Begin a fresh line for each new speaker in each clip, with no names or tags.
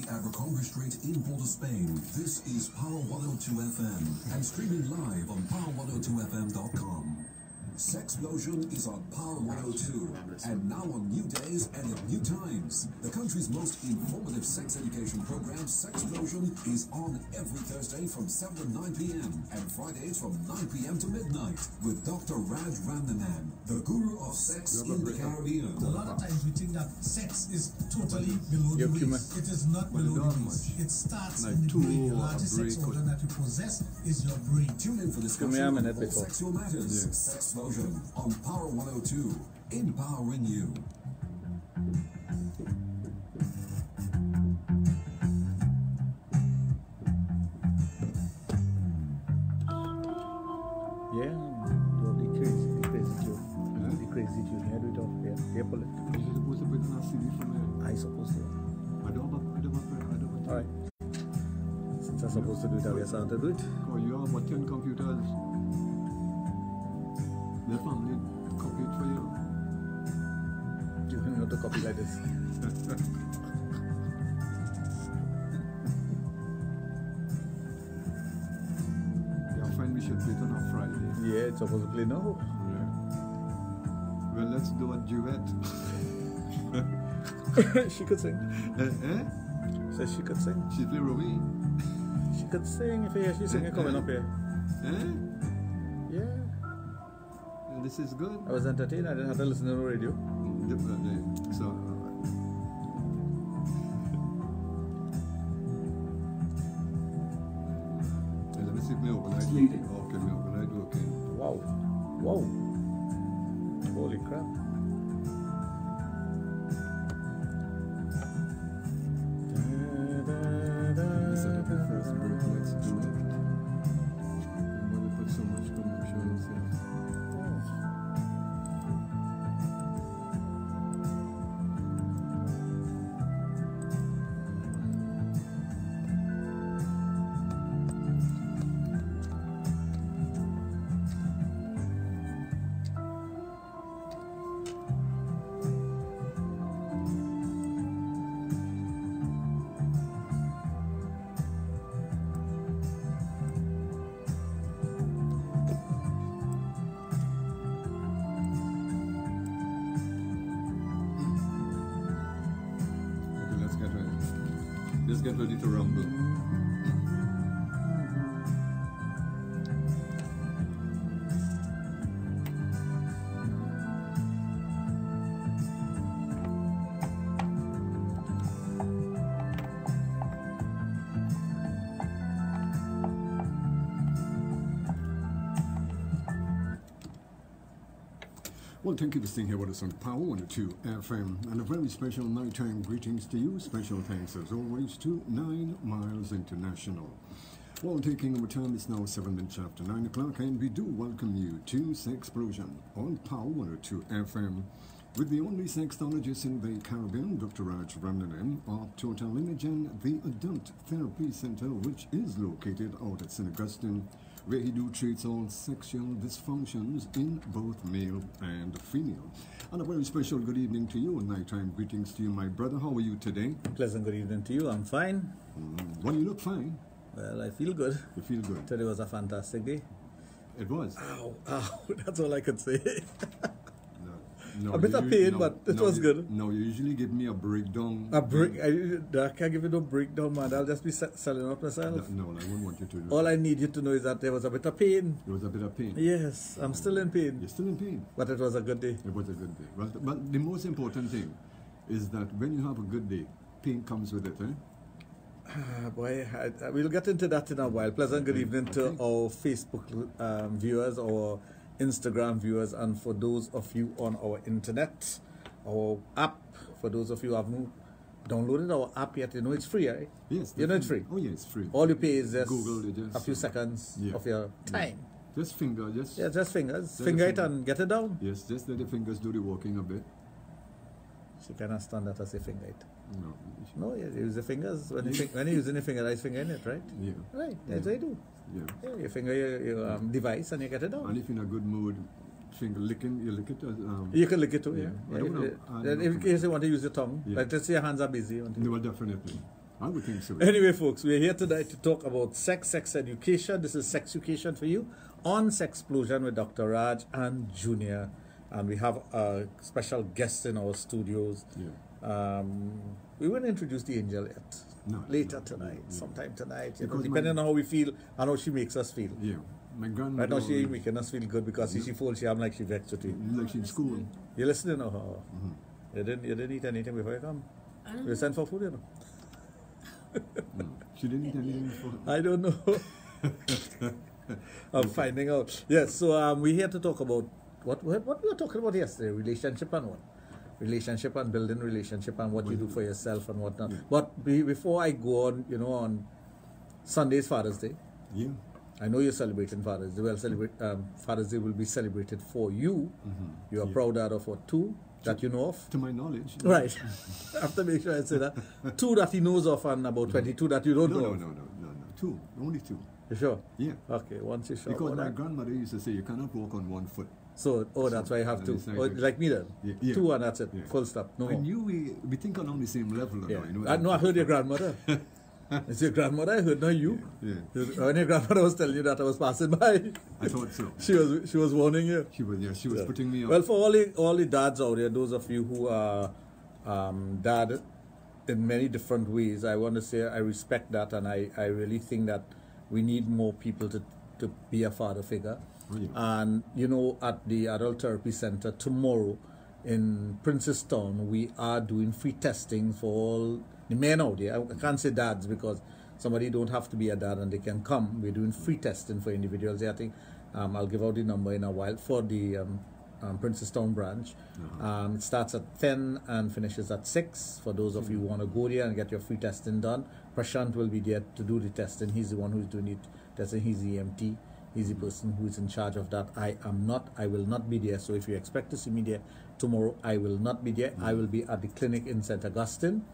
the Abercrombie Street in Port of Spain. This is Power 102 FM and streaming live on power102fm.com. Sexplosion is on Power 102 and now on new days and at new times. The country's most informative sex education program, Sexplosion, is on every Thursday from 7 to 9 p.m. and Fridays from 9 p.m. to midnight with Dr. Raj Ramnanan, the guru of sex in the Caribbean.
A lot of times we think that sex is totally below the waist. It is not below the waist. It starts in the brain. The largest sex organ that you possess is your brain.
Tune in for discussion on all sexual matters. Sexplosion on Power 102, empowering you.
Yeah, the crazy tune. The crazy tune. Yeah, do it off. Yeah, pull it.
Is it supposed to put on a CD from there?
I supposed to.
I don't.
Alright. Since I'm supposed to do it, I guess I have to do it.
Oh, you have what 10 computers? The family copy it for you.
You don't know to copy like this.
Yeah, I find we should play it on a Friday.
Yeah, it's supposed to play now.
Yeah. Well, let's do a duet.
She could sing. Says she could sing.
She play Romy.
She could sing if you hear she singing coming up here. Yeah.
This is good.
I was entertained. I didn't have to listen to the radio.
So, let me see if my open light working. Okay, my open light working.
Wow. Holy crap.
Let's set up the first break. Let's do it. I'm going to put so much commercials here. Let's get ready to rumble. Well, thank you for staying here with us on Power 102 FM, and a very special nighttime greetings to you. Special thanks, as always, to 9 Miles International. Well, taking our time, it's now 7 minutes after 9 o'clock, and we do welcome you to Sexplosion on Power 102 FM with the only sexologist in the Caribbean, Dr. Raj Ramnanan of Total Lineagen, the Adult Therapy Center, which is located out at St. Augustine, where he treats all sexual dysfunctions in both male and female. And a very special good evening to you, and nighttime greetings to you, my brother. How are you today?
Pleasant good evening to you. I'm fine.
Well, you look fine.
Well, I feel good.
You feel good.
Today was a fantastic day.
It was.
Ow, that's all I could say.
No,
a bit of pain, but it was good.
No, you usually give me a breakdown.
A break? I can't give you no breakdown, man. I'll just be selling out myself.
No, I wouldn't want you to do
all I need you to know is that there was a bit of pain.
There was a bit of pain?
Yes, I'm still in pain.
You're still in pain?
But it was a good day.
It was a good day. But the most important thing is that when you have a good day, pain comes with it, eh?
Boy, we'll get into that in a while. Pleasant good evening to our Facebook viewers, our Instagram viewers, and for those of you on our internet, our app, for those of you who haven't downloaded our app yet, you know it's free, right?
Yes.
You know it's free?
Oh, yeah, it's free.
All you pay is just
Google,
a few seconds of your time.
Just finger, just...
Yeah, just fingers. Finger it and get it down.
Yes, just let the fingers do the walking a bit.
She cannot stand that as a finger it.
No.
No, you use the fingers. When you're using the finger, I finger in it, right?
Yeah.
Right, that's what I do.
Yeah.
You finger your device and you get it down.
And if you're in a good mood, finger licking, you lick it.
You can lick it too,
I don't know.
In case you want to use your tongue.
Yeah.
Like, let's say your hands are busy.
No, definitely. I would think so.
Anyway, folks, we're here tonight to talk about sex education. This is Sex Education for You on Sexplosion with Dr. Raj and Junior. And we have a special guest in our studios.
Yeah.
We won't introduce the angel yet.
No,
Later
no,
tonight,
no.
sometime tonight. You know,
Because
depending on how we feel and how she makes us feel.
Yeah. My grandmother.
Right now, she ain't making us feel good because she feels she am like she vexed with you.
like she's in school.
You listening or her? You didn't eat anything before you come? We sent for food, you know.
No. She didn't eat anything before.
I don't know. I'm finding out. Yes, so we're here to talk about what we were talking about yesterday, relationship and what? Relationship and building relationship and what you do for yourself and whatnot.
Yeah.
But before I go on, you know, on Sunday's Father's Day,
Yeah.
I know you're celebrating Father's Day. Well, Father's Day will be celebrated for you. You're a proud dad of what, 2 that you know of?
To my knowledge.
Right. I have to make sure I say that. 2 that he knows of and about 22 that you don't
No,
know
no,
of.
no, no, no, no. 2. Only 2.
You sure?
Yeah.
Okay, once you're sure.
Because
about
my
that.
grandmother used to say you cannot walk on one foot.
So, that's why you have
and
2.
it's like
Oh,
that.
like me then?
Yeah.
2 and that's it.
Yeah.
Full stop. No
I
more.
knew we think along the same level.
Yeah.
Now, you know,
No, I heard your grandmother. It's your grandmother I heard, not you.
Yeah.
When your grandmother was telling you that I was passing by,
I thought so.
she was warning you.
She was putting me on.
Well, for all the dads out there, those of you who are dad in many different ways, I want to say I respect that, and I really think that we need more people to be a father figure.
Oh, yeah.
And you know, at the Adult Therapy Center tomorrow in Princestown, we are doing free testing for all the men out there. I can't say dads because somebody don't have to be a dad and they can come. We're doing free testing for individuals. I think I'll give out the number in a while for the Princestown branch. It starts at 10 and finishes at 6. For those of you who want to go there and get your free testing done, Prashant will be there to do the testing. He's the one who's doing the testing. He's the EMT. He's the person who is in charge of that. I am not. I will not be there. So if you expect to see me there tomorrow, I will not be there. I will be at the clinic in St. Augustine.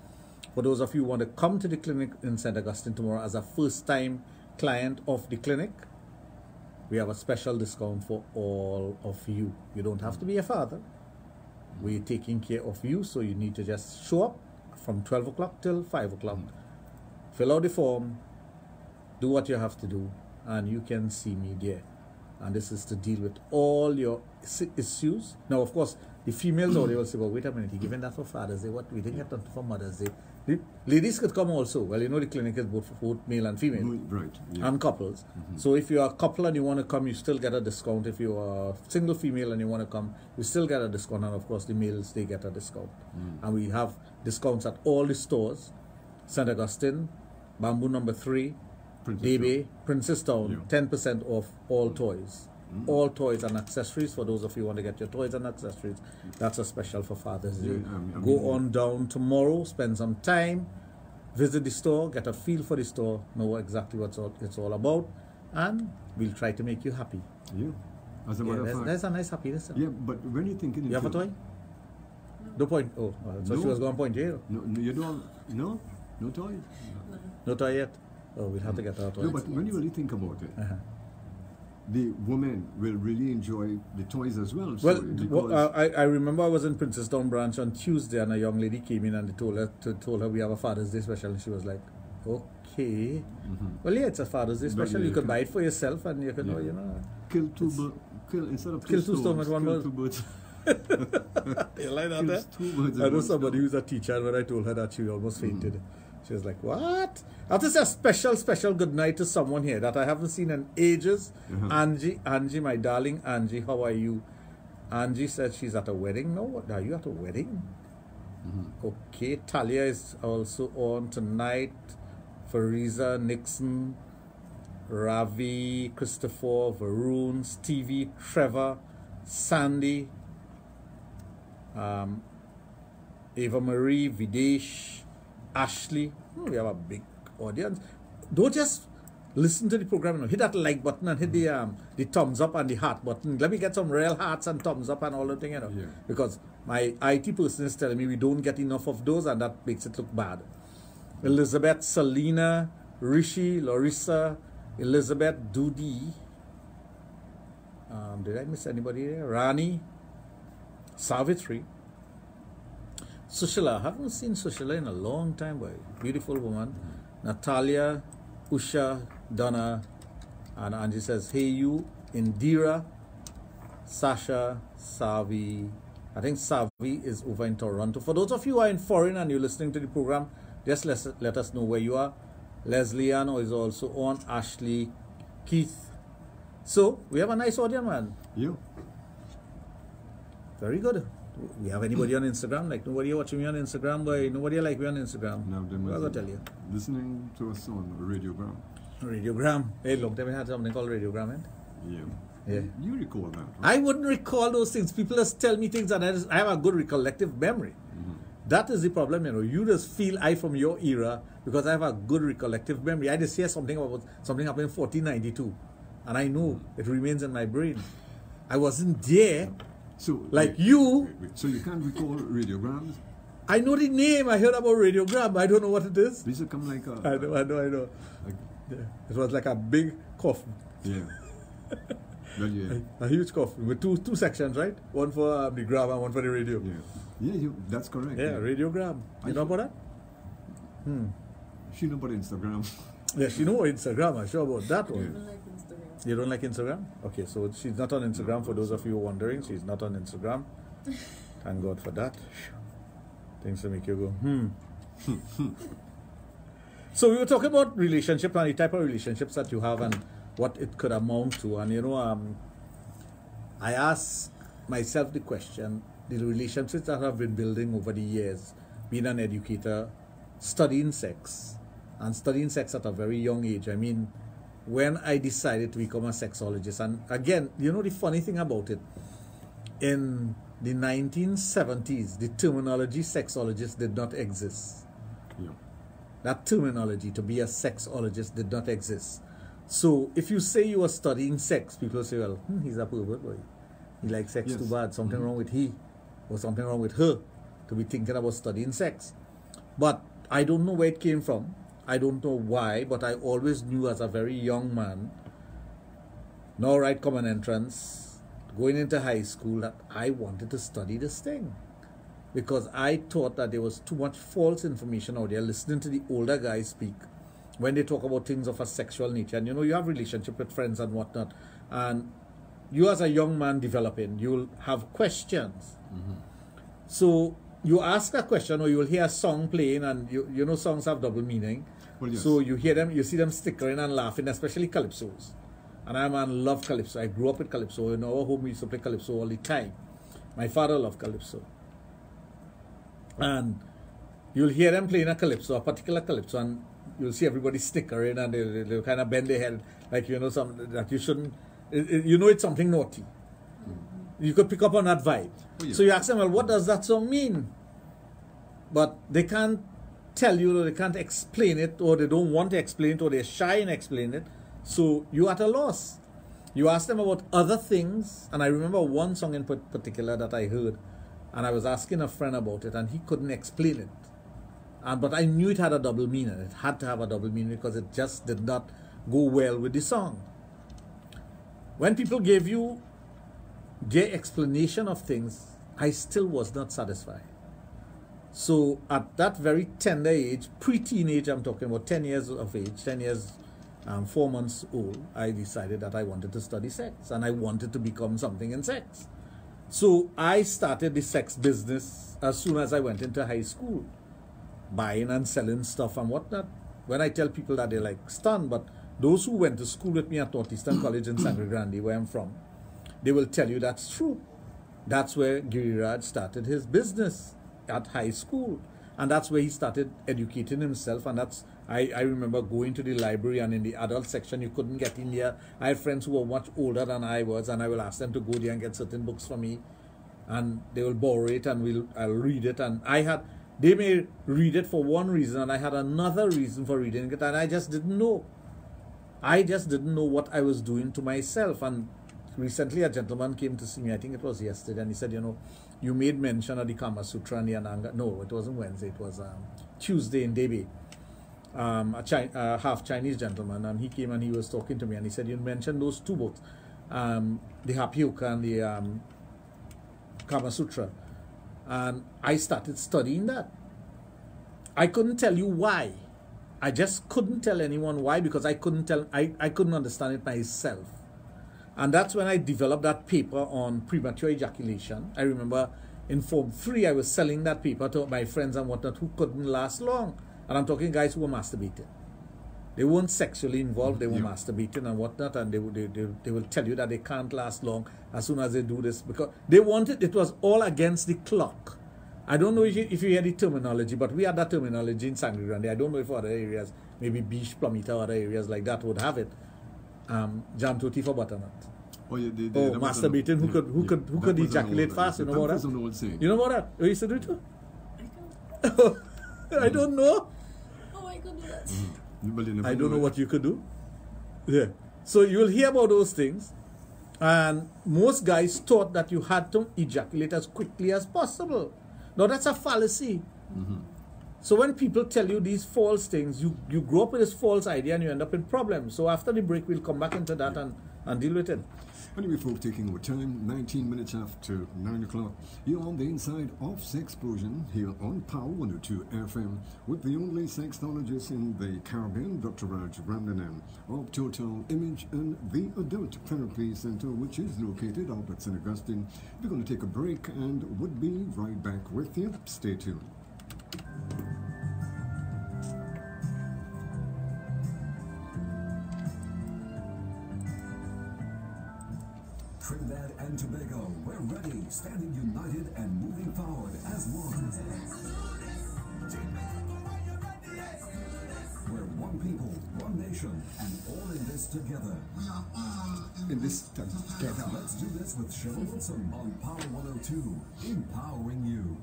For those of you who want to come to the clinic in St. Augustine tomorrow as a first-time client of the clinic, we have a special discount for all of you. You don't have to be a father. We're taking care of you, so you need to just show up from 12 o'clock till 5 o'clock. Fill out the form, do what you have to do, and you can see me there. And this is to deal with all your issues. Now, of course, the females out there will say, well, wait a minute, you're giving that for Father's Day. What? We didn't get that for Mother's Day. The ladies could come also. Well, you know the clinic is both male and female.
Right. Yeah.
And couples. So if you're a couple and you want to come, you still get a discount. If you're a single female and you want to come, you still get a discount. And of course, the males, they get a discount. And we have discounts at all the stores. St. Augustine, Bamboo number 3, Debe, Princestown, 10% off all toys. All toys and accessories. For those of you who want to get your toys and accessories, that's a special for Father's Day. Go on down tomorrow, spend some time, visit the store, get a feel for the store, know exactly what it's all about, and we'll try to make you happy.
Yeah. As a matter of fact.
That's a nice happiness.
Yeah, but when you're thinking...
You have a toy? No point. Oh, so
No.
she was going to point you.
No, you don't... No? No toy?
No toy yet? Oh, we'll have to get our toy.
No, but when you really think about it, the women will really enjoy the toys as well. So
Well,
because
I remember I was in Princestown branch on Tuesday, and a young lady came in and they told her we have a Father's Day special, and she was like, okay. Well, yeah, it's a Father's Day special. You can buy it for yourself, and you can, you know.
kill two birds. Instead of
Kill two stones with one
kill
bird.
2 birds.
You like that?
Kills 2 birds with
I know
one
somebody
stone.
who's a teacher, and when I told her that, she almost fainted. She was like, what? I have to say a special good night to someone here that I haven't seen in ages. Angie, my darling Angie, how are you? Angie said she's at a wedding. No, what, are you at a wedding? Okay, Talia is also on tonight. Fariza, Nixon, Ravi, Christopher, Varun, Stevie, Trevor, Sandy, Ava Marie, Videsh, Ashley. We have a big audience. Don't just listen to the program. Hit that like button and hit the thumbs up and the heart button. Let me get some real hearts and thumbs up and all the thing, you know.
Yeah.
Because my IT person is telling me we don't get enough of those, and that makes it look bad. Elizabeth, Selena, Rishi, Larissa, Elizabeth, Doody. Did I miss anybody there? Rani, Savitri. Sushila. I haven't seen Sushila in a long time, boy. Beautiful woman. Natalia, Usha, Donna, and Angie says, hey you, Indira, Sasha, Savi. I think Savi is over in Toronto. For those of you who are in foreign and you're listening to the program, just let us know where you are. Leslie Ann is also on. Ashley, Keith. So, we have a nice audience, man.
Yeah.
Very good. We have anybody on Instagram? Like, nobody watching me on Instagram, boy. Nobody like me on Instagram.
Now,
I'm going to tell you.
Listening to us on Radiogram.
Radiogram. Hey, look, they had something called Radiogram, eh?
Yeah.
Yeah.
You recall that, right?
I wouldn't recall those things. People just tell me things and I have a good recollective memory. That is the problem, you know. You just feel I from your era because I have a good recollective memory. I just hear something about something happened in 1492 and I know it remains in my brain. I wasn't there
So,
like
wait,
you.
wait. So you can't recall radiograms?
I know the name. I heard about radiogram. I don't know what it is.
These come like a...
I know.
Like,
Yeah. It was like a big coffin.
yeah. Well, yeah.
A huge coffin with two sections, right? One for the gram and one for the radio.
Yeah. Yeah, that's correct.
Yeah, radiogram. You know about that?
She know about Instagram.
Yeah, she know Instagram. I'm sure about that one.
Yeah.
like Instagram.
You don't like Instagram? Okay, so she's not on Instagram. For those of you wondering, she's not on Instagram. Thank God for that. Things to make you go, So we were talking about relationship and the type of relationships that you have and what it could amount to. And you know, I asked myself the question, the relationships that I've been building over the years, being an educator, studying sex, and studying sex at a very young age. I mean, when I decided to become a sexologist, and again, you know the funny thing about it, in the 1970s, the terminology sexologist did not exist.
Yeah.
That terminology, to be a sexologist, did not exist. So if you say you are studying sex, people say, well, he's a pervert boy. He likes sex too bad. Something wrong with he or something wrong with her to be thinking about studying sex. But I don't know where it came from. I don't know why, but I always knew as a very young man, no right common entrance, going into high school, that I wanted to study this thing. Because I thought that there was too much false information out there, listening to the older guys speak when they talk about things of a sexual nature. And you know, you have relationship with friends and whatnot. And you as a young man developing, you'll have questions. So you ask a question or you'll hear a song playing, and you know songs have double meaning.
Well, yes.
So you hear them, you see them stickering and laughing, especially calypsos. And I man love calypso. I grew up with calypso. In our home we used to play calypso all the time. My father loved calypso. And you'll hear them playing a calypso, a particular calypso, and you'll see everybody snickering and they'll kind of bend their head like, you know, something that you shouldn't, you know it's something naughty. You could pick up on that vibe.
Oh, yeah.
So you ask them, well, what does that song mean? But they can't tell you, or they can't explain it, or they don't want to explain it, or they're shy in explaining it. So you're at a loss. You ask them about other things, and I remember one song in particular that I heard, and I was asking a friend about it, and he couldn't explain it. But I knew it had a double meaning. It had to have a double meaning because it just did not go well with the song. When people gave you their explanation of things, I still was not satisfied. So at that very tender age, pre-teenage, I'm talking about 10 years of age, 10 years, 4 months old, I decided that I wanted to study sex and I wanted to become something in sex. So I started the sex business as soon as I went into high school, buying and selling stuff and whatnot. When I tell people that, they're like stunned, but those who went to school with me at Northeastern College in Sangre Grande, where I'm from, they will tell you that's true. That's where Giriraj started his business, at high school. And that's where he started educating himself. And that's, I remember going to the library, and in the adult section, you couldn't get in there. I had friends who were much older than I was, and I will ask them to go there and get certain books for me. And they will borrow it, and I'll read it. And they may read it for one reason, and I had another reason for reading it, and I just didn't know. I just didn't know what I was doing to myself. And recently a gentleman came to see me, I think it was yesterday, and he said, you know, you made mention of the Kama Sutra and the Ananga. No, it wasn't Wednesday, it was Tuesday in Debe. A half Chinese gentleman, and he came and he was talking to me, and he said, you mentioned those two books, the Happy Yoga and the Kama Sutra. And I started studying that. I couldn't tell you why. I just couldn't tell anyone why, because I couldn't understand it myself. And that's when I developed that paper on premature ejaculation. I remember in Form 3, I was selling that paper to my friends and whatnot who couldn't last long. And I'm talking guys who were masturbating. They weren't sexually involved, they were masturbating and whatnot, and they will tell you that they can't last long as soon as they do this, because they wanted, it was all against the clock. I don't know if you hear the terminology, but we had that terminology in Sangre Grande. I don't know if other areas, maybe Beach, Plumita, or other areas like that would have it. Jam tutti for butternut. Masturbating, who could ejaculate fast, you know about that? You know about that? You used to do it too? I don't know.
Oh, I could do that.
I don't know what you could do. Yeah. So you'll hear about those things. And most guys thought that you had to ejaculate as quickly as possible. Now that's a fallacy. So when people tell you these false things, you grow up with this false idea and you end up in problems. So after the break, we'll come back into that and deal with it.
Anyway, folks, taking our time, 19 minutes after 9 o'clock. You're on the inside of Sexplosion here on Power 102 FM with the only sexologist in the Caribbean, Dr. Raj Ramnanan of Total Image and the Adult Therapy Center, which is located out at St. Augustine. We're going to take a break and we'll be right back with you. Stay tuned.
Trinidad and Tobago, we're ready, standing united and moving forward as one. We're one people, one nation, and all in this together.
In this together.
Let's do this with Cheryl Wilson on Power 102, empowering you.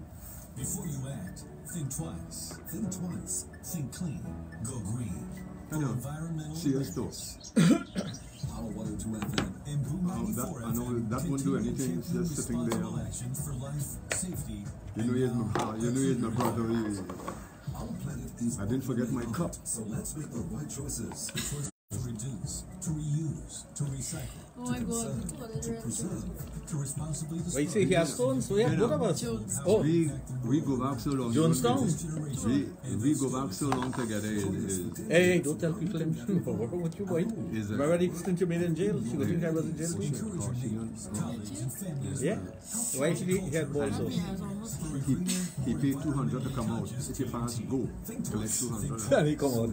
Before you act, think twice.
Think twice.
Think clean. Go green.
I know.
Environmental
Serious
awareness.
Power 102 FM.
And Boom 94
I know that won't do anything, it's just sitting there.
responsible actions for life, safety,
You know he's my brother.
Our planet is
I didn't forget my cup.
so let's make the right choices.
to reduce, to reuse, to recycle,
Oh my god.
To preserve.
to responsibly dispose.
Well, you see, he has stones, so yeah, both of us. Oh,
We go back so long.
Jonestown.
We go back so long together.
Hey, don't tell people I'm what's wrong with you, boy?
Is it-
Remember the incident you made in jail? She would think I was in jail too.
Encourage your neighbors, colleagues, and families.
Yeah? Why should he had balls so?
He paid 200 to come out. If you pass, go. Collect 200.
And he come out.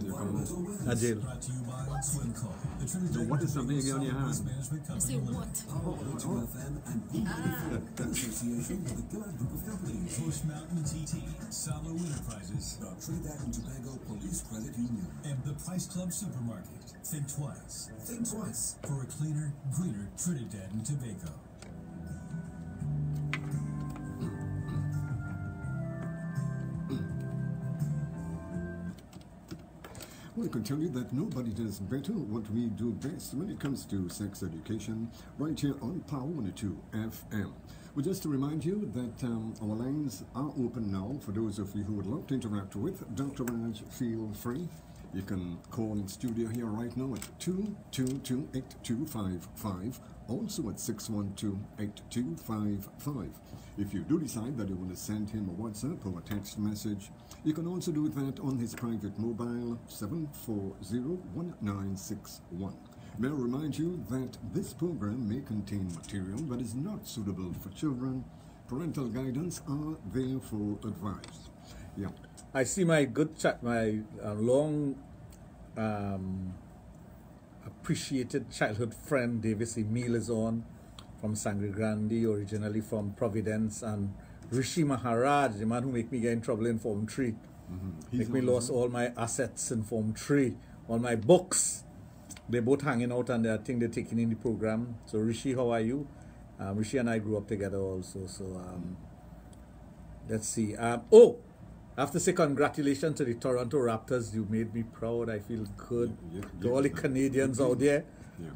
A jail.
Brought to you by Swimco, the Trinidad
So what is something you get on your hand?
Management
I say
Company.
what?
Power 102 FM and Boom 94 in association with the Gillard Group of Companies.
Bush Mountain TT, Salo Enterprises,
The Trinidad and Tobago Police Credit Union.
and the Price Club Supermarket. Think twice
Think twice.
for a cleaner, greener Trinidad and Tobago.
Well, I can tell you that nobody does better what we do best when it comes to sex education, right here on Power 102 FM. Well, just to remind you that our lines are open now for those of you who would love to interact with Dr. Raj. Feel free. You can call in studio here right now at 222-8255, also at 612-8255. If you do decide that you want to send him a WhatsApp or a text message, you can also do that on his private mobile 740-1961. May I remind you that this program may contain material that is not suitable for children. Parental guidance are there for advice. Yeah.
I see my good chat, my long appreciated childhood friend Davis Emil is on from Sangre Grande, originally from Providence, and Rishi Maharaj, the man who make me get in trouble in Form 3. Make me lost all my assets in Form 3, all my books. They're both hanging out and I think they're taking in the program. So Rishi, how are you? Rishi and I grew up together also. So let's see. I have to say congratulations to the Toronto Raptors. You made me proud. I feel good. To all the Canadians out there.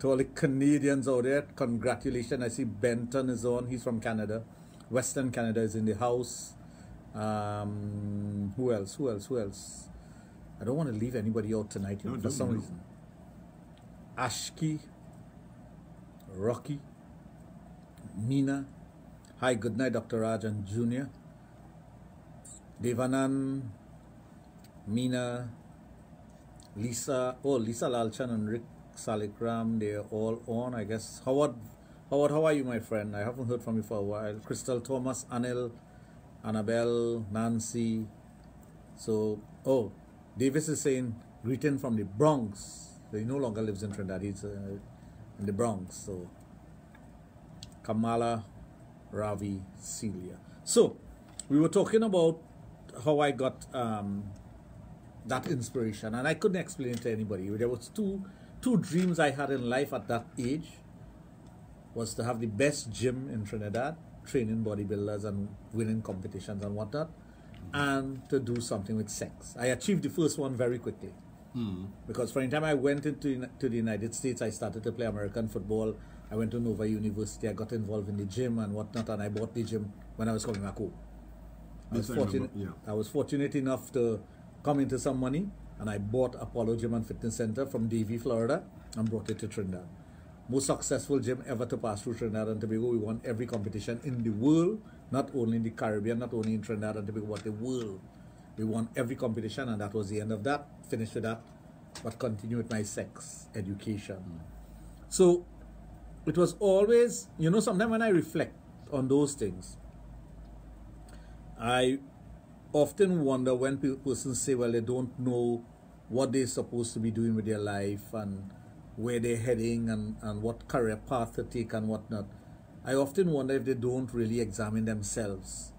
To all the Canadians out there, congratulations. I see Benton is on. He's from Canada. Western Canada is in the house. Who else? I don't want to leave anybody out tonight for some reason. Ashki, Rocky, Mina. Hi, good night, Dr. Raj and Junior. Devanan, Meena, Lisa Lalchan and Rick Salikram, they're all on, I guess. Howard, how are you, my friend? I haven't heard from you for a while. Crystal Thomas, Anil, Annabelle, Nancy. So, oh, Davis is saying, greeting from the Bronx. So he no longer lives in Trinidad, he's in the Bronx. So, Kamala, Ravi, Celia. So, we were talking about how I got that inspiration, and I couldn't explain it to anybody. There was two dreams I had in life at that age. Was to have the best gym in Trinidad, training bodybuilders and winning competitions and whatnot, and to do something with sex. I achieved the first one very quickly. Because from the time I went into the United States, I started to play American football. I went to Nova University, I got involved in the gym and whatnot, and I bought the gym when I was coming back home. I was fortunate enough to come into some money, and I bought Apollo Gym and Fitness Center from Davie, Florida, and brought it to Trinidad. Most successful gym ever to pass through Trinidad and Tobago. We won every competition in the world, not only in the Caribbean, not only in Trinidad and Tobago, but the world. We won every competition, and that was the end of that. Finished with that, but continued with my sex education. So it was always, you know, sometimes when I reflect on those things, I often wonder when persons say, well, they don't know what they're supposed to be doing with their life and where they're heading and what career path to take and whatnot. I often wonder if they don't really examine themselves.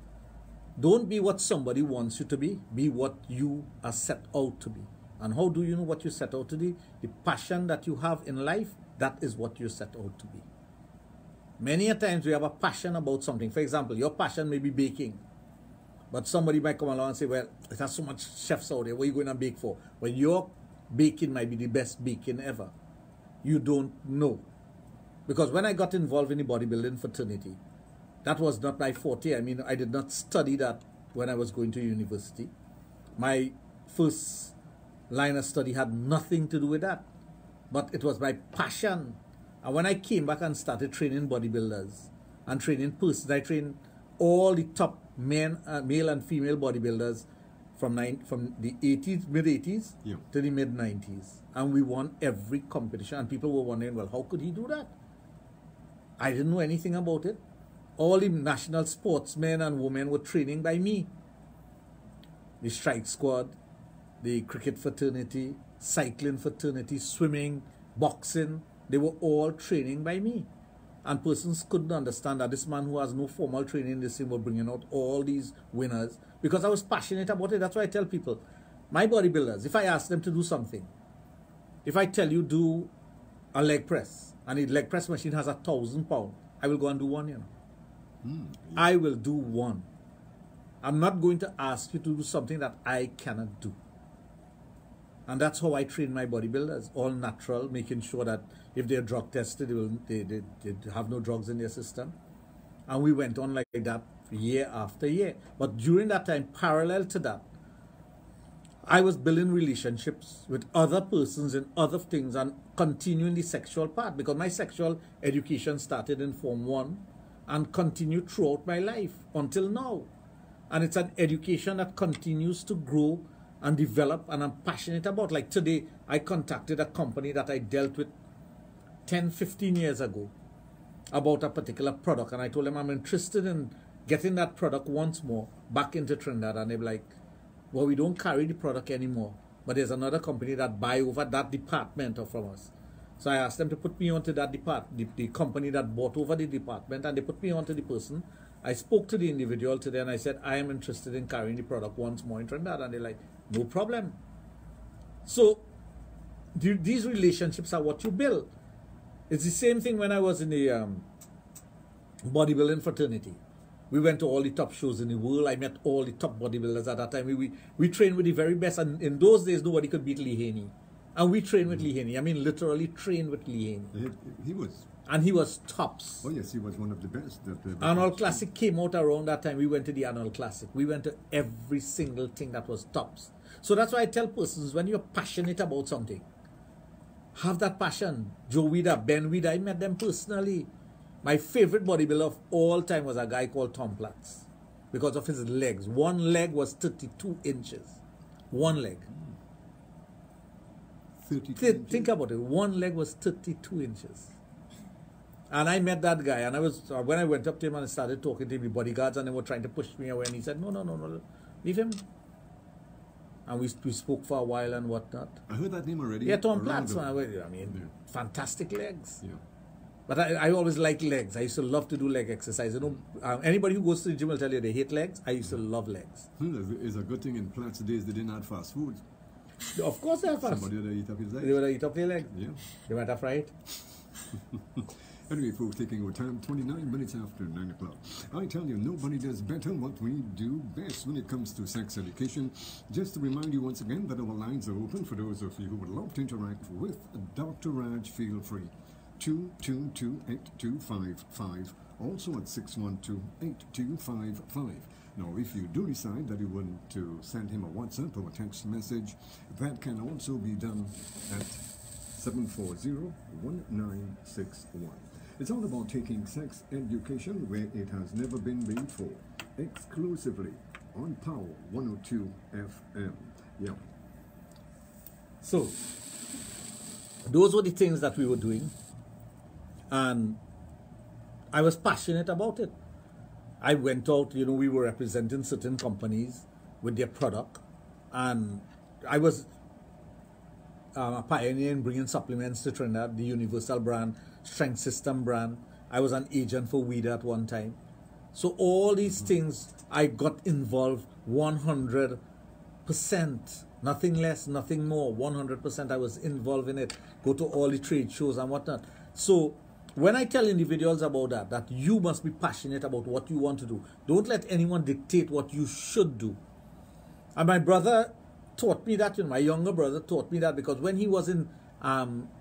Don't be what somebody wants you to be what you are set out to be. And how do you know what you set out to be? The passion that you have in life, that is what you set out to be. Many a times we have a passion about something. For example, your passion may be baking. But somebody might come along and say, well, it has so much chefs out there, what are you going to bake for? Well, your baking might be the best baking ever. You don't know. Because when I got involved in the bodybuilding fraternity, that was not my forte. I mean, I did not study that when I was going to university. My first line of study had nothing to do with that. But it was my passion. And when I came back and started training bodybuilders and training persons, I trained all the top male and female bodybuilders from the 80s, mid-80s to the mid-90s. And we won every competition. And people were wondering, well, how could he do that? I didn't know anything about it. All the national sportsmen and women were training by me. The strike squad, the cricket fraternity, cycling fraternity, swimming, boxing, they were all training by me. And persons couldn't understand that this man who has no formal training in this thing was bringing out all these winners because I was passionate about it. That's why I tell people, my bodybuilders, if I ask them to do something, if I tell you do a leg press and the leg press machine has 1,000 pounds, I will go and do one, you know. I will do one. I'm not going to ask you to do something that I cannot do. And that's how I train my bodybuilders, all natural, making sure that if they're drug tested, they have no drugs in their system. And we went on like that year after year. But during that time, parallel to that, I was building relationships with other persons and other things and continuing the sexual part because my sexual education started in Form 1 and continued throughout my life until now. And it's an education that continues to grow and develop, and I'm passionate about. Like today, I contacted a company that I dealt with 10, 15 years ago about a particular product, and I told them I'm interested in getting that product once more back into Trinidad, and they were like, well, we don't carry the product anymore, but there's another company that buy over that department from us. So I asked them to put me onto that department, the company that bought over the department, and they put me onto the person. I spoke to the individual today, and I said, I am interested in carrying the product once more in Trinidad, and they're like, no problem. So these relationships are what you build. It's the same thing when I was in the bodybuilding fraternity. We went to all the top shows in the world. I met all the top bodybuilders at that time. We trained with the very best. And in those days, nobody could beat Lee Haney. And we trained with Lee Haney. I mean, literally trained with Lee Haney.
He was.
And he was tops.
Oh, yes, he was one of the best.
Arnold Classic came out around that time. We went to the Arnold Classic. We went to every single thing that was tops. So that's why I tell persons, when you're passionate about something, have that passion. Joe Weider, Ben Weider, I met them personally. My favorite bodybuilder of all time was a guy called Tom Platz. because of his legs. One leg was 32 inches. One leg.
32
Think about it. One leg was 32 inches. And I met that guy, and I was when I went up to him and I started talking to him, the bodyguards, and they were trying to push me away, and he said, no, leave him. And we spoke for a while and whatnot.
I heard that name already.
Yeah, Tom
around
Platz.
the-
I mean, fantastic legs.
Yeah.
But I always liked legs. I used to love to do leg exercise. You know, anybody who goes to the gym will tell you they hate legs. I used to love legs.
It's a good thing in Platts days they didn't have fast food.
Of course they have fast.
Somebody would eat up his
They
legs.
would eat up their legs.
Yeah.
They might have fried.
Anyway, folks, taking our time, 29 minutes after 9 o'clock. I tell you, nobody does better what we do best when it comes to sex education. Just to remind you once again that our lines are open for those of you who would love to interact with Dr. Raj. Feel free. 222-8255. Also at 612-8255. Now, if you do decide that you want to send him a WhatsApp or a text message, that can also be done at 740-1961. It's all about taking sex education where it has never been made for, exclusively on Power 102 FM. Yeah.
So, those were the things that we were doing, and I was passionate about it. I went out, you know, we were representing certain companies with their product, and I was a pioneer in bringing supplements to Trinidad, the Universal brand, Strength System brand. I was an agent for WIDA at one time. So all these things, I got involved 100%. Nothing less, nothing more. 100% I was involved in it. Go to all the trade shows and whatnot. So when I tell individuals about that you must be passionate about what you want to do. Don't let anyone dictate what you should do. And my brother taught me that, you know, my younger brother taught me that, because when he was in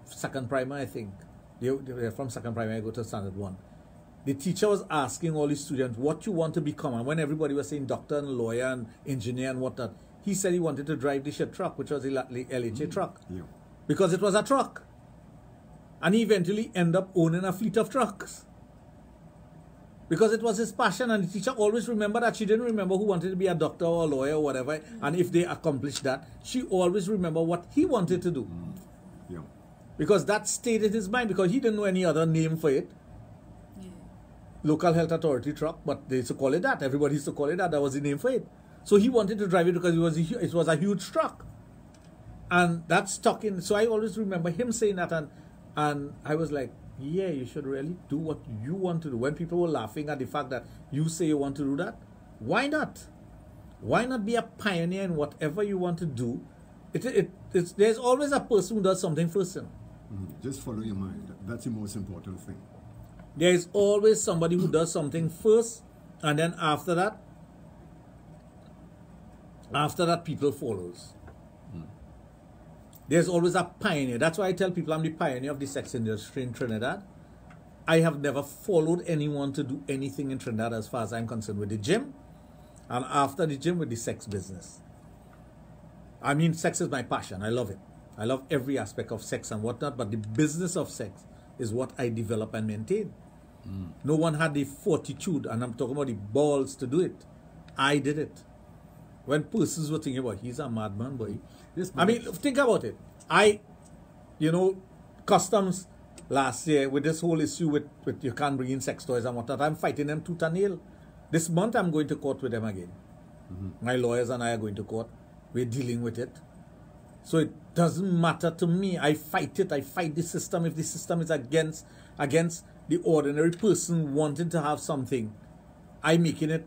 second primer, I think, they were from second primer, I go to standard 1. The teacher was asking all the students what you want to become, and when everybody was saying doctor and lawyer and engineer and whatnot, he said he wanted to drive the shit truck, which was the LHA truck,
Yeah.
because it was a truck. And he eventually ended up owning a fleet of trucks, because it was his passion. And the teacher always remembered that. She didn't remember who wanted to be a doctor or a lawyer or whatever, and if they accomplished that, she always remembered what he wanted to do,
Yeah.
because that stayed in his mind, because he didn't know any other name for it.
Yeah.
Local health authority truck, but they used to call it that. Everybody used to call it that. That was the name for it. So he wanted to drive it because it was a huge truck, and that stuck in. So I always remember him saying that, and I was like, yeah, you should really do what you want to do. When people were laughing at the fact that you say you want to do that, why not? Why not be a pioneer in whatever you want to do? There's always a person who does something first. You know?
Just follow your mind. That's the most important thing.
There is always somebody who does something first, and then after that people follows. There's always a pioneer. That's why I tell people I'm the pioneer of the sex industry in Trinidad. I have never followed anyone to do anything in Trinidad as far as I'm concerned with the gym, and after the gym with the sex business. I mean, sex is my passion. I love it. I love every aspect of sex and whatnot, but the business of sex is what I develop and maintain. No one had the fortitude, and I'm talking about the balls to do it. I did it. When persons were thinking about, he's a madman, boy.
Yes,
I mean, think about it. Customs last year with this whole issue with you can't bring in sex toys and whatnot, I'm fighting them tooth and nail. This month I'm going to court with them again. My lawyers and I are going to court. We're dealing with it. So it doesn't matter to me. I fight it. I fight the system. If the system is against the ordinary person wanting to have something, I'm making it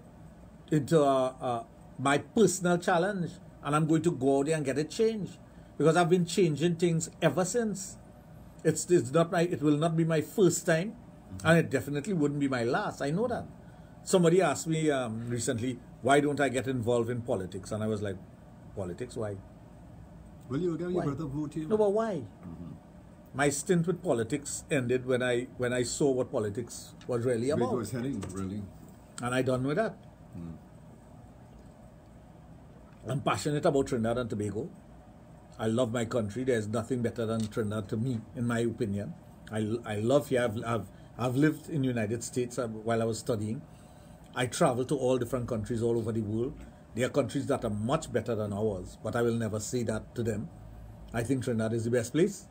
into my personal challenge, and I'm going to go out there and get it changed, because I've been changing things ever since. It will not be my first time, and it definitely wouldn't be my last. I know that. Somebody asked me recently, why don't I get involved in politics? And I was like, politics? Why?
Well, you got your
Why?
brother vote here.
No, but why? My stint with politics ended when I saw what politics was really
Where it
about,
was heading, really.
and I done with that. I'm passionate about Trinidad and Tobago. I love my country. There's nothing better than Trinidad to me, in my opinion. I love here. I've lived in the United States while I was studying, I travel to all different countries all over the world. There are countries that are much better than ours, but I will never say that to them. I think Trinidad is the best place.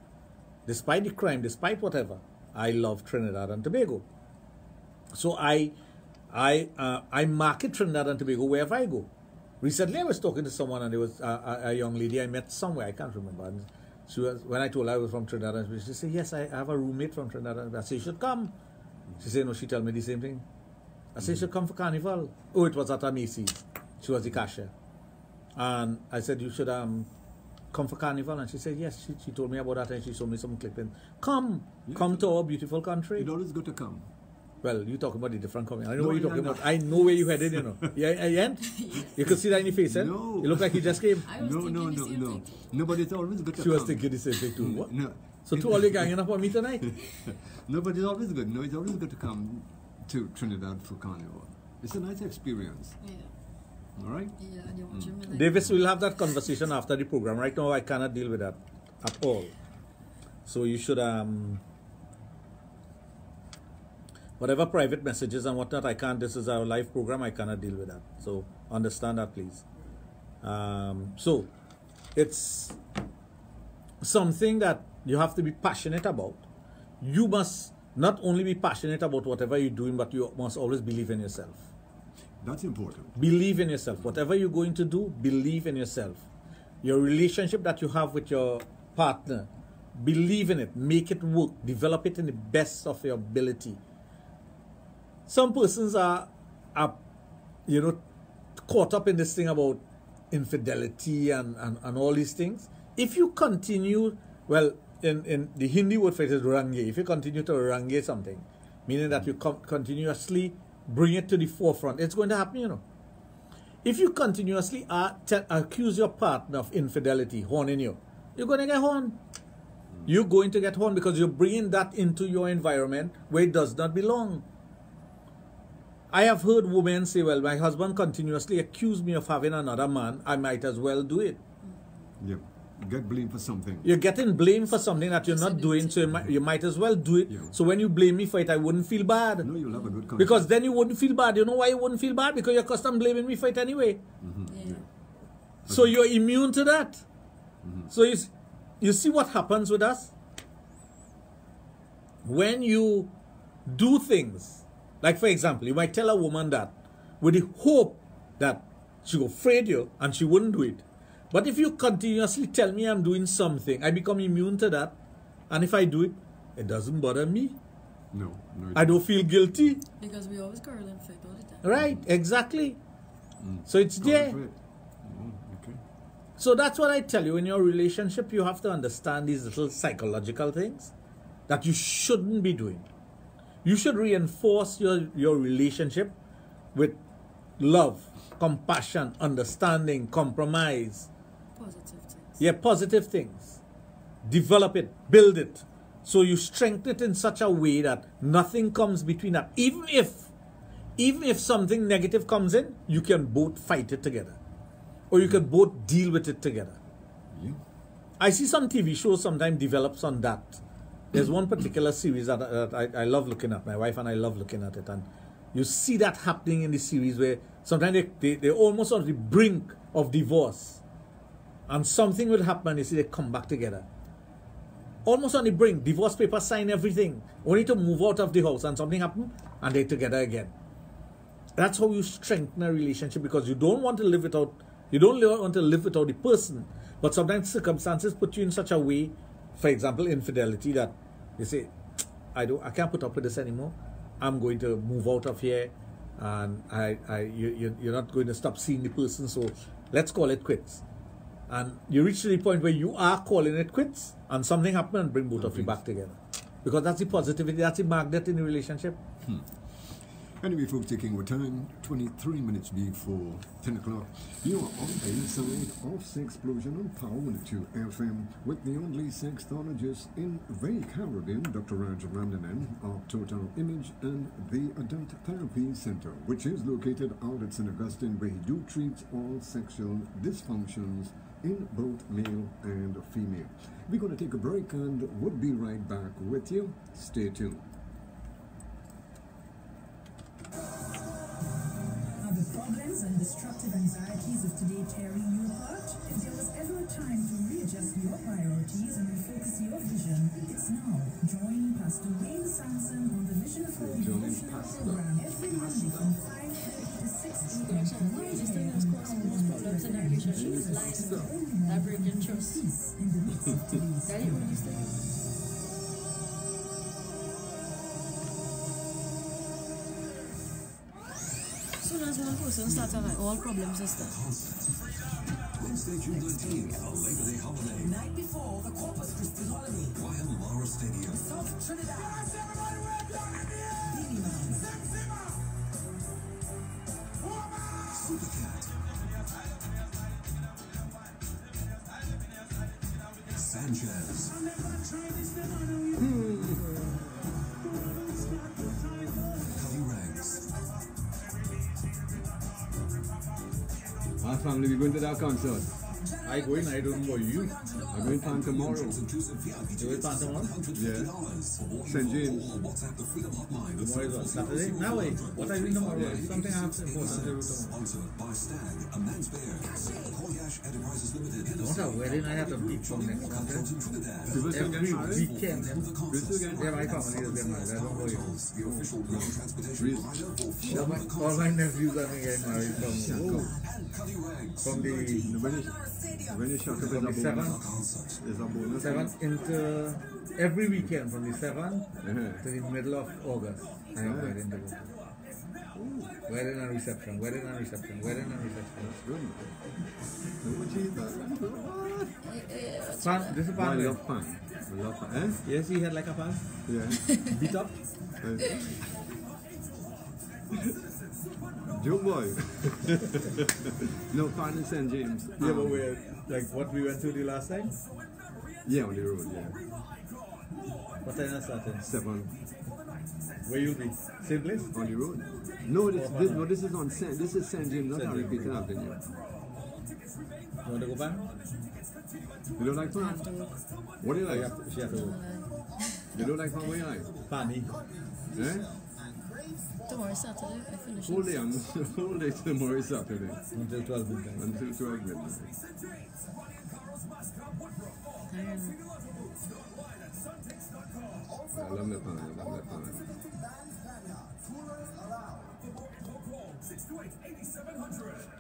Despite the crime, despite whatever, I love Trinidad and Tobago. So I market Trinidad and Tobago wherever I go. Recently, I was talking to someone, and there was a young lady I met somewhere, I can't remember. And she was, when I told her I was from Trinidad, and she said, yes, I have a roommate from Trinidad. I said, you should come. She said, no, she told me the same thing. I said, you should come for Carnival. Oh, it was at a Macy's. She was the cashier. And I said, you should come for Carnival. And she said, yes. She told me about that, and she showed me some clipping. Come to our beautiful country.
It's always good to come.
Well, you talk about the different coming. I know what you're talking about. I know where you headed, you know. Yeah, you could see that in your face, eh?
No.
You look like you just came.
No. Nobody, it's always good to come.
She was thinking the same thing too. What?
No.
So to all you ganging up on me tonight?
No, but it's always good. No, it's always good to come to Trinidad for Carnival. It's a nice experience.
Yeah.
All right?
Yeah,
Davis, we'll have that conversation after the program. Right now, I cannot deal with that at all. So you should whatever private messages and whatnot, I can't. This is our live program. I cannot deal with that. So understand that, please. So it's something that you have to be passionate about. You must not only be passionate about whatever you're doing, but you must always believe in yourself.
That's important.
Believe in yourself. Whatever you're going to do, believe in yourself. Your relationship that you have with your partner, believe in it. Make it work. Develop it in the best of your ability. Some persons are caught up in this thing about infidelity and all these things. If you continue, well, in the Hindi word for it is range. If you continue to range something, meaning that you continuously bring it to the forefront, it's going to happen, you know. If you continuously accuse your partner of infidelity, horning you, you're going to get horned. You're going to get horned because you're bringing that into your environment where it does not belong. I have heard women say, well, my husband continuously accused me of having another man. I might as well do it.
Yep. Get blamed for something.
You're getting blamed for something that you're not doing, so you might as well do it.
Yeah.
So when you blame me for it, I wouldn't feel bad.
No, you'll have a good conscience.
Because then you wouldn't feel bad. You know why you wouldn't feel bad? Because you're accustomed blaming me for it anyway.
Yeah.
So you're immune to that. So you see what happens with us? When you do things, like for example, you might tell a woman that with the hope that she will afraid you and she wouldn't do it. But if you continuously tell me I'm doing something, I become immune to that. And if I do it, it doesn't bother me.
No.
I don't feel guilty.
Because we always quarrel and fight all the time.
Right, exactly. So it's there.
Okay.
So that's what I tell you. In your relationship, you have to understand these little psychological things that you shouldn't be doing. You should reinforce your relationship with love, compassion, understanding, compromise.
Positive things.
Yeah, positive things. Develop it, build it. So you strengthen it in such a way that nothing comes between that. Even if something negative comes in, you can both fight it together. Or you can both deal with it together.
Yeah.
I see some TV shows sometimes develops on that. There's one particular series that I love looking at. My wife and I love looking at it. And you see that happening in the series where sometimes they're almost on the brink of divorce. And something will happen and you see they come back together. Almost on the brink, divorce papers, sign everything. Only to move out of the house and something happen and they're together again. That's how you strengthen a relationship, because you don't want to live without the person. But sometimes circumstances put you in such a way, for example, infidelity, that you say, I can't put up with this anymore. I'm going to move out of here, and you're not going to stop seeing the person, so let's call it quits. And you reach to the point where you are calling it quits, and something happens and bring both of you back together. Because that's the positivity, that's the magnet in the relationship.
Anyway, folks, taking our time, 23 minutes before 10 o'clock. You are on the inside of Sexplosion on Power 102 FM with the only sexologist in the Caribbean, Dr. Raj Randanan of Total Image and the Adult Therapy Center, which is located out at St. Augustine, where he do treats all sexual dysfunctions in both male and female. We're going to take a break and we'll be right back with you. Stay tuned.
fears and destructive anxieties of today tearing you apart? If there was ever a time to readjust your priorities and refocus your vision, it's now. Join Pastor Wayne Sampson on the Vision for Devotional program every Monday from 5:30 to 6 a.m.
Just think that's causing most problems in our relationship is lies. That breaking trust.
Peace in the midst of today's
That ain't what you say. Soon as one person starts having all problems and stuff.
Wednesday, June 19th, a Labor Day holiday.
Night before the Corpus Christi holiday.
Wyatt Lara Stadium.
South Trinidad. Beanie Man.
Supercat. Sanchez. Cuddy Ranks.
Our family, we're going to that concert.
I going, I don't know you.
I'm going to tomorrow.
You will plan tomorrow?
Yeah. St. James.
Tomorrow is what, Saturday? Now wait, what are you doing tomorrow?
Yeah.
Something I have to important to do tomorrow.
Sponsored by Stag, a man's bear. Koyash Enterprises Limited.
Don't have a wedding, I have to beat from next month.
People still
Every
getting married?
weekend.
People still getting
Yeah,
married?
my family is getting married, I don't know you.
The official ground transportation provider for
All my nephews are getting married from
Cuddy Ranks.
When you shut up,
From the
it's a bonus. It's a bonus.
7th into every weekend from the 7th
Uh-huh.
to the middle of August. I have wedding to go to. Wedding and reception, wedding and reception, wedding and reception.
Good. Oh, Jesus.
Pan, this is
I
pan.
love pan. I love pan. Eh?
Yes, he had like a pan.
Yeah.
Beat up.
Joe boy. No, pan in St. James.
Yeah, but we're like what we went to the last time.
Yeah, on the road, yeah.
What time is that?
7
Where you be? Same place?
on the road. No, this is on St. This is St. James, not
St.
Harry
James.
Peter Avenue.
You want to go back?
You don't like
I
pan?
have to work.
What do you
Oh, you
like?
have to, she have to go.
You don't like pan? What do you like?
Pani.
Eh?
Tomorrow is Saturday. I finish
Whole
it.
day, whole day tomorrow is Saturday.
Until 12 midnight.
Until 12 midnight. I love my pan. I love my pan.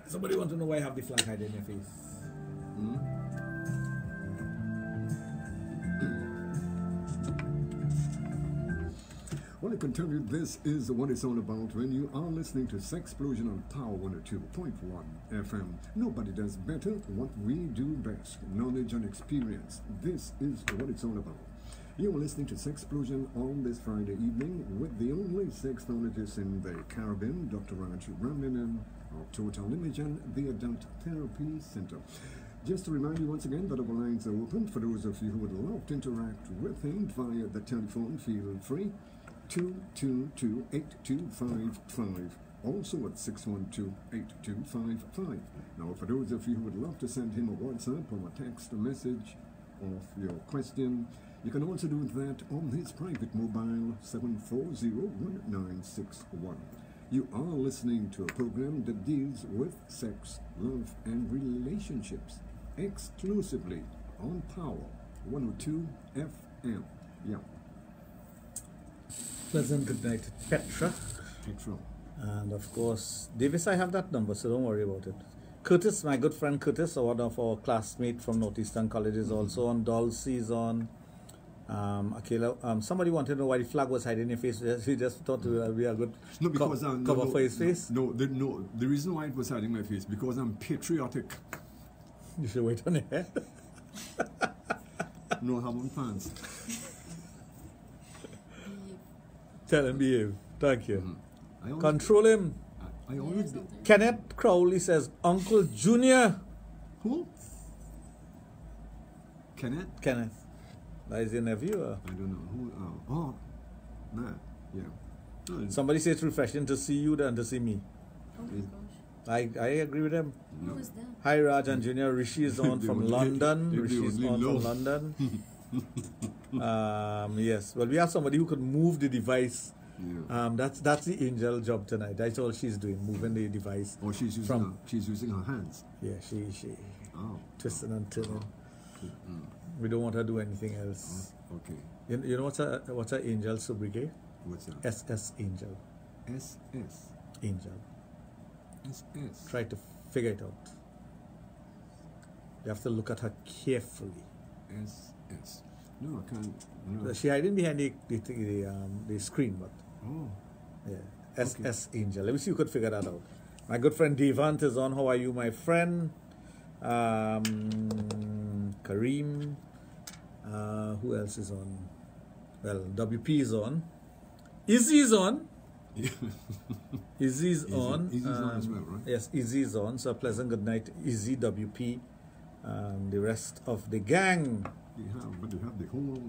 Somebody want to know why I have the flag hide in your face?
Well, I can tell you this is what it's all about when you are listening to Sexplosion on Power 102.1 FM. Nobody does better what we do best, knowledge and experience. This is what it's all about. You are listening to Sexplosion on this Friday evening with the only sexologist in the Caribbean, Dr. Raj Ramanan of Total Image and the Adult Therapy Center. Just to remind you once again that our lines are open for those of you who would love to interact with him via the telephone. Feel free. 222-8255, also at 612-8255. Now, for those of you who would love to send him a WhatsApp or a text message of your question, you can also do that on his private mobile 740-1961. You are listening to a program that deals with sex, love, and relationships exclusively on Power 102 FM. Yeah.
Pleasant good night, Petra.
Petrol.
And of course, Davis, I have that number, so don't worry about it. Curtis, my good friend Curtis, one of our classmates from Northeastern College, is also on. Dulcie's on. Akela, somebody wanted to know why the flag was hiding in your face. He just thought it would be a good
No, because
cover for his face.
No, the reason why it was hiding my face because I'm patriotic.
You should wait on it.
No, I have on pants.
Tell him behave. Thank you.
I always,
Control him.
I always do.
Kenneth Crowley says, Uncle Junior.
Who? Kenneth?
Kenneth. That is your nephew.
I don't know who. Oh, man, yeah. No,
Somebody says it's refreshing to see you than to see me.
Oh my gosh.
I agree with them.
Who was that?
Hi Raj and Junior. Rishi is on
They
from
only-
London.
they
Rishi is
only
on
know.
from London. Yes. Well, we have somebody who could move the device
Yeah.
That's the angel job tonight. That's all she's doing, moving the device.
Oh, she's using her hands.
Yeah, she
Oh.
twisting and turning.
Mm.
We don't want her to do anything else.
Okay.
You know what's a angel sobriquet?
What's that?
SS Angel.
SS.
Angel.
SS.
Try to figure it out. You have to look at her carefully.
SS. No, I can't. No.
She hiding behind the screen, but
Oh.
yeah. SS Angel. Let me see if you could figure that out. My good friend Devant is on. How are you, my friend? Kareem. Who else is on? Well, WP is on. Izzy is on. Izzy's on.
Izzy's on as well, right?
Yes, Izzy is on. So a pleasant good night, Izzy, WP, and the rest of the gang.
But you have the whole.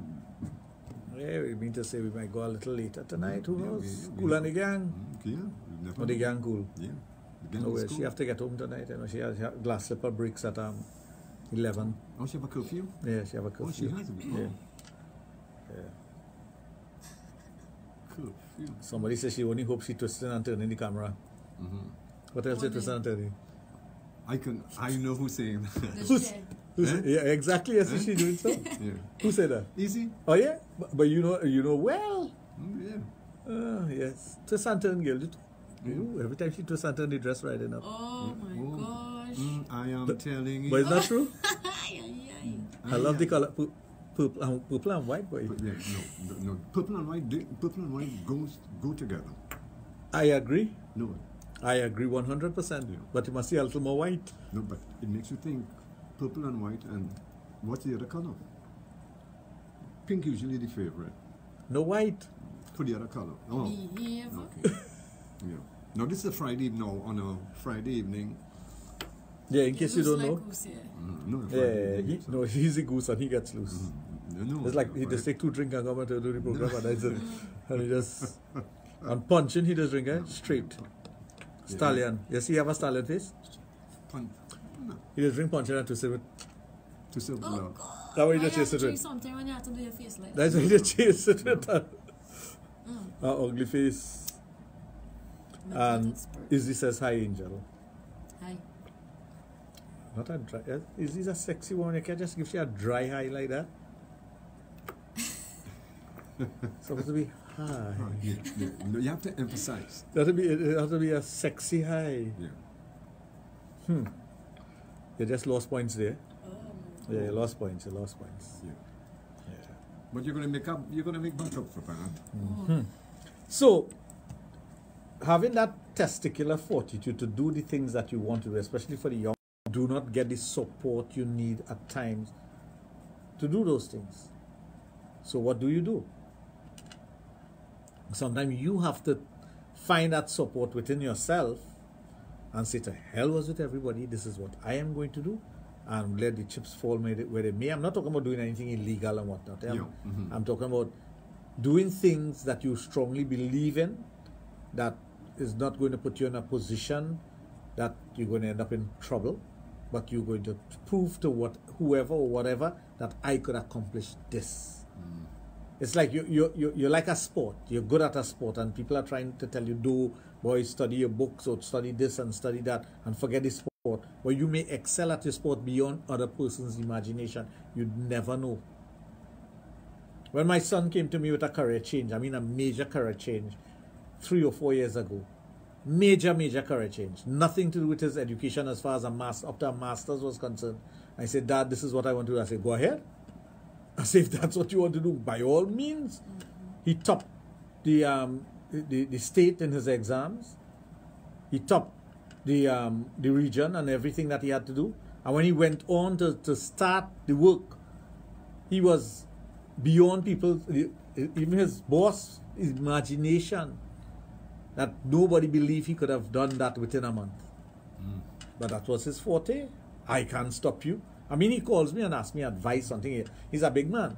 Yeah, we mean to say we might go a little later tonight. Who knows?
Yeah,
Cool and the gang.
Yeah.
Or the gang cool.
Yeah. The gang
No,
is
well,
cool.
she have to get home tonight. You know, she has glass slipper breaks at 11.
Oh, she have a curfew?
Yeah, she have a
Oh,
curfew.
she has a
Yeah. Yeah.
curfew.
Somebody says she only hopes she twisting and turning the camera.
Mm-hmm.
What else is twisting and turning?
I know who's saying that.
Who's, yeah, exactly. Yes, she doing so.
Yeah.
Who said that?
Easy?
Oh yeah, but you know well.
Yeah.
Yes, twist and turn girl. Ooh, every time she twists and turn, the dress right enough.
Oh my gosh.
I am telling you.
But is that true?
Ay, ay, ay.
I love the color purple and white, boy.
But yeah, no. Purple and white go together.
I agree.
No,
I agree 100%.
Yeah.
But you must see a little more white.
no, but it makes you think purple and white, and what's the other color? Pink usually the favorite
No white.
for the other color. Oh,
Behave.
okay. Yeah. Now this is a Friday. Now on a Friday evening.
Yeah, in case you don't know.
No,
Yeah, he's a goose and he gets loose.
No,
It's like he just take 2 drinks and come to do the program and that's it. And he just and punching he just drink straight. Stallion. Yes, he have a stallion face.
No,
He just drink punching and to say it.
to serve
Oh
love.
God.
That way he
I
just
have
chase
to
it
do
with.
something when you have to do your face like that.
That's why he just chase it with that ugly face. And Izzy says hi, Angel.
Hi.
Not a dry. Izzy's a sexy woman. You can't just give she a dry hi like that. Supposed to be hi.
Yeah. No, you have to emphasize.
It has to be a sexy hi.
Yeah.
You just lost points there.
Oh.
Yeah, you lost points. You lost points.
Yeah.
Yeah.
But you're gonna make back up for that.
So, having that testicular fortitude to do the things that you want to do, especially for the young, do not get the support you need at times to do those things. So what do? Sometimes you have to find that support within yourself and say, to hell was with everybody, this is what I am going to do, and let the chips fall where they may. I'm not talking about doing anything illegal and whatnot. I'm talking about doing things that you strongly believe in, that is not going to put you in a position that you're going to end up in trouble, but you're going to prove to whoever or whatever that I could accomplish this. It's like you're like a sport. You're good at a sport, and people are trying to tell you, do, boy, study your books or study this and study that and forget the sport. But you may excel at your sport beyond other person's imagination. You'd never know. When my son came to me with a career change, I mean a major career change, 3 or 4 years ago, major career change, nothing to do with his education as far as up to a master's was concerned. I said, Dad, this is what I want to do. I said, go ahead. I said, if that's what you want to do, by all means. He topped the state in his exams. He topped the region and everything that he had to do. And when he went on to start the work, he was beyond people, even his boss, his imagination, that nobody believed he could have done that within a month. But that was his forte. I can't stop you. I mean, he calls me and asks me advice, something. He's a big man.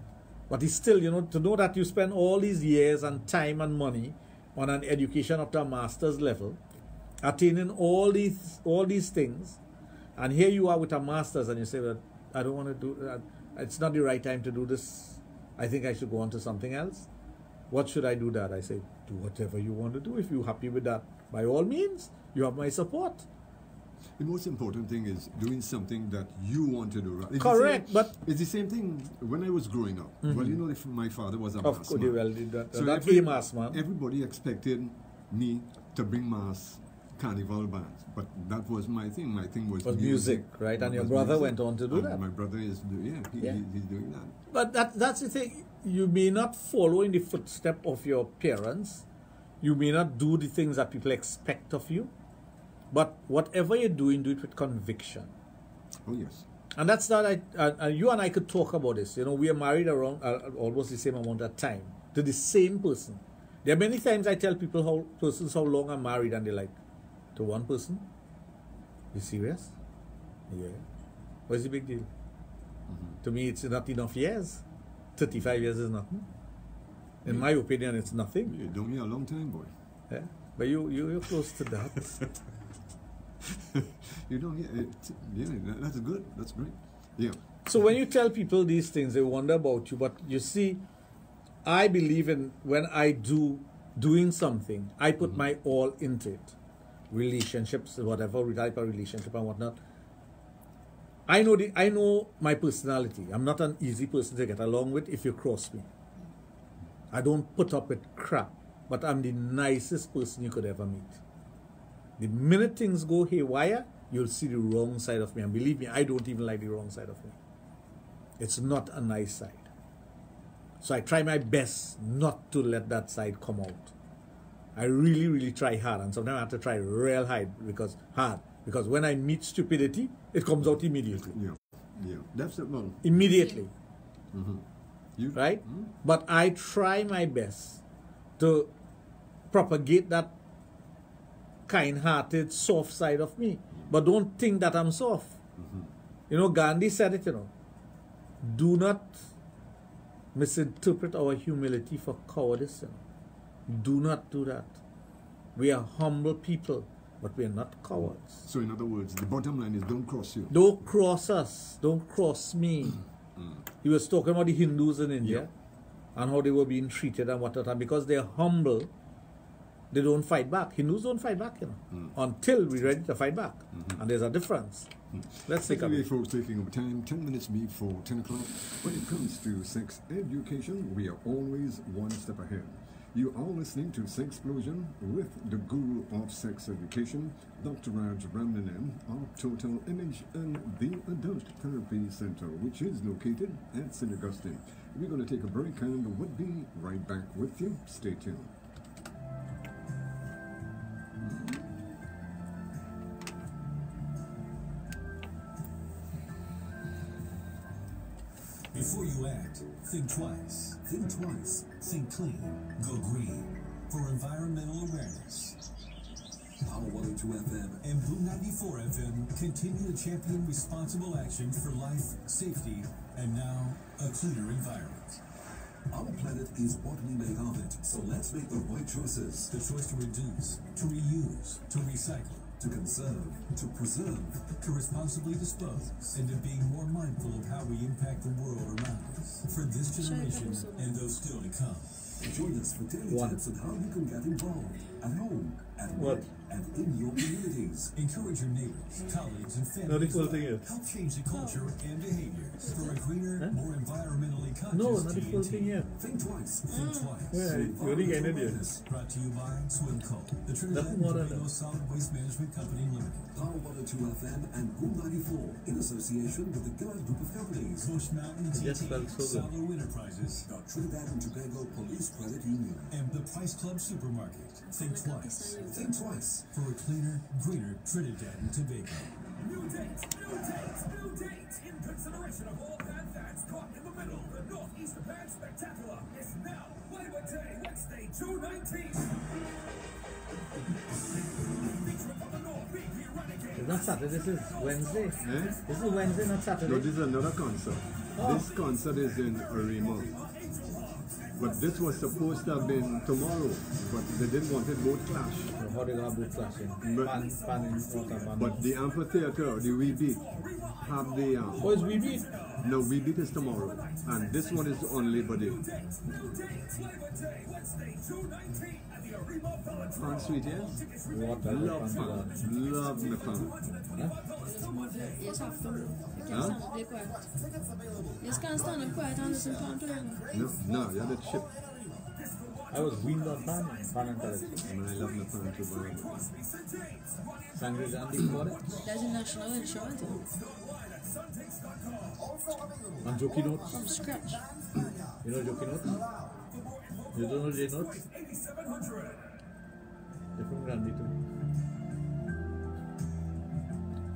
But he's still, to know that you spend all these years and time and money on an education up to a master's level, attaining all these things, and here you are with a master's and you say, well, I don't want to do that. It's not the right time to do this. I think I should go on to something else. What should I do that? I say, do whatever you want to do. If you're happy with that, by all means, you have my support.
The most important thing is doing something that you want to do. Right?
Correct, but
it's the same thing when I was growing up. Well, you know, if my father was a mass man.
Well, that mass man.
Everybody expected me to bring mass carnival bands, but that was my thing. My thing was
music, right? And your brother went on to do that.
My brother is, he's doing that.
But that's the thing. You may not follow in the footstep of your parents. You may not do the things that people expect of you. But whatever you're doing, do it with conviction.
Oh, yes.
And that's that. You and I could talk about this. You know, we are married around almost the same amount of time to the same person. There are many times I tell people how long I'm married, and they're like, to one person? You serious? Yeah. What's the big deal? To me, it's not enough years. 35 years is nothing. In my opinion, it's nothing.
You're doing it a long time, boy.
Yeah. But you're close to that.
You don't that's good. That's great. Yeah.
So when you tell people these things, they wonder about you. But you see, I believe in when I doing something, I put my all into it. Relationships, whatever type of relationship and whatnot. I know my personality. I'm not an easy person to get along with if you cross me. I don't put up with crap, but I'm the nicest person you could ever meet. The minute things go haywire, you'll see the wrong side of me. And believe me, I don't even like the wrong side of me. It's not a nice side. So I try my best not to let that side come out. I really, really try hard. And sometimes I have to try real hard because when I meet stupidity, it comes out immediately.
Yeah. That's it, man.
Immediately. Right? But I try my best to propagate that kind-hearted, soft side of me. But don't think that I'm soft. You know, Gandhi said it, do not misinterpret our humility for cowardice. Do not do that. We are humble people, but we are not cowards.
So in other words, the bottom line is don't cross you.
Don't cross us. Don't cross me. He was talking about the Hindus in India and how they were being treated and whatnot. And because they're humble, they don't fight back. Hindus don't fight back, until we're ready to fight back. And there's a difference. Let's take a break.
Folks, taking over time, 10 minutes before 10 o'clock. When it comes to sex education, we are always one step ahead. You are listening to Sexplosion with the guru of sex education, Dr. Raj Ramnanan of Total Image and the Adult Therapy Center, which is located at St. Augustine. We're going to take a break and we'll be right back with you. Stay tuned.
Before you act, think twice. Think twice. Think clean. Go green. For environmental awareness. Power 102 FM and Blue 94 FM continue to champion responsible action for life, safety, and now a cleaner environment. Our planet is what we make of it, so let's make the right choices. The choice to reduce, to reuse, to recycle, to conserve, to preserve, to responsibly dispose, and to be more mindful of how we impact the world around us. For this generation and those still to come. Join us for daily tips on how you can get involved at home, at work, and in your communities. Encourage your neighbors, colleagues, and families. Help change the culture and behaviors for a greener, more environmentally conscious TNT. Think twice. Think twice. Brought to you by Swimco, the Trinidad and Tobago Solid Waste Management Company Limited. Power 102 FM and Boom 94 in association with the Gillard Group of Companies. Bush Mountain TT, Salo Enterprises, the Trinidad and Tobago Police Credit Union, and the Price Club Supermarket. Think twice. Think twice for a cleaner, greener Trinidad and Tobago. New dates, new dates, new dates. In consideration of all bad facts caught in the middle, the Northeast Band Spectacular is now Labor Day, Wednesday, June 19th.
It's not Saturday, this is Wednesday. This is Wednesday, not Saturday.
No, this is another concert. This concert is in Arima. But this was supposed to have been tomorrow, but they didn't want it both clash.
How they gonna both clash?
But the amphitheater, the wee beat, have the
Oh, it's BB?
no, we beat is tomorrow, and this one is on Labor Day. Fan sweet, yes?
What I
Love fan. Love the fan.
Yes, have to. You can't stand up there quiet. You can't stand up quiet and listen to him.
No, you're the chip.
I was weaned on fan and television.
And I love the fan too, very much.
Sangre Andy for it.
There's a national insurance
And Jokey Notes.
from scratch.
You know Jokey Notes? You don't know J Notes? They're from Grandy too.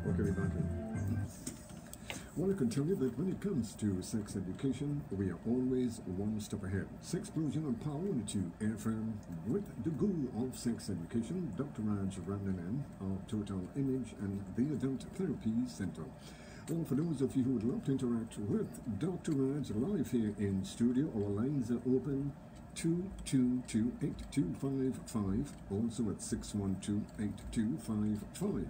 Okay, we're back in. Well, I can tell you that when it comes to sex education, we are always one step ahead. Sexplosion on Power 102 FM with the guru of sex education, Dr. Raj Randanan of Total Image and the Adult Therapy Center. Well, for those of you who would love to interact with Dr. Raj live here in studio, our lines are open 222-8255, also at 612-8255.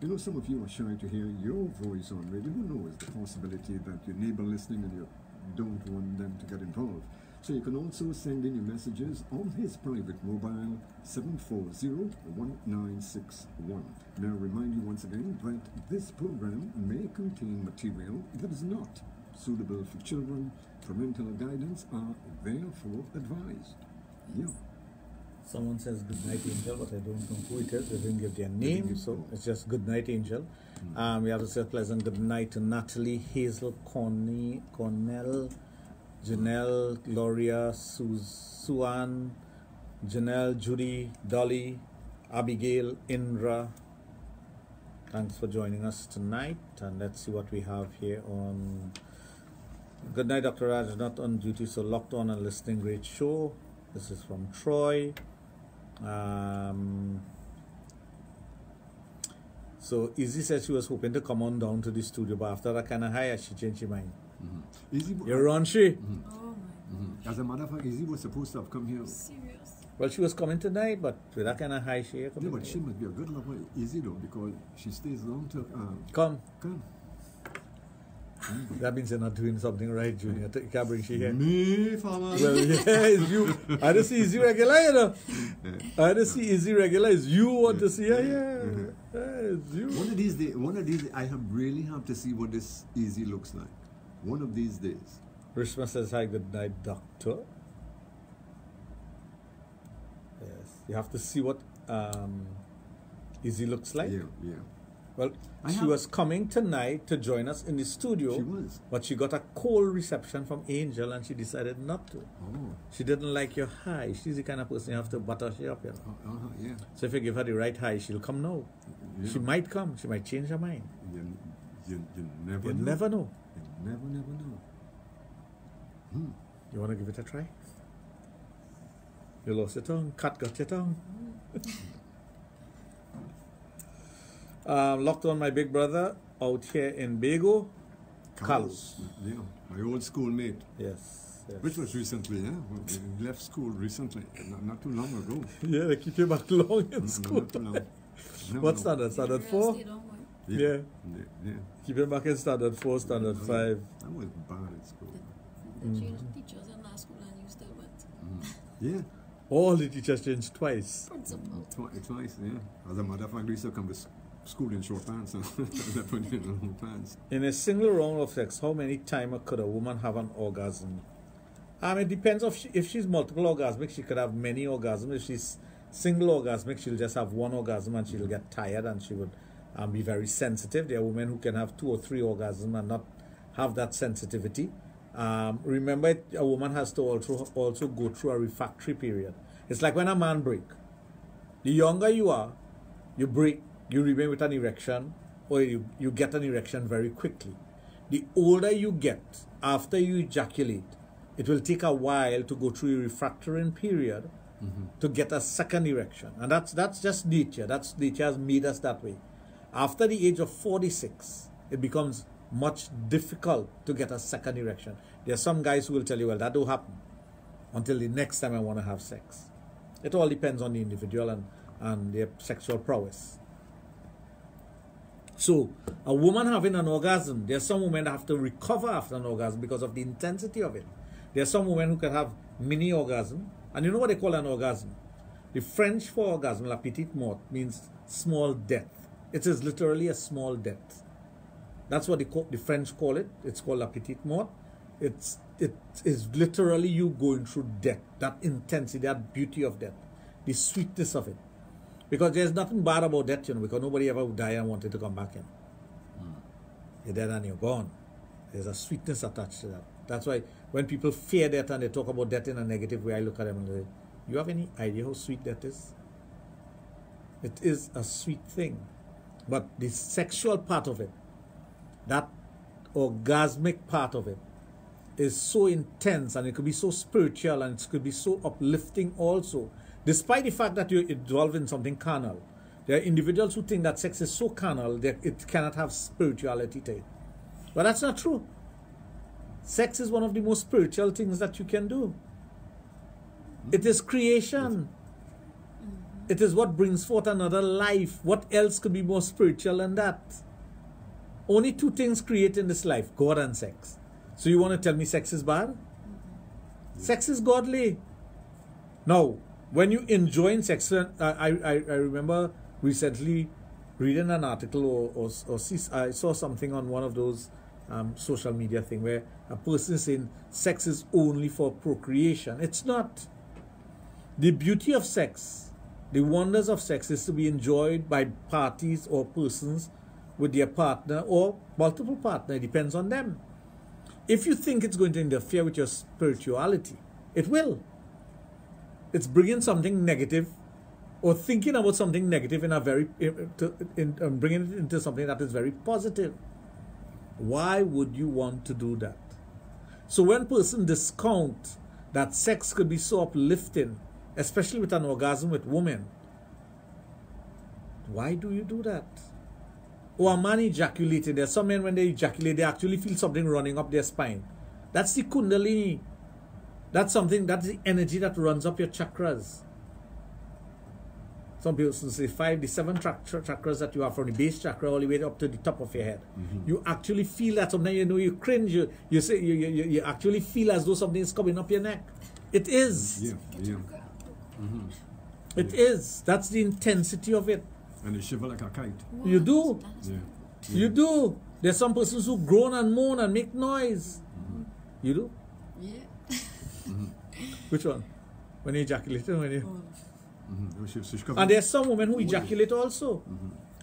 You know, some of you are shy to hear your voice on radio. Who knows the possibility that your neighbor listening and you don't want them to get involved. So you can also send in your messages on his private mobile 740-1961. May I remind you once again that this program may contain material that is not suitable for children. Parental guidance are therefore advised. Yeah.
Someone says good night angel, but I don't know who it is. They didn't give their name, so it's just good night angel. We have to say a pleasant good night to Natalie, Hazel, Cornell, Janelle, Gloria, Suan, Janelle, Judy, Dolly, Abigail, Indra. Thanks for joining us tonight, and let's see what we have here on. Good night, Dr. Raj. Not on duty, so locked on and listening. Great show. This is from Troy. So Izzy said she was hoping to come on down to the studio, but after that kind of high, she changed her mind.
Izzy,
You're on, she?
Oh my.
as a matter of fact, Izzy was supposed to have come here.
Serious.
Well, she was coming tonight, but with that kind of high, she
Yeah, but she must be a good lover, Izzy though, because she stays long to
come.
come.
That means you're not doing something right, Junior. You can't bring she here.
Me, farmer.
Well, yeah, it's you. I don't see Izzy regular, you know. I don't see Izzy regular. It's you want to see her, yeah. It's you.
One of these, I really have to see what this Izzy looks like. One of these days.
Rishma says hi, good night, doctor. Yes, you have to see what Izzy looks like.
Yeah.
Well, she was coming tonight to join us in the studio.
She was.
But she got a cold reception from Angel and she decided not to.
Oh.
She didn't like your high. She's the kind of person you have to butter she up, you know.
Yeah.
So if you give her the right high, she'll come now.
Yeah.
She might come. She might change her mind.
You never
You
know.
never know.
You never know.
You want to give it a try? You lost your tongue. Cat got your tongue. Locked on my big brother out here in Bego. Carlos.
Yeah, my old schoolmate.
Yes.
Which was recently, yeah? We left school recently, not too long ago.
Yeah, they keep you back long in school.
Not too long.
What standard? Standard 4? Yeah.
Yeah.
Keep him back in standard 4, standard 5.
I was bad at school.
They changed teachers in last school and you still went.
Yeah.
All the teachers changed twice.
Principal.
Twice, yeah. As a matter of fact, we used to come to school in short pants and they put in long pants.
In a single round of sex, how many times could a woman have an orgasm? It depends if she's multiple orgasmic, she could have many orgasms. If she's single orgasmic, she'll just have one orgasm and she'll get tired and she would be very sensitive. There are women who can have 2 or 3 orgasms and not have that sensitivity. Remember, a woman has to also go through a refractory period. It's like when a man breaks. The younger you are, you break, you remain with an erection, or you get an erection very quickly. The older you get, after you ejaculate, it will take a while to go through a refractory period to get a second erection. And that's just nature. Nature has made us that way. After the age of 46, it becomes much difficult to get a second erection. There are some guys who will tell you, well, that don't happen until the next time I want to have sex. It all depends on the individual and their sexual prowess. So a woman having an orgasm, there's some women that have to recover after an orgasm because of the intensity of it. There are some women who can have mini orgasm. And you know what they call an orgasm? The French for orgasm, la petite mort, means small death. It is literally a small death. That's what the French call it. It's called la petite mort. It is literally you going through death, that intensity, that beauty of death, the sweetness of it. Because there's nothing bad about death, you know, because nobody ever would die and wanted to come back in. You're dead and you're gone. There's a sweetness attached to that. That's why when people fear death and they talk about death in a negative way, I look at them and say, you have any idea how sweet death is? It is a sweet thing. But the sexual part of it, that orgasmic part of it, is so intense, and it could be so spiritual, and it could be so uplifting also. Despite the fact that you're involved in something carnal, there are individuals who think that sex is so carnal that it cannot have spirituality to it. But that's not true. Sex is one of the most spiritual things that you can do. It is creation. It is what brings forth another life. What else could be more spiritual than that? Only two things create in this life, God and sex. So you want to tell me sex is bad? Sex is godly. Now, when you enjoy sex, I remember recently reading an article or I saw something on one of those social media thing where a person is saying sex is only for procreation. It's not. The beauty of sex, the wonders of sex is to be enjoyed by parties or persons with their partner or multiple partner. It depends on them. If you think it's going to interfere with your spirituality, it will. It's bringing something negative or thinking about something negative in a very, bringing it into something that is very positive. Why would you want to do that? So when person discount that sex could be so uplifting, especially with an orgasm with women, why do you do that? Or a man ejaculating. There are some men when they ejaculate, they actually feel something running up their spine. That's the kundalini. That's the energy that runs up your chakras. Some people say the 7 chakras that you have from the base chakra all the way up to the top of your head. You actually feel that. Sometimes you cringe. You actually feel as though something is coming up your neck. It is.
Yeah.
It is. That's the intensity of it.
And they shiver like a kite.
What?
You do.
Yeah.
You do. There's some persons who groan and moan and make noise. You do?
Yeah.
Which one? When you ejaculate? When you...
And
there's some women who ejaculate also.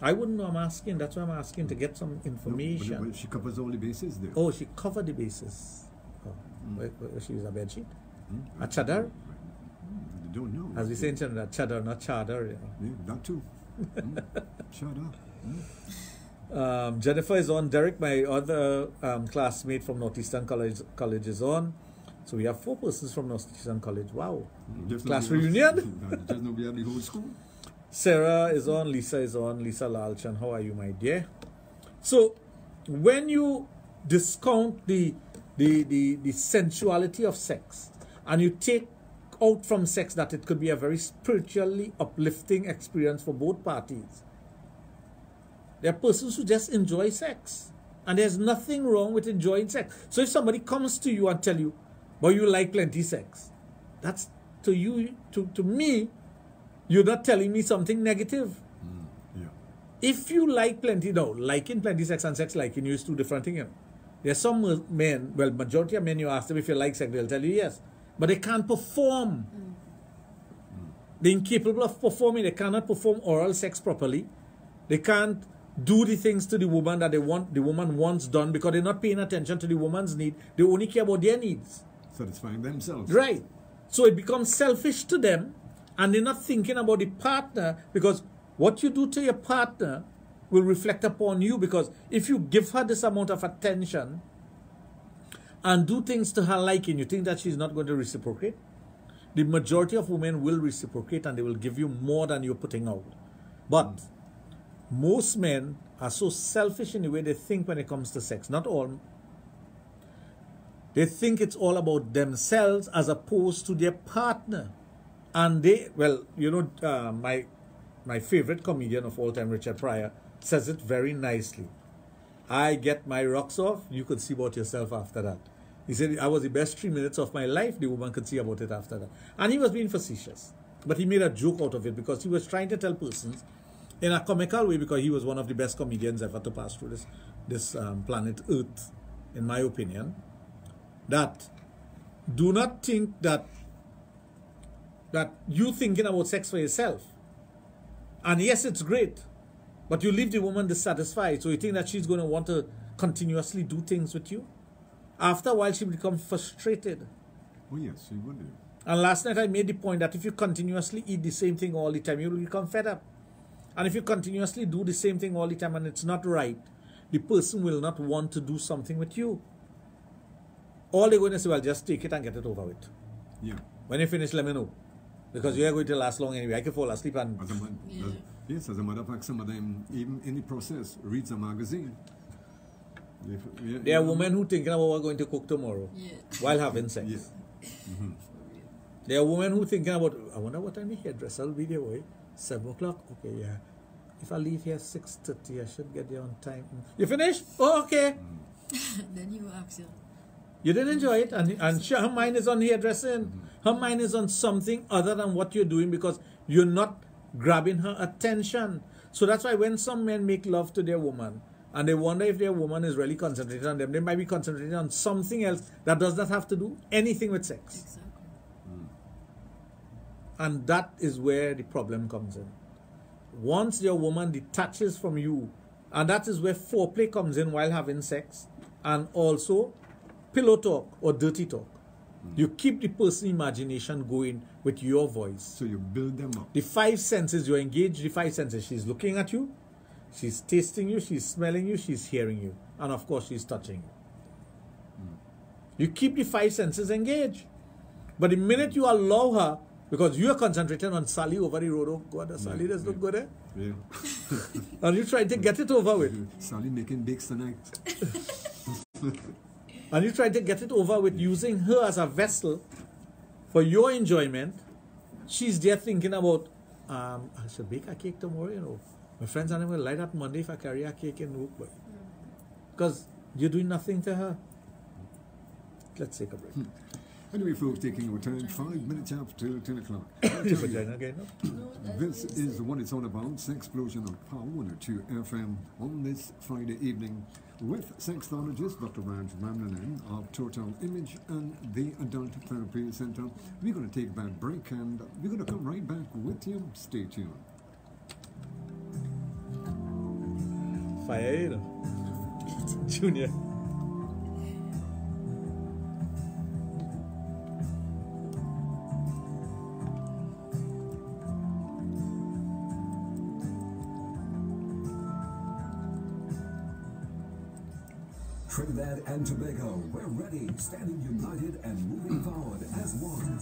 I wouldn't know. I'm asking. That's why I'm asking to get some information.
But she covers all the bases there.
Oh, she covered the bases. Oh. She use a bedsheet? A chadar?
I don't know.
As we say in Canada, chadar, not chadar. You know.
Yeah, that too. Chadar.
Jennifer is on. Derek, my other classmate from Northeastern College is on. So we have 4 persons from Northeastern College. Wow. Class reunion.
Just know we have the whole school.
Sarah is on. Lisa is on. Lisa Lalchan. How are you, my dear? So when you discount the sensuality of sex and you take out from sex that it could be a very spiritually uplifting experience for both parties, there are persons who just enjoy sex. And there's nothing wrong with enjoying sex. So if somebody comes to you and tell you, but you like plenty sex, that's to you, to me, you're not telling me something negative.
Yeah.
If you like plenty, no, liking plenty sex and sex liking you is 2 different things. You know? There's some men, well, majority of men, you ask them if you like sex, they'll tell you yes. But they can't perform. They're incapable of performing. They cannot perform oral sex properly. They can't do the things to the woman that the woman wants done because they're not paying attention to the woman's need. They only care about their needs.
Satisfying themselves.
Right. So it becomes selfish to them, and they're not thinking about the partner, because what you do to your partner will reflect upon you, because if you give her this amount of attention and do things to her liking, you think that she's not going to reciprocate? The majority of women will reciprocate, and they will give you more than you're putting out. But most men are so selfish in the way they think when it comes to sex. Not all. They think it's all about themselves as opposed to their partner. And they, well, you know, my favorite comedian of all time, Richard Pryor, says it very nicely. I get my rocks off, you could see about yourself after that. He said, I was the best 3 minutes of my life, the woman could see about it after that. And he was being facetious. But he made a joke out of it because he was trying to tell persons in a comical way, because he was one of the best comedians ever to pass through this planet Earth, in my opinion, that do not think that you thinking about sex for yourself. And yes, it's great, but you leave the woman dissatisfied, so you think that she's going to want to continuously do things with you. After a while, she will become frustrated.
Oh yes, she would do.
And last night I made the point that if you continuously eat the same thing all the time, you will become fed up. And if you continuously do the same thing all the time and it's not right, the person will not want to do something with you. All they're going to say, well, just take it and get it over with.
Yeah.
When you finish, let me know. Because you are going to last long anyway. I can fall asleep and...
Yes, as a matter of fact, some of them, even in the process, reads a magazine.
There are women who thinking about what going to cook tomorrow while having sex.
Yeah. Mm-hmm.
There are women who thinking about, I wonder what time the hairdresser will be there, boy. 7 o'clock? Okay, yeah. If I leave here 6:30, I should get there on time. You finished? Oh, okay.
Then you ask her.
You didn't enjoy it, and her mind is on hairdressing. Her mind is on something other than what you're doing because you're not grabbing her attention. So that's why when some men make love to their woman and they wonder if their woman is really concentrating on them, they might be concentrating on something else that does not have to do anything with sex.
Exactly.
And that is where the problem comes in. Once your woman detaches from you, and that is where foreplay comes in while having sex, and also pillow talk or dirty talk. You keep the person's imagination going with your voice.
So you build them up.
The 5 senses, you engage the 5 senses. She's looking at you, she's tasting you, she's smelling you, she's hearing you, and of course she's touching you. You keep the 5 senses engaged. But the minute you allow her, because you are concentrating on Sally over the road, oh God, Sally does look good, eh?
Yeah.
And you try to get it over with.
Sally making bakes tonight.
And you try to get it over with using her as a vessel for your enjoyment. She's there thinking about, I should bake a cake tomorrow, you know. My friends and I will light up Monday if I carry a cake in work. Because you're doing nothing to her. Let's take a break.
Anyway, folks, taking our time, 5 minutes after 10 o'clock. This is what it's all about. Sexplosion on Power 102 FM on this Friday evening with sexologist Dr. Raj Ramnanan of Total Image and the Adult Therapy Center. We're going to take that break and we're going to come right back with you. Stay tuned.
Fire, you know. Junior.
Trinidad and Tobago, we're ready, standing united and moving forward as one.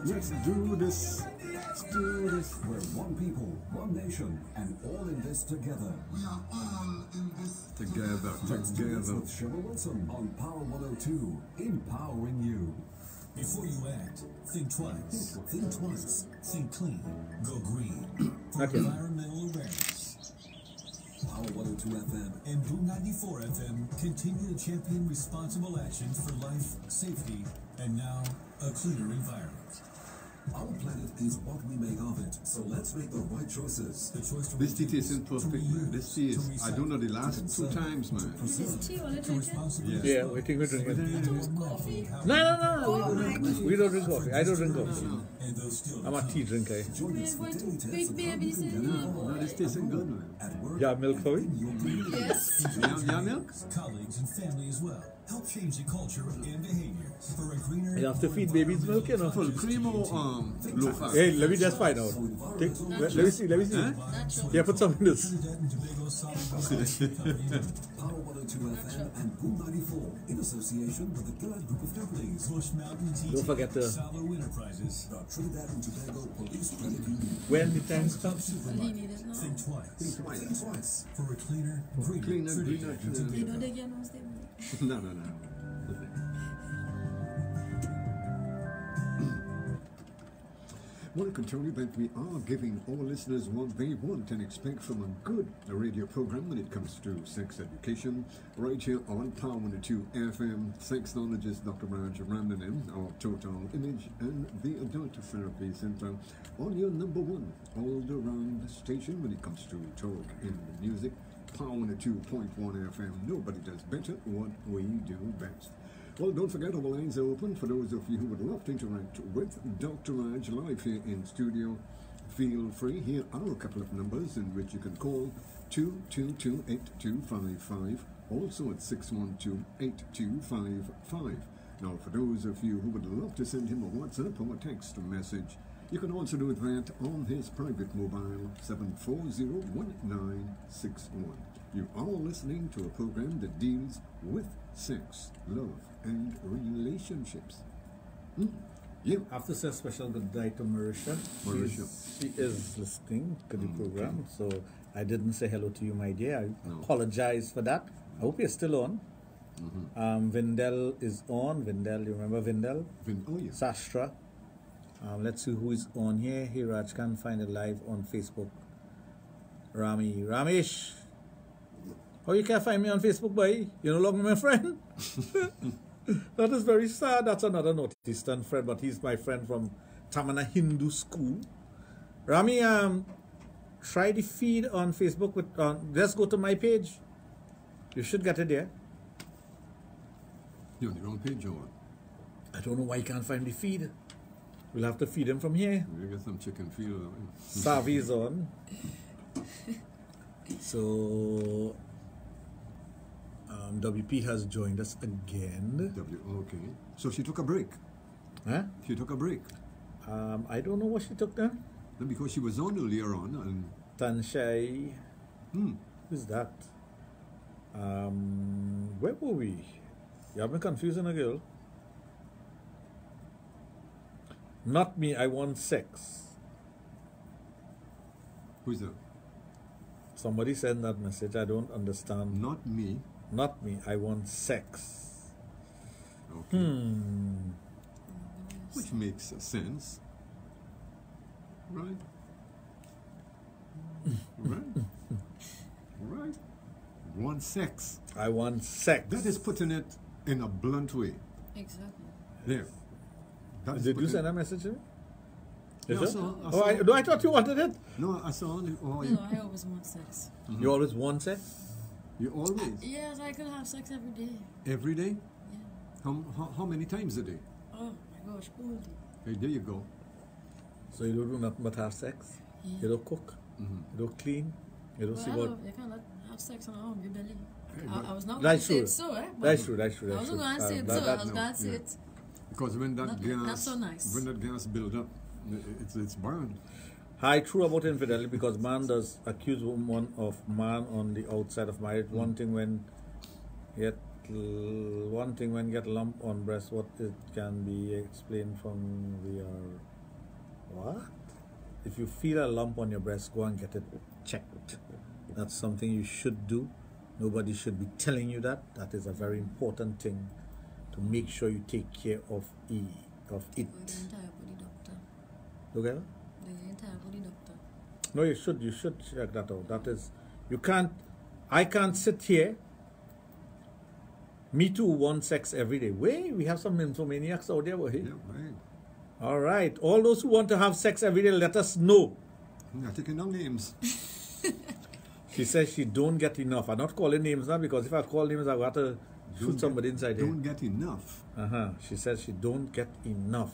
Let's do this. Let's do this.
We're one people, one nation, and all in this together.
We are all in this
Together.
Let's do this with Shimmer Wilson on Power 102, empowering you.
Before you act, think twice.
Think twice.
Think clean. Go green. For
Okay.
environmental awareness.
Power 102 FM
And Boom 94 FM continue to champion responsible actions for life, safety, and now a cleaner environment.
Our planet is what we make of it, so let's make the right choices.
The choice to
This tea
reduce,
isn't
to
perfect, man.
reuse,
This tea
to
is, I don't know, the
recycle,
last
to
2
conserve,
times, man.
to preserve,
Is tea only
to
drinking?
responsibly
Yes.
Yeah, we think we're drinking. No. We don't drink coffee. I don't drink coffee.
and those still
I'm a tea drinker.
Join
We're
us for
going to
daily tips
big
of how
babies
you
in
can
here.
get involved
No, this tasting good, man.
at work.
Yeah, milk for me?
Yes.
Yeah, milk?
colleagues and family as well. Help change the culture and behaviors for a greener.
You have to feed babies milk, you know.
Full cream or low fat?
Hey, let me just find out. Let me see.
Huh?
Natural.
Yeah, put some in this.
Trinidad and Tobago Solid Waste Company,
Power 102 FM and Boom 94 in association with the Gillard Group of Companies.
Bush Mountain Tea,
Don't forget to-
Salo Enterprises,
The Trinidad and Tobago Police Credit Union.
When the time comes.
Supermarket.
He needed now.
Think twice
Think twice.
for a cleaner, greener
Cleaner.
Trinidad.
They don't get no stable.
No. Well, I can tell you that we are giving all listeners what they want and expect from a good radio program when it comes to sex education. Right here on Power 102 FM, sexologist Dr. Raj Randanen, our Total Image and the Adult Therapy Center, on your number one all-around station when it comes to talk and music. Power 102.1 FM. Nobody does better what we do best. Well, don't forget our lines are open for those of you who would love to interact with Dr. Raj live here in studio. Feel free. Here are a couple of numbers in which you can call 222-8255, also at 612-8255. Now, for those of you who would love to send him a WhatsApp or a text message, you can also do that on his private mobile, 740-1961. You are listening to a program that deals with sex, love, and relationships. Yeah.
I have to say a special good day to Marisha. She is listening to the program, so I didn't say hello to you, my dear. I apologize for that. I hope you're still on. Vindel is on. Vindel, you remember Vindel?
Oh, yeah.
Sastra. Let's see who is on here. Here, Raj can find it live on Facebook. Ramesh. Oh, you can't find me on Facebook, boy. You're no longer my friend. That is very sad. That's another Northeastern friend, but he's my friend from Tamana Hindu School. Rami, try the feed on Facebook. Just go to my page. You should get it there.
You're on the wrong page, or what?
I don't know why you can't find the feed. We'll have to feed him from here.
We'll get some chicken feed.
Savi is on. So, WP has joined us again.
Okay. So she took a break.
Huh?
She took a break.
I don't know what she took then.
No, because she was on earlier on. And
Tanshai. Who's that? Where were we? You have me confusing a girl. Not me, I want sex.
Who's that?
Somebody sent that message. I don't understand.
Not me.
Not me, I want sex.
Okay. Which makes sense. Right? Right? Want sex.
I want sex.
That is putting it in a blunt way.
Exactly.
There.
Did you send a message to me?
Yeah, I saw.
I thought you wanted it.
No, I saw it.
No, I always want sex.
You always want sex?
You always?
Yes, I could have sex every day.
Every day?
Yeah.
How many times a day?
Oh my gosh, all day.
Hey, there you go.
So you don't do nothing but have sex?
Yeah.
You don't cook? You don't clean? You don't see what?
You cannot have sex on a hungry belly. I was not
That's
going
true.
to say it so, eh?
That's true.
I wasn't going to say it so. I was going to say it.
Because when that gas,
not so nice.
when that gas build up, it's burned.
Hi, true about infidelity because man does accuse woman of man on the outside of marriage. One thing when get lump on breast, what it can be explained from what? If you feel a lump on your breast, go and get it checked. That's something you should do. Nobody should be telling you that. That is a very important thing to make sure you take care of it. Okay? No, you should check that out. That is, I can't sit here. Me too want sex every day. Wait, we have some nymphomaniacs out there.
Yeah, right.
All right. All those who want to have sex every day, let us know.
I'm taking no names.
She says she don't get enough. I'm not calling names now because if I call names, I've got to shoot somebody inside there.
Don't get enough.
She says she don't get enough.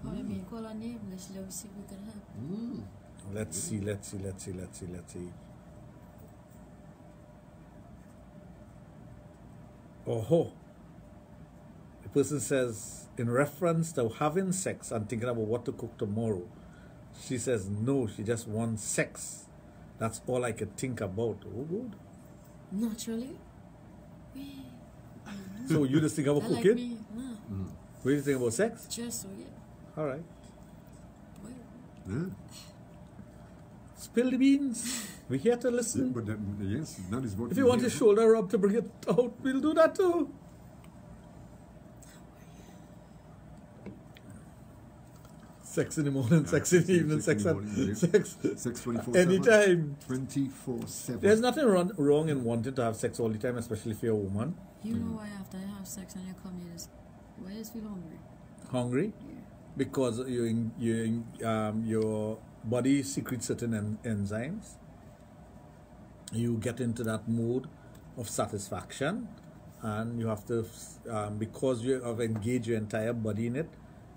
I mean, call her name. Let's see if we can help.
Let's see. Oh, the person says, in reference to having sex and thinking about what to cook tomorrow, she says no, she just wants sex. That's all I could think about. Oh, good.
Naturally.
So you just think about cooking?
Like me.
What do you think about sex?
Just so, yeah.
All right.
Yeah.
Spill the beans. We're here to listen.
Yeah, but yes, that is what.
If you want your shoulder rub to bring it out, we'll do that too. Sex in the morning, sex in the evening, sex at sex
24/7.
Anytime.
24/7.
There's nothing wrong in wanting to have sex all the time, especially if you're a woman.
You know why after you have sex and you come here, why you just feel hungry?
Hungry?
Yeah.
Because your body secretes certain enzymes. You get into that mood of satisfaction, and you have to, because you have engaged your entire body in it,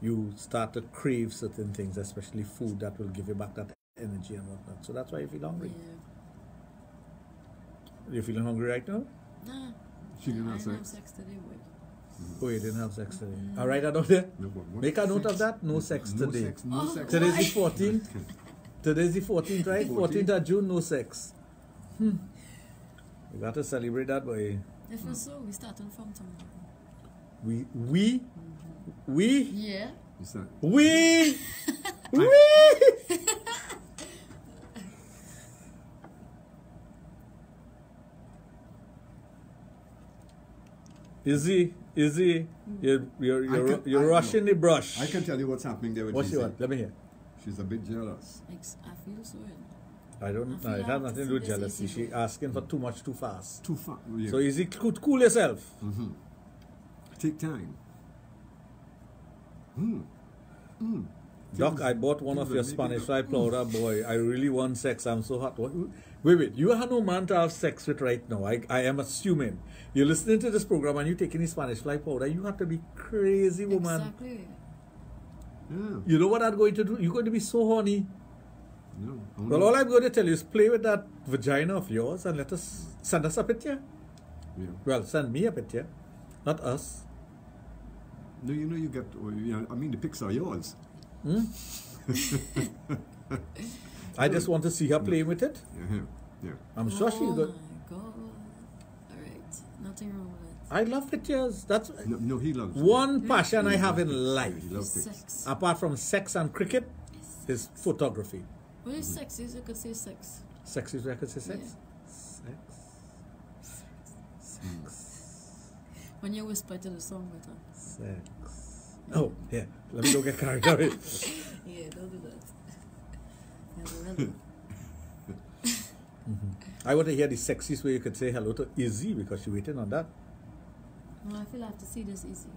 you start to crave certain things, especially food that will give you back that energy and whatnot. So that's why you feel hungry.
Yeah.
You feeling hungry right now?
Nah.
She didn't have
I didn't have
sex.
sex today, boy.
Oh, you didn't have sex today. All right, out of there.
No, but what
Make a note
sex?
of that. No sex
No
today.
sex, no sex.
Today's the 14th. Today's the 14th, right? 14th of June, no sex. You got to celebrate that, boy.
If it's so, we starting from tomorrow.
We?
Yeah.
Is that?
We! Izzy, you're rushing the brush.
I can tell you what's happening there with
What's
Izzy.
your what? Let me hear.
She's a bit jealous.
I feel so.
I don't know. It has nothing to do with jealousy. She's asking for too much too fast.
Too far. Yeah.
So Izzy, cool yourself.
Take time.
Doc, I bought one of your Spanish fly powder, boy. I really want sex. I'm so hot. Wait. You have no man to have sex with right now. I am assuming. You're listening to this program and you're taking the Spanish fly powder. You have to be crazy, woman.
Exactly.
Yeah.
You know what I'm going to do? You're going to be so horny.
No.
Well, all I'm going to tell you is play with that vagina of yours and send us a picture.
Yeah.
Well, send me a picture, not us.
No, you know you get. I mean, the pics are yours.
I just want to see her playing with it.
Yeah.
I'm sure she's
Oh
good.
my God. Alright. Nothing wrong with it.
I love pictures. That's
No, he loves
one passion I have in life,
He loves pics.
Sex.
apart from sex and cricket, is photography.
What is sex? You could say sex.
Sex is where I could say sex.
Yeah.
Sex.
When you whisper to the song better.
Sex. Oh, yeah. Let me don't get carried away.
Yeah, don't do that. Yeah,
I want to hear the sexiest way you could say hello to Izzy because she's waiting on that.
well, I feel I have to see this easy.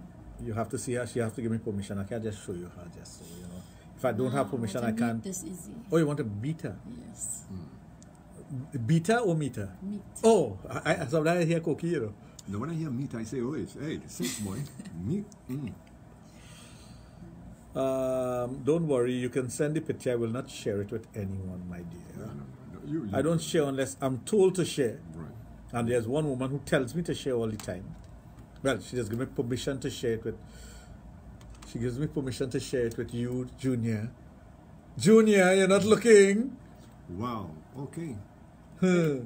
You have to see her. She has to give me permission. I can't just show you her just so you know. If I don't have permission, I can't.
This easy.
Oh, you want to beat her?
Yes.
Beat her or meet her?
Meat.
Oh, sometimes I hear Cokie, you know.
Now when I hear meat, I say, oh, hey, the sex boy, meat.
Don't worry, you can send the picture. I will not share it with anyone, my dear.
No. You
I don't share unless I'm told to share.
Right.
And there's one woman who tells me to share all the time. Well, she just gives me permission to share it with. She gives me permission to share it with you, Junior. Junior, you're not looking.
Wow. Okay.
Huh.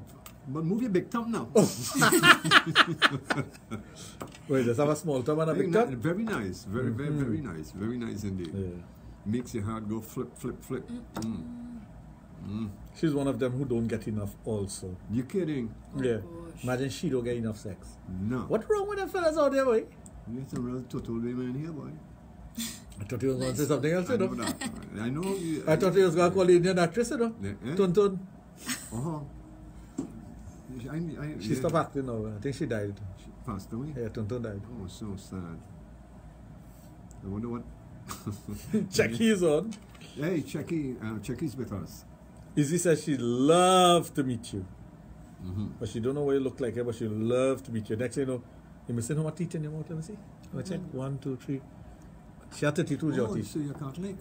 But move your big thumb now.
Wait, does have a small thumb and a
Very
big
ni-
thumb?
Very nice. Very nice. Very nice indeed.
Yeah.
Makes your heart go flip.
She's one of them who don't get enough also.
You kidding?
Yeah.
gosh.
Imagine she don't get enough sex.
No.
What's wrong with them fellas out there, boy?
You're some real total women here, boy.
I thought he was going to say something else,
I
you
know
know.
that. I know you.
I thought he was going to call the Indian actress, you know.
Yeah.
Tun Tun.
Uh-huh.
She stopped acting now. I think she died.
She passed away?
Yeah, Tun Tun died.
Oh, so sad. I wonder what...
Checkie's on.
Hey, Checkie's with us.
Izzy says she'd love to meet you. But she don't know what you look like, but she'd love to meet you. Next thing you know, you missing how much teeth in your mouth? Let me see. Let me check. 1, 2, 3. She had 32 jaw
Oh,
teeth.
so you're Catholic?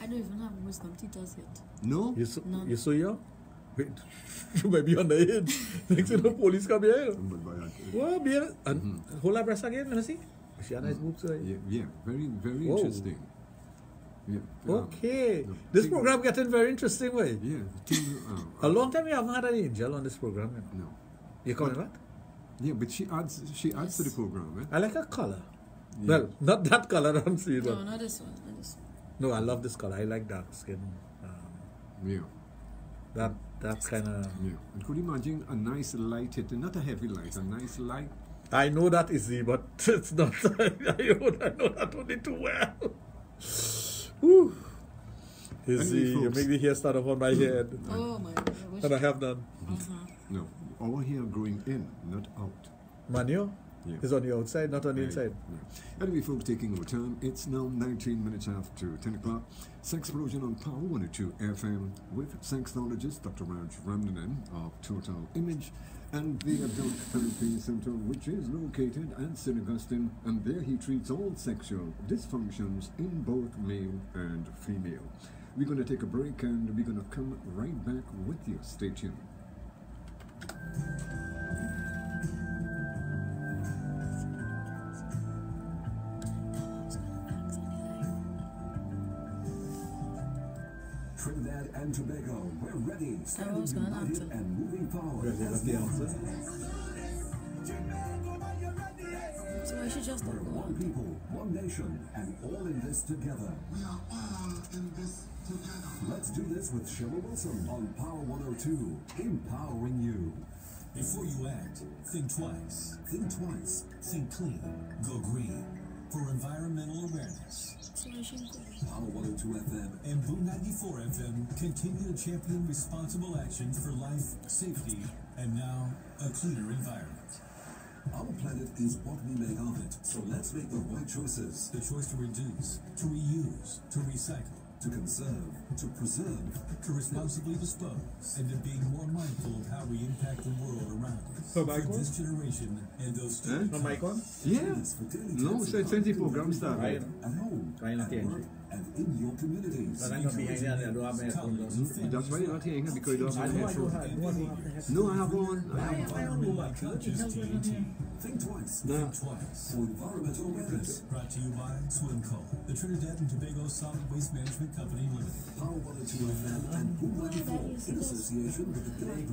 I don't even have wisdom teeth yet.
No?
None.
You so young? Wait, you might be underage. Next thing you know, police come here. Well, be here. And hold her breast again, let me see. She had nice boobs, right?
Yeah, very
Whoa.
interesting. Yeah.
Okay.
the
This
thing-
program getting very interesting, way.
Yeah. the thing,
A long time you haven't had an angel on this program. You know.
No.
You coming back?
Yeah, but she adds to the program, eh?
I like her color.
Yeah.
Well, not that color that I'm seeing.
No,
but-
not this one. Not this one.
No, I love this color. I like dark skin.
Yeah.
That kind of.
Yeah. And could you imagine a nice light hitting, not a heavy light, a nice light?
I know that easy, but it's not. I know that only too well. Whew. You see, you make the hair stand up on my head.
Oh my God.
And I have none.
No, our hair growing in, not out.
Manio?
Yeah.
It's on the outside, not on the inside.
Yeah. Anyway, folks, taking our time, it's now 19 minutes after 10 o'clock. Sexplosion on Power 102 FM with sexologist Dr. Raj Ramnanan of Total Image and the Adult Therapy Center, which is located at St. Augustine, and there he treats all sexual dysfunctions in both male and female. We're going to take a break and we're going to come right back with you. Stay tuned.
Trinidad and Tobago, we're ready, standing
was gonna
united
answer.
and moving forward.
Is that the answer?
So I should just not go
One
on.
people, one nation, and all in this together.
We are all in this together.
Let's do this with Sheila Wilson on Power 102, empowering you.
Before you act, think twice.
Think twice.
Think clean. Go green. For environmental awareness.
So I should go.
Power 102 FM.
And Boom 94 FM continue to champion responsible actions for life, safety, and now a cleaner environment.
Our planet is what we make of it, so let's make the right choices.
The choice to reduce, to reuse, to recycle,
To conserve, to preserve,
to responsibly dispose, and to be more mindful of how we impact the world around us.
So,
For
Michael?
this generation and those still
No mic on?
Yeah.
for daily
No,
tips
since
and
the program started.
Right.
at home,
Right,
at
okay.
work, and in your communities.
But I'm not behind there, I don't have my headphones on.
That's why you're not hearing it, because you don't have
I
your
don't
headphones.
have headphones.
No, I have one. I have one.
by Conscious TNT.
Think twice.
Think twice.
For environmental awareness.
Brought to you by Swimco, the Trinidad and Tobago Solid Waste Management Company Limited.
Power 102 FM and Boom 94 in association with the Day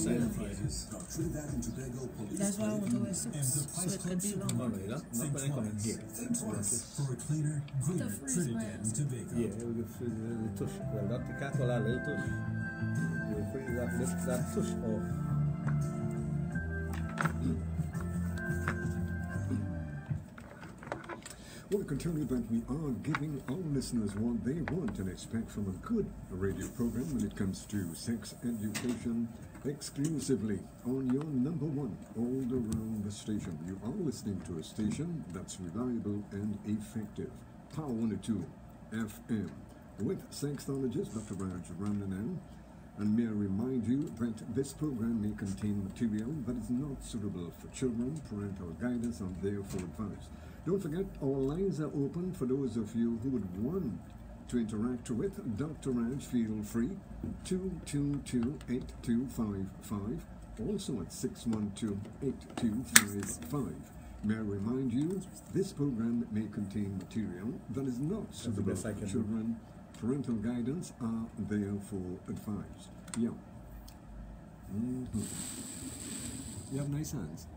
Trinidad and Tobago Police.
That's why I want to wear
And
suits,
the
so
Price
it
Club
could be long.
No, no, not when I come in here.
Think twice.
for a cleaner, greener
freeze
Trinidad
my
and Tobago.
Yeah, we will freeze the tush. Well, that, you can't call that a little tush. You will freeze that tush off.
Well, we continue that we are giving our listeners what they want and expect from a good radio program when it comes to sex education, exclusively on your number one all around the station. You are listening to a station that's reliable and effective. Power 102 FM with sexologist Dr. Raj Ramnanan. And may I remind you that this program may contain material that is not suitable for children. Parental guidance are there for advice. Don't forget, our lines are open for those of you who would want to interact with Dr. Raj. Feel free. 222-8255. Also at 612-8255. May I remind you, this program may contain material that is not suitable
best I
for
can do.
children. Parental guidance are there for advice. Yeah. You have nice hands.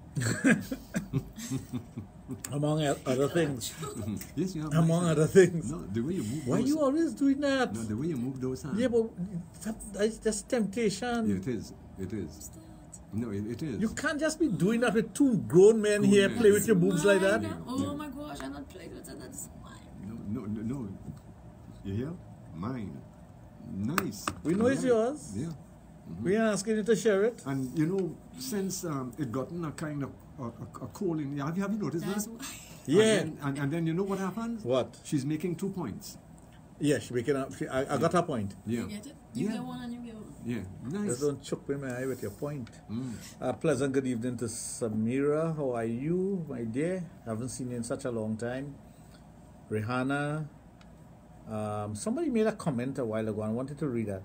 Among other things.
Yes, you have
Among
nice
other
hands.
things.
No, the way you move
Why are
those,
you always doing that?
no, the way you move those hands.
Yeah, but that's just temptation.
Yeah, it is. It is. No, it is.
You can't just be doing that with two grown men
Grown
here,
men.
play with your boobs like that.
Oh my gosh, I'm not playing with it. That's mine.
No. You hear? Mine. Nice.
We know it's yours.
Yeah.
We are asking you to share it.
And you know, since it gotten a kind of a calling, have you noticed
That's
that?
why.
Yeah.
And then you know what happens?
What?
She's making 2 points.
Yeah, she making up. I got her point.
Yeah.
You get it? You
Yeah.
get one and you get one.
Yeah.
Just
Nice.
don't choke me in my eye with your point. Pleasant good evening to Samira. How are you, my dear? Haven't seen you in such a long time. Rihanna. Somebody made a comment a while ago. I wanted to read that.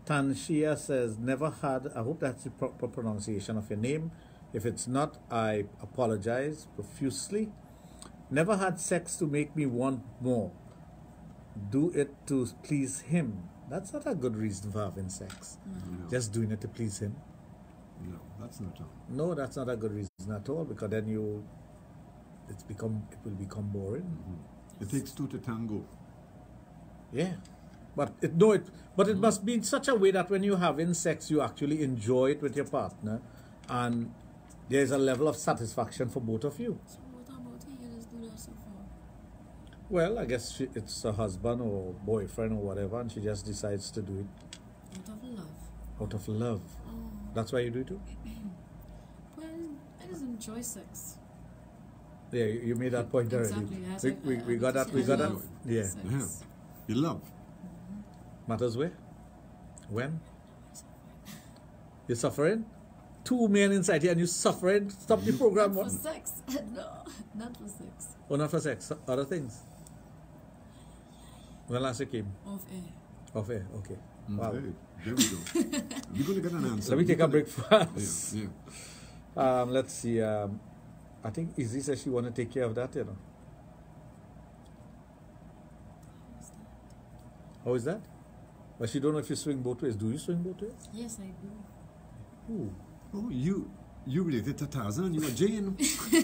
Tanshia says, never had, I hope that's the proper pronunciation of your name. If it's not, I apologize profusely. Never had sex to make me want more. Do it to please him. That's not a good reason for having sex.
No.
Just doing it to please him.
No, that's not all.
No, that's not a good reason at all, because then it will become boring.
It takes 2 to tango.
Yeah. But it must be in such a way that when you're having sex, you actually enjoy it with your partner, and there's a level of satisfaction for both of you.
So what about you? You just do that so far.
Well, I guess it's a husband or boyfriend or whatever, and she just decides to do it
Out of love.
out of love.
Oh.
That's why you do it too?
Well, I just enjoy sex.
Yeah, you made that point already.
Exactly. As
We got that. We got that.
love
Yeah.
sex.
Yeah. You love.
Matters where? When? You're suffering? 2 men inside here and you're suffering? Stop the program.
Not
What?
for sex. No, not for sex.
Oh, not for sex. Other things. When last you came?
Off air.
Off air. Okay. Wow.
Hey, there we go. We're going to get an answer.
Let me take a break first.
Yeah, yeah.
Let's see. I think Izzy says she want to take care of that, you know. How is that? Well, she don't know if you swing both ways. Do you swing both ways?
Yes, I do.
Ooh.
Oh, you related to Tarzan? You are Jane?
Yeah,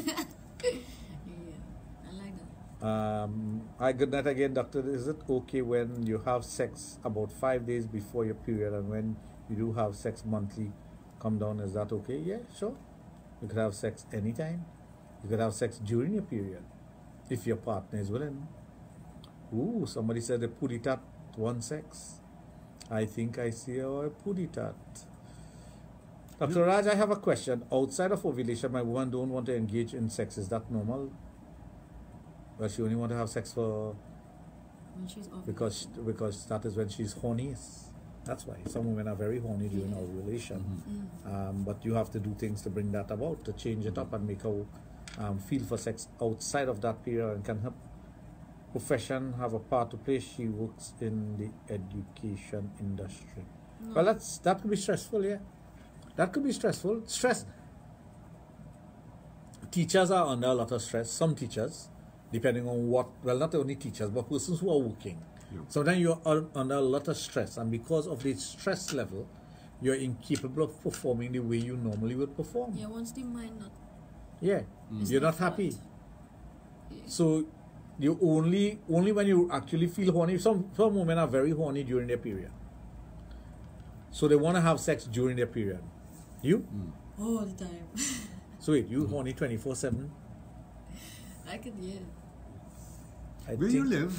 I like that.
Hi, good night again, doctor. Is it okay when you have sex about 5 days before your period, and when you do have sex monthly, come down? Is that okay? Yeah, sure. You could have sex anytime. You could have sex during your period, if your partner is willing. Ooh, somebody said a putty tat one sex. I think I see a putty tat. Dr. Raj, I have a question. Outside of ovulation, my woman don't want to engage in sex. Is that normal? Well, she only want to have sex for
When she's off.
because that is when she's horny. That's why some women are very horny during ovulation. But you have to do things to bring that about, to change it up and make her feel for sex outside of that period. And can her profession have a part to play? She works in the education industry.
No.
Well, that could be stressful, yeah. That could be stressful. Stress. Teachers are under a lot of stress. Some teachers, depending on what, well, not only teachers, but persons who are working.
Yeah.
Sometimes you're under a lot of stress, and because of the stress level, you're incapable of performing the way you normally would perform.
Yeah, once the mind not.
Yeah,
It's
you're
their
not happy.
fault. Yeah.
So you only when you actually feel horny. Some women are very horny during their period, so they want to have sex during their period. You?
All the time.
So wait, you horny 24/7?
I could, yeah.
I
Where you live?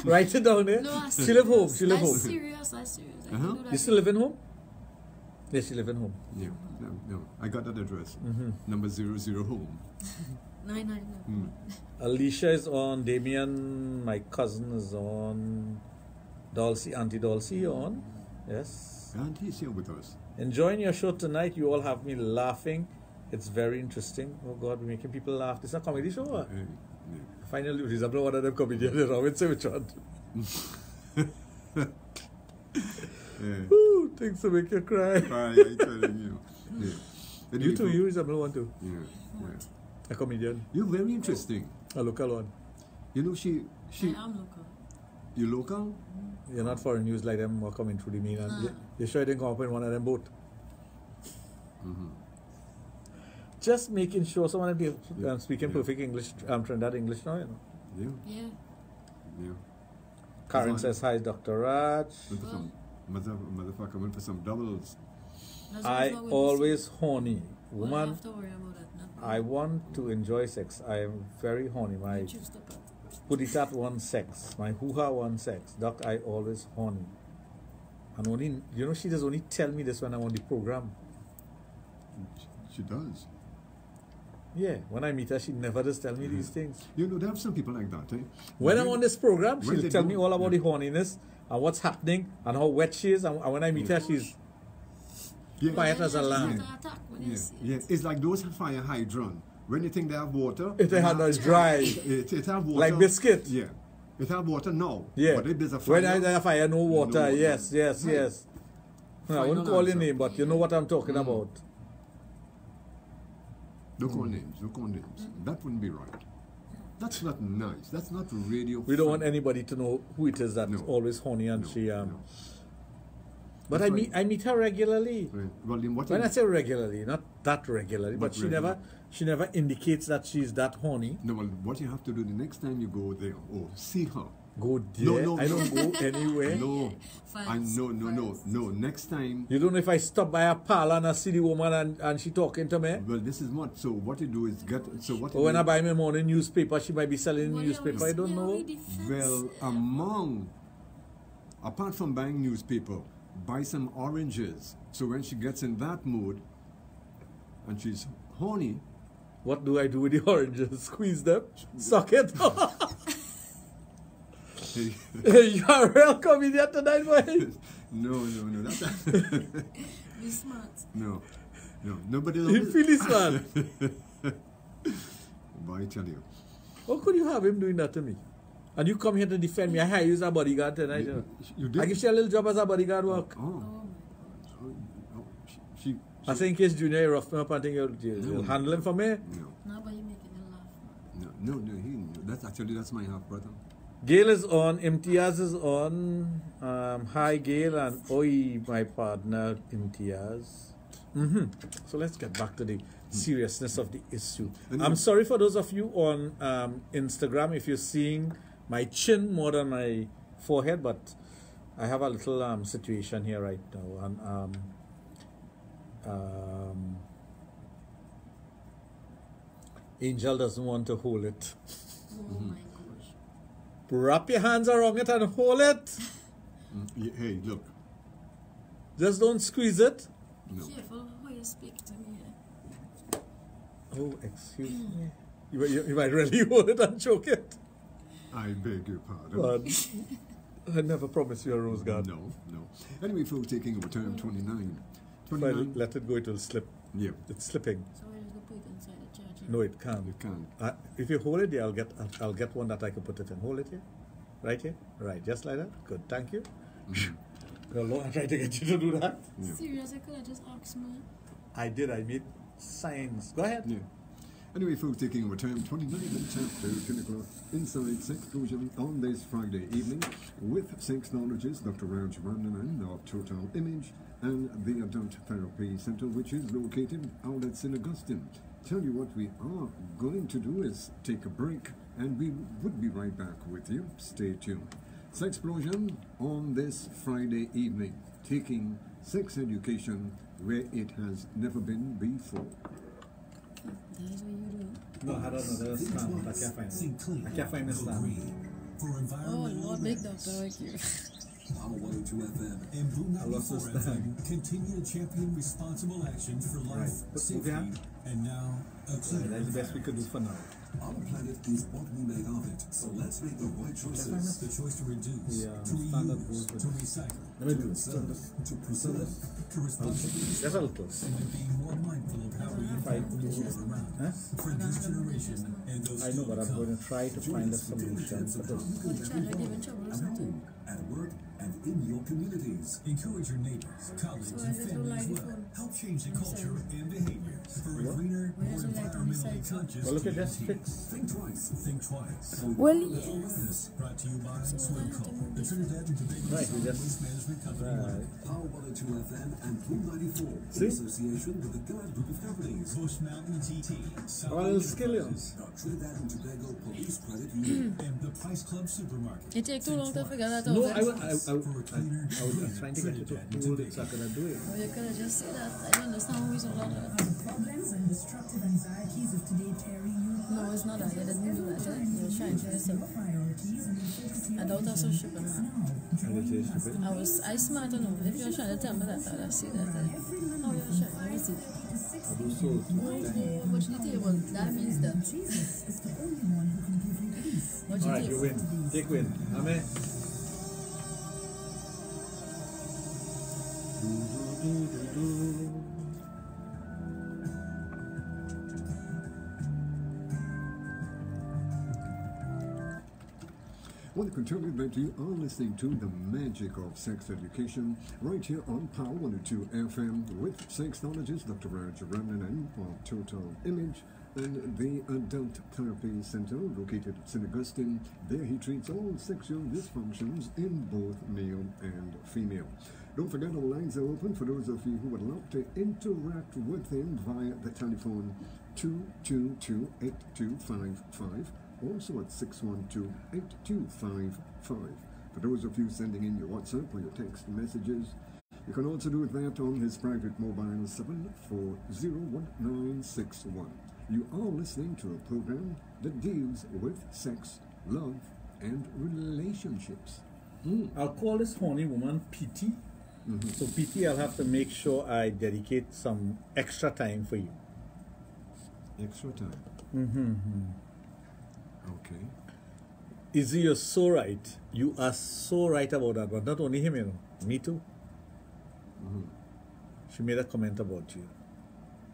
Write it down there.
No, I'm
She live home. She live
I'm
home.
serious. I'm serious. I can
Uh-huh.
do that.
You still live in home? Yes, you live in home.
Yeah, no. I got that address. Number 00 home.
999.
Alicia is on. Damien, my cousin, is on. Dulcie, Auntie Dulcie, on. Yes.
And he's here with us.
Enjoying your show tonight. You all have me laughing. It's very interesting. Oh God, we're making people laugh. This is a comedy show. Or?
Hey, yeah.
Finally, resemble one of them comedians. I would say which one.
Yeah.
Ooh, things to make you cry.
I'm telling you. Yeah. And
You too.
people-
You resemble one too.
Yeah, yeah.
A comedian.
You're very interesting.
A local one.
You know, she
I am local.
you local?
You're not foreign news like them or coming through the main. And you sure you didn't come up in one of them both? Just making sure someone be speaking perfect English, Trinidad English now, you know.
Yeah,
Yeah.
yeah.
Karen
Fine.
says, hi, Dr. Raj.
Went for some motherfucker went for some doubles.
That's
I
what's wrong with
always horny.
this. Well, I
Woman,
have to worry about that. Not
I want to enjoy sex. I am very horny. My
You choose the part.
puditat wants sex. My hoo-ha wants sex. Doc, I always horny. And only, you know, she does only tell me this when I'm on the program.
She does.
Yeah, when I meet her, she never does tell me these things.
You know, there are some people like that, eh?
When I'm on this program,
when
she'll
they
tell me
do-
all about
yeah.
the horniness and what's happening and how wet she is. And when I meet her, she's
Yeah.
quiet as a lamb.
Attack when you
Yeah,
see
yeah.
it.
It's like those fire hydrant. When you think they have water,
If they had a dry,
it have water.
like biscuit.
Yeah. It have water now.
Yeah.
But if there's a fire,
When I have fire, no water.
water.
Yes, yes,
Right.
yes. No, I
Final
wouldn't call your
answer.
name, but you know what I'm talking about.
Don't call names. Don't call names. That wouldn't be right. That's not nice. That's not radio.
We don't want anybody to know who it is that's
No.
always horny and
No,
she
no.
But
That's
I meet her regularly.
Right. Well, then what?
When I say regularly, not that regularly, but
But
she
regular.
never indicates that she's that horny.
No, well, what you have to do the next time you go there or see her,
go there.
No.
I don't go anywhere.
No. No. Next time.
You don't know if I stop by a parlor and I see the woman and she talking to me?
Well, this is what. So what you do is get. So what?
Or when I buy my morning newspaper, she might be selling
Well,
newspaper. I don't know.
Well, apart from buying newspaper, buy some oranges. So when she gets in that mood, and she's horny.
What do I do with the oranges? Squeeze them? Suck it? You are a real comedian tonight, boy.
No. That's
Be smart.
No. Nobody.
You feel this, man?
But I tell you.
How could you have him doing that to me? And you come here to defend me. I hire you as a bodyguard tonight.
You did?
I give you a little job as a bodyguard work.
Oh. She
I think in case Junior you rough me up and think you'll handle him for me.
No,
but you making me laugh.
no. That's my half brother.
Gail is on, Imtiaz is on. Hi Gail and oi my partner Imtiaz. So let's get back to the seriousness of the issue. I'm sorry for those of you on Instagram if you're seeing my chin more than my forehead, but I have a little situation here right now, and Angel doesn't want to hold it.
Oh my gosh.
Wrap your hands around it and hold it.
Hey, look.
Just don't squeeze it.
No.
Careful how you speak to me.
Oh, excuse me. You might really hold it and choke it.
I beg your pardon.
But I never promised you a rose garden.
No. Anyway, folks, taking over time 29.
If I let it go, it will slip.
Yeah.
It's slipping.
So we're just gonna put it inside the charger.
No, it can't.
It can't.
If you hold it there, I'll get one that I can put it in. Hold it here. Right here. Right, just like that. Good, thank you. Lord, I tried to get you to do that.
Yeah.
Seriously, could I just ask me?
I did. I made signs. Go ahead.
Yeah. Anyway, folks, taking over time 29 and chapter 10 o'clock inside Sexplosion on this Friday evening with sexologist Dr. Raj Randanan of Total Image and the Adult Therapy Center, which is located out at St. Augustine. Tell you what we are going to do is take a break, and we would be right back with you. Stay tuned. Sexplosion on this Friday evening, taking sex education where it has never been before.
That's what you do.
No, I don't know. There's stand. I can't find it. I can't find the stand.
Oh, Lord, big doctor, like you.
Power 102 FM
and Blue 94 FM continue to champion responsible actions for life, safety, and now a cleaner
That's the best we could do for now.
Our planet is what we make of it, so let's make the right choices.
The choice to reduce,
Yeah,
to
standard
reuse,
goes
to recycle,
Let me
to
do it.
conserve, to preserve, to responsibly
Just a little.
and to be more mindful of how we interact with each other around.
Huh?
For this generation and those
I know, but I'm
still to
going to try to find a solution for this.
But the charger giving trouble or
At
something.
home, at work, and in your communities.
encourage your neighbors, colleagues,
So I
and
just
family
don't
as
like
well.
the phone.
Help change the culture and behavior for a greener,
Why
more
doesn't it like on the
environmentally
side?
conscious
Well, look at this
community.
fix.
Think twice.
Think twice.
Well,
Mental wellness.
Brought to you by Swimco, the Trinidad and Tobago
Right, we
Solid
just-
Waste Management Company.
Power 102 FM and Blue 94
See?
in association with the Guard Group of Companies.
Bush Mountain GT,
Well, skill you.
The Trinidad and Tobago Police Credit Union.
and the Price Club Supermarket.
it takes too long to figure that out.
No,
eh?
I was trying to get you to hold it so I could do it.
Well, you could have just said that. I don't understand why we so loud at that.
The problems and destructive anxieties of today tearing you apart.
No, it's not that. You didn't do that.
Time
You were
to
trying to
readjust
yourself.
your priorities and refocus your
I doubt that's so
vision.
stupid,
It's
man.
now. Join Pastor
I smart enough. If you're trying to tell me that, I'd see that.
every
Oh,
Monday
you're sure. Let me see.
to 6
I do so.
Oh, watch the table. That means that.
Jesus is the only one who can give you peace.
Watch
All
the
right, you
table.
win. Take win. Amen.
Well, continue that you are listening to the magic of sex education right here on Power 102 FM with sexologist Dr. Raj Randanan of Total Image and the Adult Therapy Center located at St. Augustine. There he treats all sexual dysfunctions in both male and female. Don't forget our lines are open for those of you who would love to interact with him via the telephone 222-8255 also at 612-8255. For those of you sending in your WhatsApp or your text messages, you can also do that on his private mobile 7401961. You are listening to a program that deals with sex, love, and relationships.
I'll call this horny woman PT. So PT, I'll have to make sure I dedicate some extra time for you.
Extra time. Okay.
Izzy, you're so right. You are so right about that. But not only him, you know. Me too. She made a comment about you,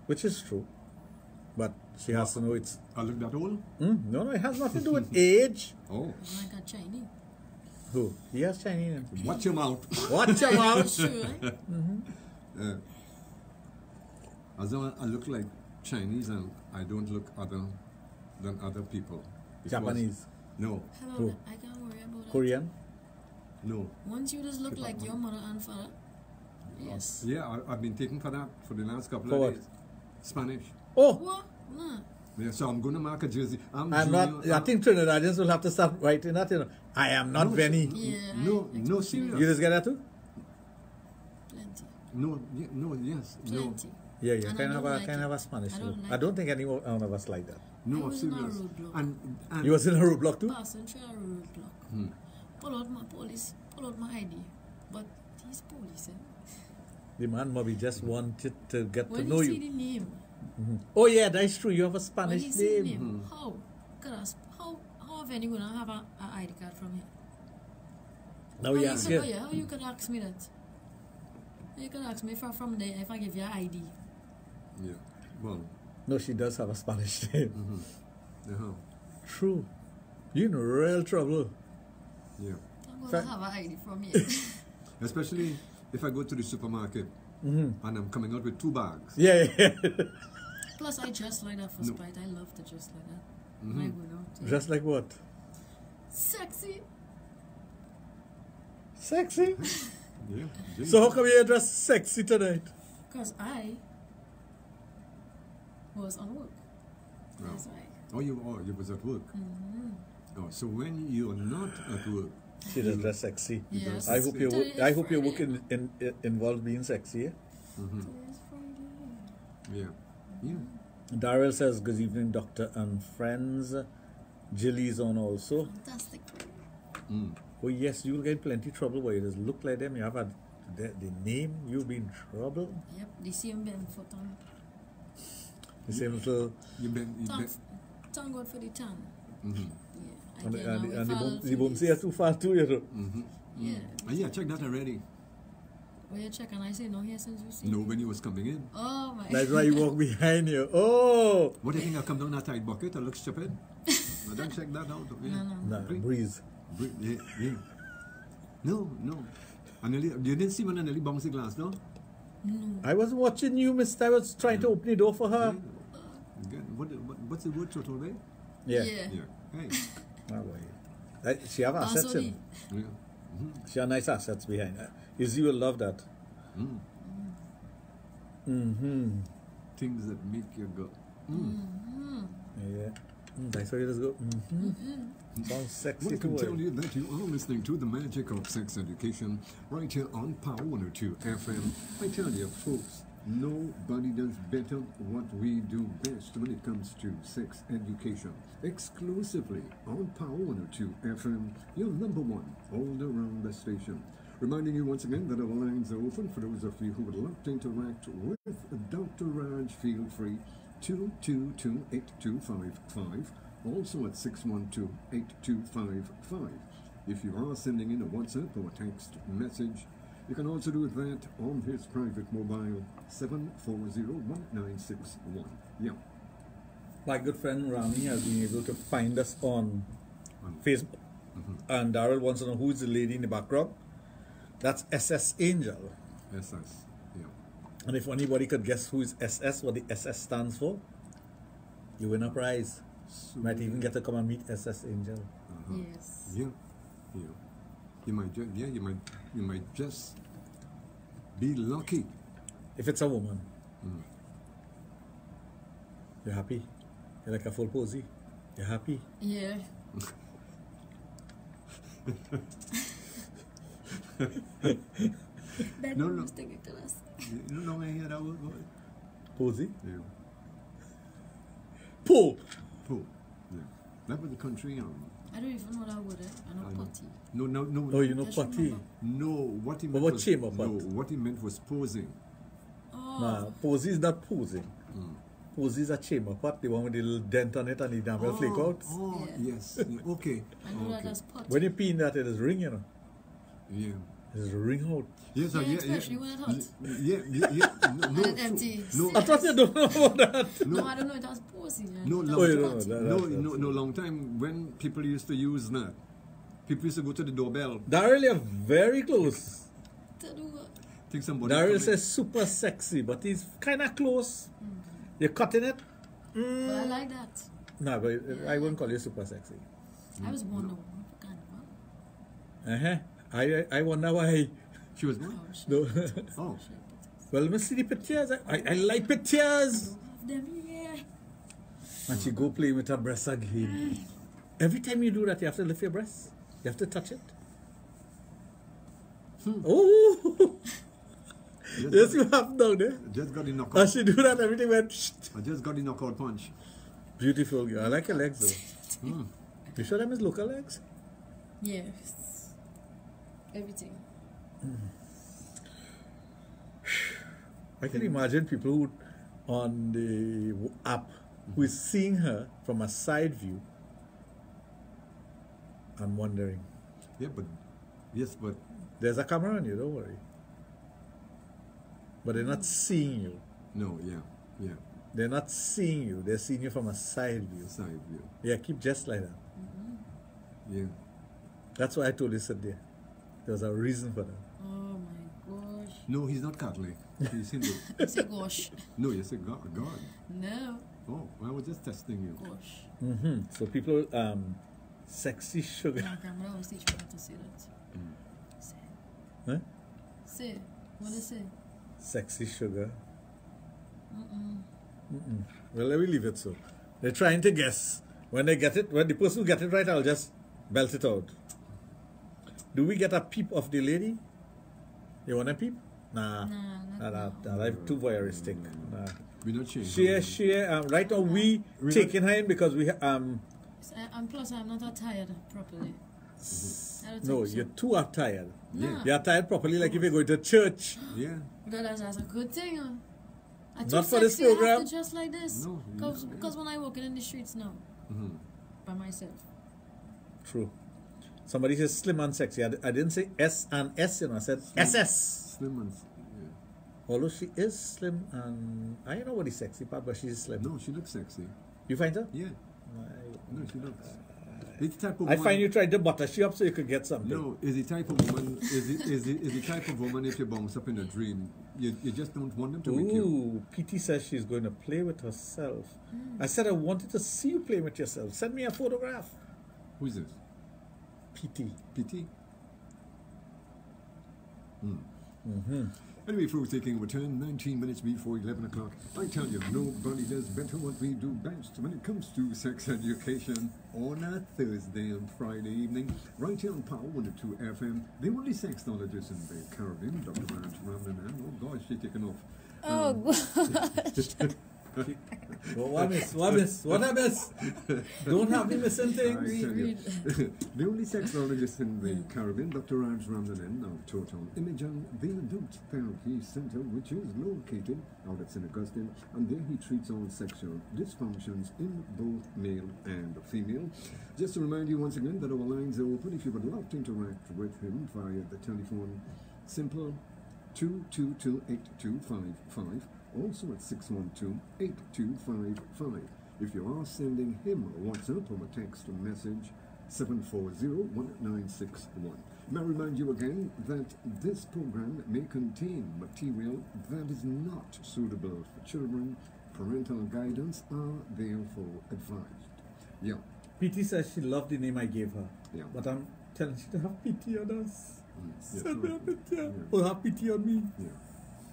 which is true. But she has to know it's...
I look that old?
No, it has nothing to do with age.
Oh.
I got Chinese.
Who? He has Chinese.
Watch your mouth.
Watch your mouth.
True, eh?
As though I look like Chinese and I don't look other than other people.
Japanese.
No.
Hello,
Who?
I can't worry about that.
Korean.
No.
Once you just look like your mother and father. Yes.
Yeah, I've been taking for that for the last couple
For
of
what?
days. Spanish.
Oh,
What? Nah.
Yeah, so I'm going to mark a jersey.
I'm not. I think Trinidadians will have to start writing that. You know, I am not Benny.
Yeah.
No, serious.
You just get that too?
Plenty.
No, yes.
Plenty.
Yeah.
And I
Kind
don't like
of
it.
a Spanish.
I
too.
don't like
I don't think anyone of us like that.
No,
I
I'm
was in a
serious.
roadblock.
And
You was in a roadblock too?
Passing through a roadblock. Pull out my police, pull out my ID. But these police, eh?
The man maybe just wanted to get
When
to know
you see
you.
the name,
Oh yeah, that's true. You have a
when
Spanish
you see the
name.
name, how if anyone have a ID card from here?
Now you ask him.
How you could ask me that? You could ask me from there if I give you an ID.
yeah, well,
No, she does have a Spanish name. True. You're in real trouble.
yeah.
I'm going to have an ID from you.
Especially if I go to the supermarket and I'm coming out with 2 bags.
Yeah.
Plus, I dress like that for spite. I love to dress like that. I go out. Yeah.
Just like what?
Sexy.
Sexy?
Yeah.
So how come you're dressed sexy tonight?
Because I was on work. That's right.
Oh, you was at work. Oh, so when you're not at work,
She just dressed sexy.
Yes.
I hope your
Today is
I hope your work
Friday.
involves being sexy.
Today's Friday.
yeah.
Daryl says, "Good evening, doctor and friends." Jilly's on also.
Fantastic.
Oh yes, you'll get plenty trouble where you just look like them. You have the name, you'll be in trouble.
Yep, the same Ben foot on.
The same little
Thank God for the tan. Yeah.
and
Again, now
the
we
bum
fall
say too far too, you know.
Yeah.
Yeah, check that already.
Where you check and I say no here since you see.
No, when you was coming in.
Oh my.
That's why you walk behind you. Oh,
What do you think? I come down that tight bucket? I look stupid. I don't check that out. Yeah.
nah, breeze.
Yeah. No. I nearly, you didn't see when I nearly bounced the glass, no?
I was watching you, mister. I was trying to open the door for her.
What's the word total there?
Yeah.
Yeah. Hey.
Oh, boy. She have assets in.
Yeah.
She have nice assets behind her. Izzy will love that.
Things that make you go.
Yeah. That's why you just go. Sounds sexy
Well, I can
too.
tell you that you are listening to the magic of sex education right here on Power 102 FM. I tell you, folks, nobody does better what we do best when it comes to sex education. Exclusively on Power 102 FM, your number one all around the station. Reminding you once again that our lines are open for those of you who would love to interact with Dr. Raj. Feel free. 222-8255, also at 612-8255. If you are sending in a WhatsApp or text message, you can also do that on his private mobile 7401961. Yeah.
My good friend Rami has been able to find us on Facebook. And Daryl wants to know who is the lady in the background. That's SS Angel.
SS. Yeah.
And if anybody could guess who is SS, what the SS stands for, you win a prize. Might even get to come and meet SS Angel.
Yes.
Yeah. You might just be lucky.
If it's a woman. You're happy? You're like a full posy? You happy?
Yeah. That
No,
was taking class.
You know I hear that word?
Posey?
Yeah.
Po!
Po. Yeah. That was the country.
I don't even know that word. I know potty.
No.
Oh, you know
Just
potty?
remember.
No, what he
But
meant
what
was
chamber pot?
no. What he meant was posing.
Oh.
Nah, posy is not posing. Posy is a chamber pot, the one with the little dent on it and the damn well flake out.
Oh,
Yeah.
yes. Yeah, okay.
I know that
Okay.
as potty.
When you pee in that, it is ring, you know.
Yeah.
It is ring out.
Yes,
Yeah, especially when it's hot.
Yeah. No,
And empty.
No,
I thought you don't know about that.
No, I don't know. It was posy.
no,
That
long
Oh, you
was
don't know
potty.
that.
no, long time when people used to use that. People used to go to the doorbell.
Daryl, you're very close.
To do what?
Think somebody.
Daryl
coming.
says super sexy, but he's kind of close. You're cutting it?
But I like that.
No, but I wouldn't call you super sexy.
I was born no.
Uh-huh. I wonder why.
She was born.
No.
Oh,
Well, let me see the pictures. I like pictures.
Them, yeah.
And she go play with her breast again. Every time you do that, you have to lift your breast. You have to touch it. Oh! Yes, you have down there.
just got the
And
knockout.
she do that, everything went
I just got the knockout punch.
beautiful girl. I like her legs though. You sure them is local legs?
Yes. Everything.
I can imagine people who on the app who is seeing her from a side view and wondering.
Yeah, but yes, but
There's a camera on you, don't worry. But they're not seeing you.
no, yeah.
They're not seeing you. They're seeing you from a side view.
Side view.
Yeah, keep just like that.
Yeah.
That's why I told you sit there. There was a reason for that.
Oh my gosh.
No, he's not Catholic. He's Hindu.
Say gosh.
No, you say God.
No.
Oh, I was just testing you.
Gosh.
So people, sexy sugar.
My grandma always teach me how to say that. Say.
Huh?
Say. What do they say?
Sexy sugar. Well, let me leave it so. They're trying to guess. When they get it, when the person who get it right, I'll just belt it out. Do we get a peep of the lady? You want a peep? Nah. Nah, I'm too voyeuristic. Nah.
We're not changing.
Share. Right now, we taking her in because we
And plus, I'm not attired properly. I don't
No,
think so.
you're too attired.
Nah.
You're attired properly, like if you're going to church.
Yeah.
That's a good thing. I
Not for this
sexy, I have
program.
to dress like this.
No,
Because when I walking in the streets now, by myself.
True. Somebody says slim and sexy. I didn't say S and S, you know. I said SS.
Slim and yeah.
Although she is slim and I don't know what the sexy part, but she's slim.
No, she looks sexy.
You find her?
Yeah. No, she looks. It's the type of
I
woman,
find you tried to butter she up so you could get something.
No, is the type of woman is the type of woman if you bounce up in a dream, you just don't want them to wake you.
Ooh, PT says she's going to play with herself. I said I wanted to see you play with yourself. Send me a photograph.
Who is this?
PT.
PT? Anyway, folks, taking a return 19 minutes before 11 o'clock. I tell you, nobody does better what we do best when it comes to sex education on a Thursday and Friday evening. Right here on Power 102 FM, the only sexologist in the Caribbean, Dr. Raj Ramnanan. Oh gosh, she's taking off.
Oh, gosh.
What I miss? Don't have me missing
I
things.
tell you. The only sexologist in the Caribbean, Dr. Raj Ramnanan, of Total Imaging, the Adult Therapy Center, which is located out at St. Augustine, and there he treats all sexual dysfunctions in both male and female. Just to remind you once again that our lines are open if you would love to interact with him via the telephone. Simple 222-8255. Also at 612-8255. If you are sending him a WhatsApp or a text or message, 740-1961. May I remind you again that this program may contain material that is not suitable for children. Parental guidance are therefore advised. Yeah.
PT says she loved the name I gave her.
Yeah.
But I'm telling her to have pity on us.
Yeah,
Send me a picture.
Yeah.
Or have pity on me.
Yeah.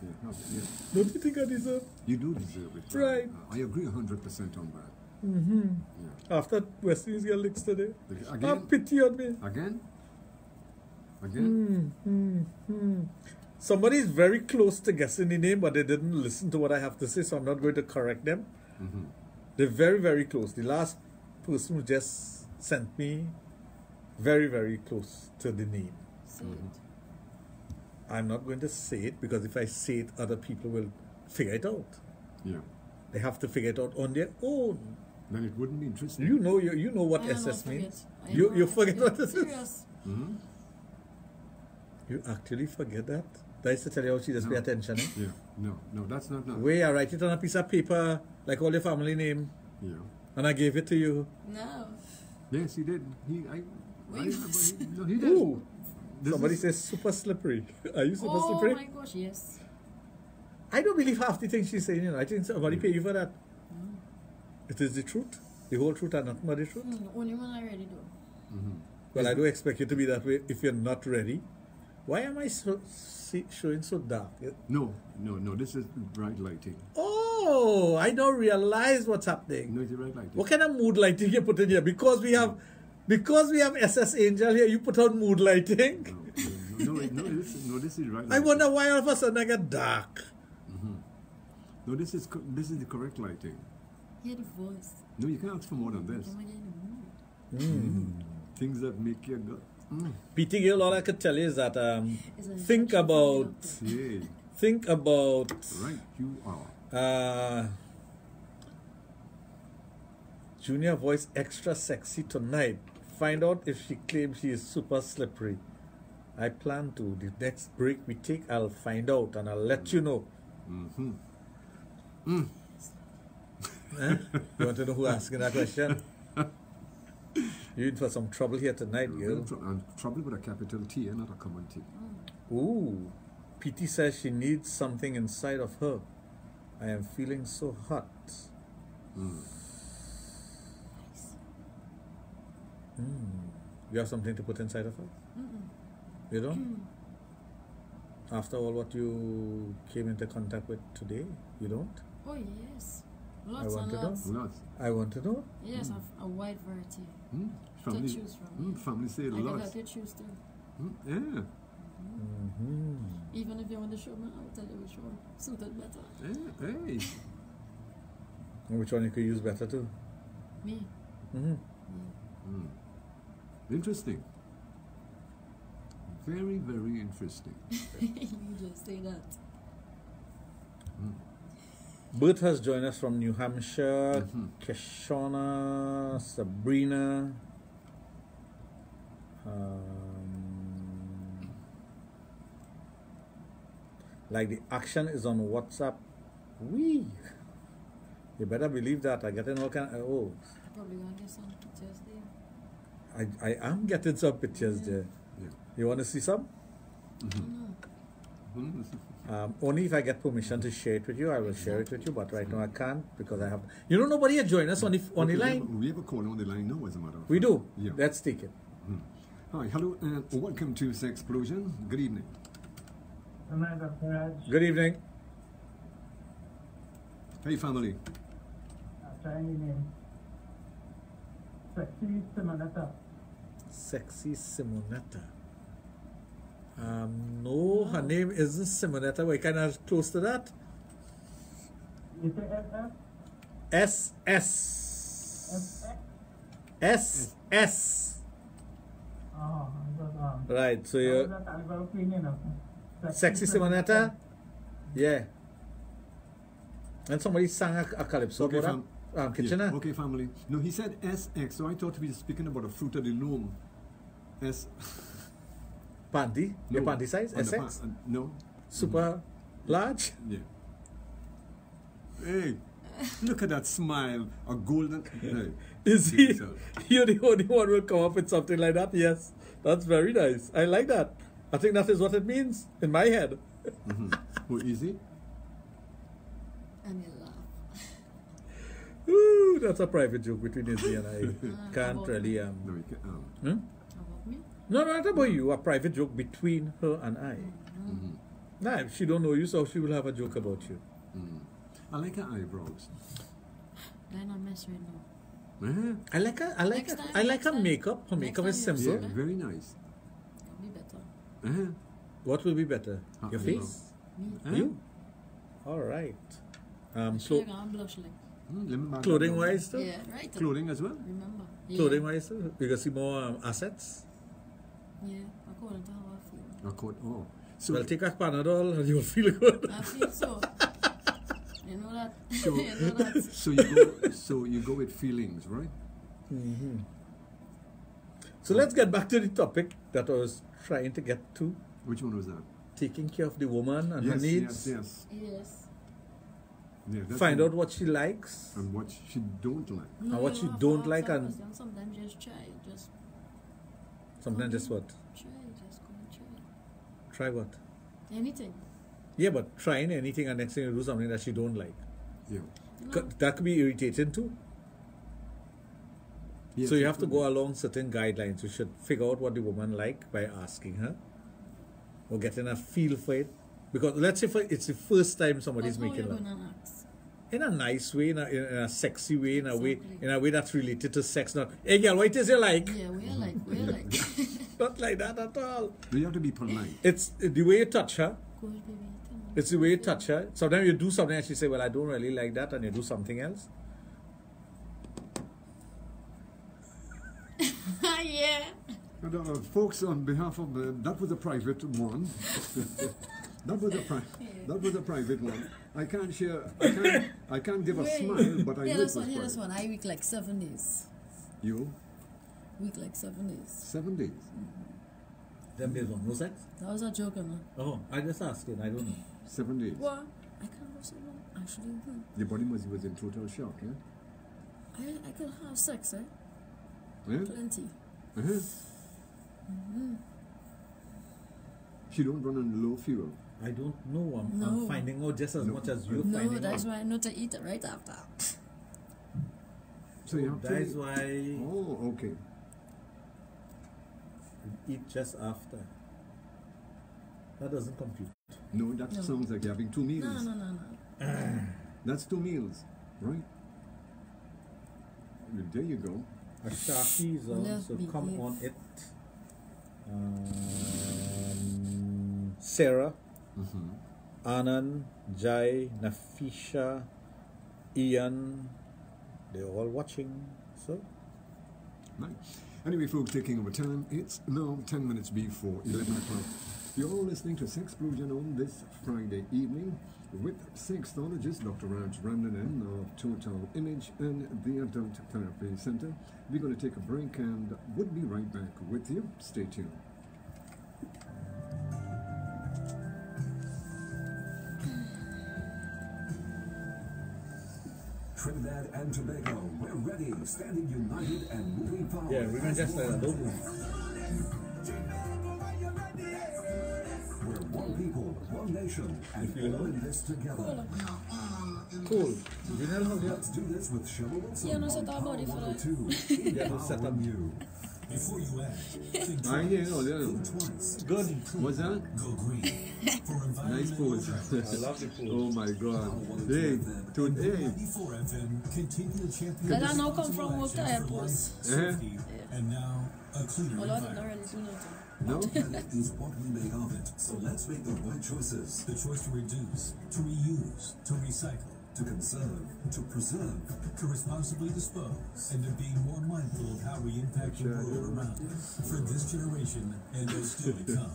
Yeah.
Don't you think I deserve?
You do deserve it.
Right.
I agree 100% on that. Yeah.
After West Indies get licks today.
Again?
Have pity on me.
Again? Again?
Somebody is very close to guessing the name, but they didn't listen to what I have to say, so I'm not going to correct them. They're very, very close. The last person who just sent me, very, very close to the name.
Say it.
I'm not going to say it, because if I say it, other people will figure it out.
Yeah.
They have to figure it out on their own.
Then it wouldn't be interesting.
You know what
I don't
SS
forget.
means.
I
You
know.
forget
Yeah,
what this is.
serious.
You actually forget that. That is to tell you how she just pay attention. Eh?
Yeah. No, that's not.
Where I write it on a piece of paper, like all your family name,
Yeah.
and I gave it to you.
No.
Yes, he did. He
Wait.
did.
Ooh.
This
Somebody
is-
says super slippery. Are you super
Oh
slippery?
my gosh, yes.
I don't believe half the things she's saying. I think somebody pay you for that. It is the truth, the whole truth, and nothing but the truth.
Only when I ready though.
Well, I don't expect you to be that way if you're not ready. Why am I showing so dark?
No. This is bright lighting.
Oh, I don't realize what's happening.
No, it's bright lighting.
What kind of mood lighting you put in here? Because we have SS Angel here, you put on mood lighting.
This is right.
I wonder why all of a sudden I get dark.
No, this is the correct lighting.
Hear the voice.
No, you can't ask for more than this.
Come again.
Things that make you go.
PT Gill, all I could tell you is that
It's a
think
natural
about
Yeah,
think about
right. You are.
Junior voice extra sexy tonight. Find out if she claims she is super slippery. I plan to. The next break we take, I'll find out and I'll let you know. Eh? You want to know who asking that question? You're in for some trouble here tonight, girl.
And trouble with a capital T and not a common T.
Ooh. PT says she needs something inside of her. I am feeling so hot. You have something to put inside of her? You don't? After all what you came into contact with today, you don't?
Oh yes.
I
Lots
want
and
to know.
lots.
Lots.
I want to know.
Yes, I've a wide variety.
Family,
To choose from.
family say
I can
lots.
help you choose too.
Yeah.
Even if you want to show me, I'll tell you which one suited better.
Hey.
And which one you could use better too?
Me.
Interesting. Very, very interesting.
You just say that.
Bert has joined us from New Hampshire. Keshona, Sabrina. Like the action is on WhatsApp. Wee. You better believe that. I getting all kind of,
Probably gonna get some pictures there.
I am getting some pictures there.
Yeah.
You want to see some? Only if I get permission to share it with you, I will share it with you. But right now I can't because I have. You know, nobody has joined us on the line.
We have a caller on the line now, as a matter of fact.
We do.
Yeah.
Let's take it.
Hi, hello, and welcome to Sexplosion. Good evening.
Good evening.
Hey, family.
Sexy Simonetta.
Sexy Simonetta. No, her name isn't Simonetta. We're kind of close to that.
You say FF?
SS. SS.
Oh,
Right, so you're Sexy Simonetta? Yeah. And somebody sang a calypso
Okay,
about that. Kitchener?
Yeah. Okay, family. No, he said SX, so I thought we were speaking about a fruit of the loom. S.
Panty? Your
No.
panty size?
On the
SX?
no.
Super large?
Yeah. Hey, look at that smile. A golden. Hey,
Is
see
he?
yourself.
You're the only one who will come up with something like that? Yes. That's very nice. I like that. I think that is what it means in my head.
Who is he?
And you laugh.
Ooh, that's a private joke between Izzy and I. Can't
about
really.
No, he can't.
How about me?
No, not about you. A private joke between her and I. Nah, if she don't know you, so she will have a joke about you.
I like her eyebrows.
They're not mess right now.
I like her makeup. Her makeup is simple.
Yeah, very nice.
It'll be better.
What will be better? Your face?
Me.
You? All right.
Sure, I'm blush like.
Clothing wise, though?
Yeah, right.
Clothing as well?
Remember.
Clothing wise, though? You can see more assets?
Yeah, according to how I feel.
So
well, take a Panadol and you'll feel good.
I feel so. You know that.
So,
you know that.
so you go with feelings, right?
Mm-hmm. So let's get back to the topic that I was trying to get to.
Which one was that?
Taking care of the woman and her needs.
Yes.
Yeah,
find out what she likes
and what she don't like.
And what she don't like, and
sometimes just try.
Sometimes just what?
Just go and try.
Try what?
Anything.
Yeah, but trying anything and next thing you do something that she don't like.
Yeah.
That could be irritating too.
Yes,
so you have to go along certain guidelines. You should figure out what the woman like by asking her or getting a feel for it. Because let's say it's the first time somebody's making love. In a nice way, in a sexy way, in a way that's related to sex. Not, hey girl, what is it like?
Yeah, we like.
Not like that at all.
You have to be polite.
It's the way you touch her.
Good, baby.
It's the way you touch her. Sometimes you do something and she say, well, I don't really like that, and you do something else.
Yeah.
Folks, on behalf of that was a private one. That was a private one. I can't share. I can't give a smile, but I know it was private.
This one. I week like 7 days.
You?
Week like 7 days.
7 days.
Them days one, no sex?
That was a joke, no?
Oh, I just asking. I don't know.
7 days.
What? I can't go so long. Actually,
the body was in total shock, yeah.
I could have sex, eh?
Yeah?
Plenty.
She don't run on low fuel.
I don't know. I'm finding out just as much as you're finding out.
No, that's why I know to eat it right after.
So you have
that's why.
Oh, okay.
Eat just after. That doesn't compute.
No, that sounds like you're having 2 meals.
No.
That's 2 meals, right? There you go.
A Sharky is on, so come on it. Sarah, Anand, Jai, Nafisha, Ian, they're all watching. So,
nice. Anyway, folks, taking over time, it's now 10 minutes before 11 o'clock. You're all listening to Sexplosion on this Friday evening with sexologist Dr. Raj Randanan of Total Image and the Adult Therapy Center. We're going to take a break and we'll be right back with you. Stay tuned.
Trinidad and Tobago, we're ready, standing united and moving forward.
yeah, we're going to just don't move.
We're one people, one nation, and all in this together.
Cool.
Let's do this with Cheryl Wilson.
Yeah, no, set our body for that.
Yeah, don't set up
you.
Before you act, think
I
twice.
know.
Twice.
Good.
What's that?
Go green. For
Nice pose.
I love the pose.
Oh my God. Hey, today.
94 FM, continue champion.
That I know come from work tired pose.
Safety, and now a cleaner
Well, I don't
environment.
really do nothing.
No?
Planet is what we make of it, so let's make the right choices.
The choice to reduce, to reuse, to recycle,
To conserve, to preserve,
to responsibly dispose, and to be more mindful of how we impact the world around us for this generation and those still to come.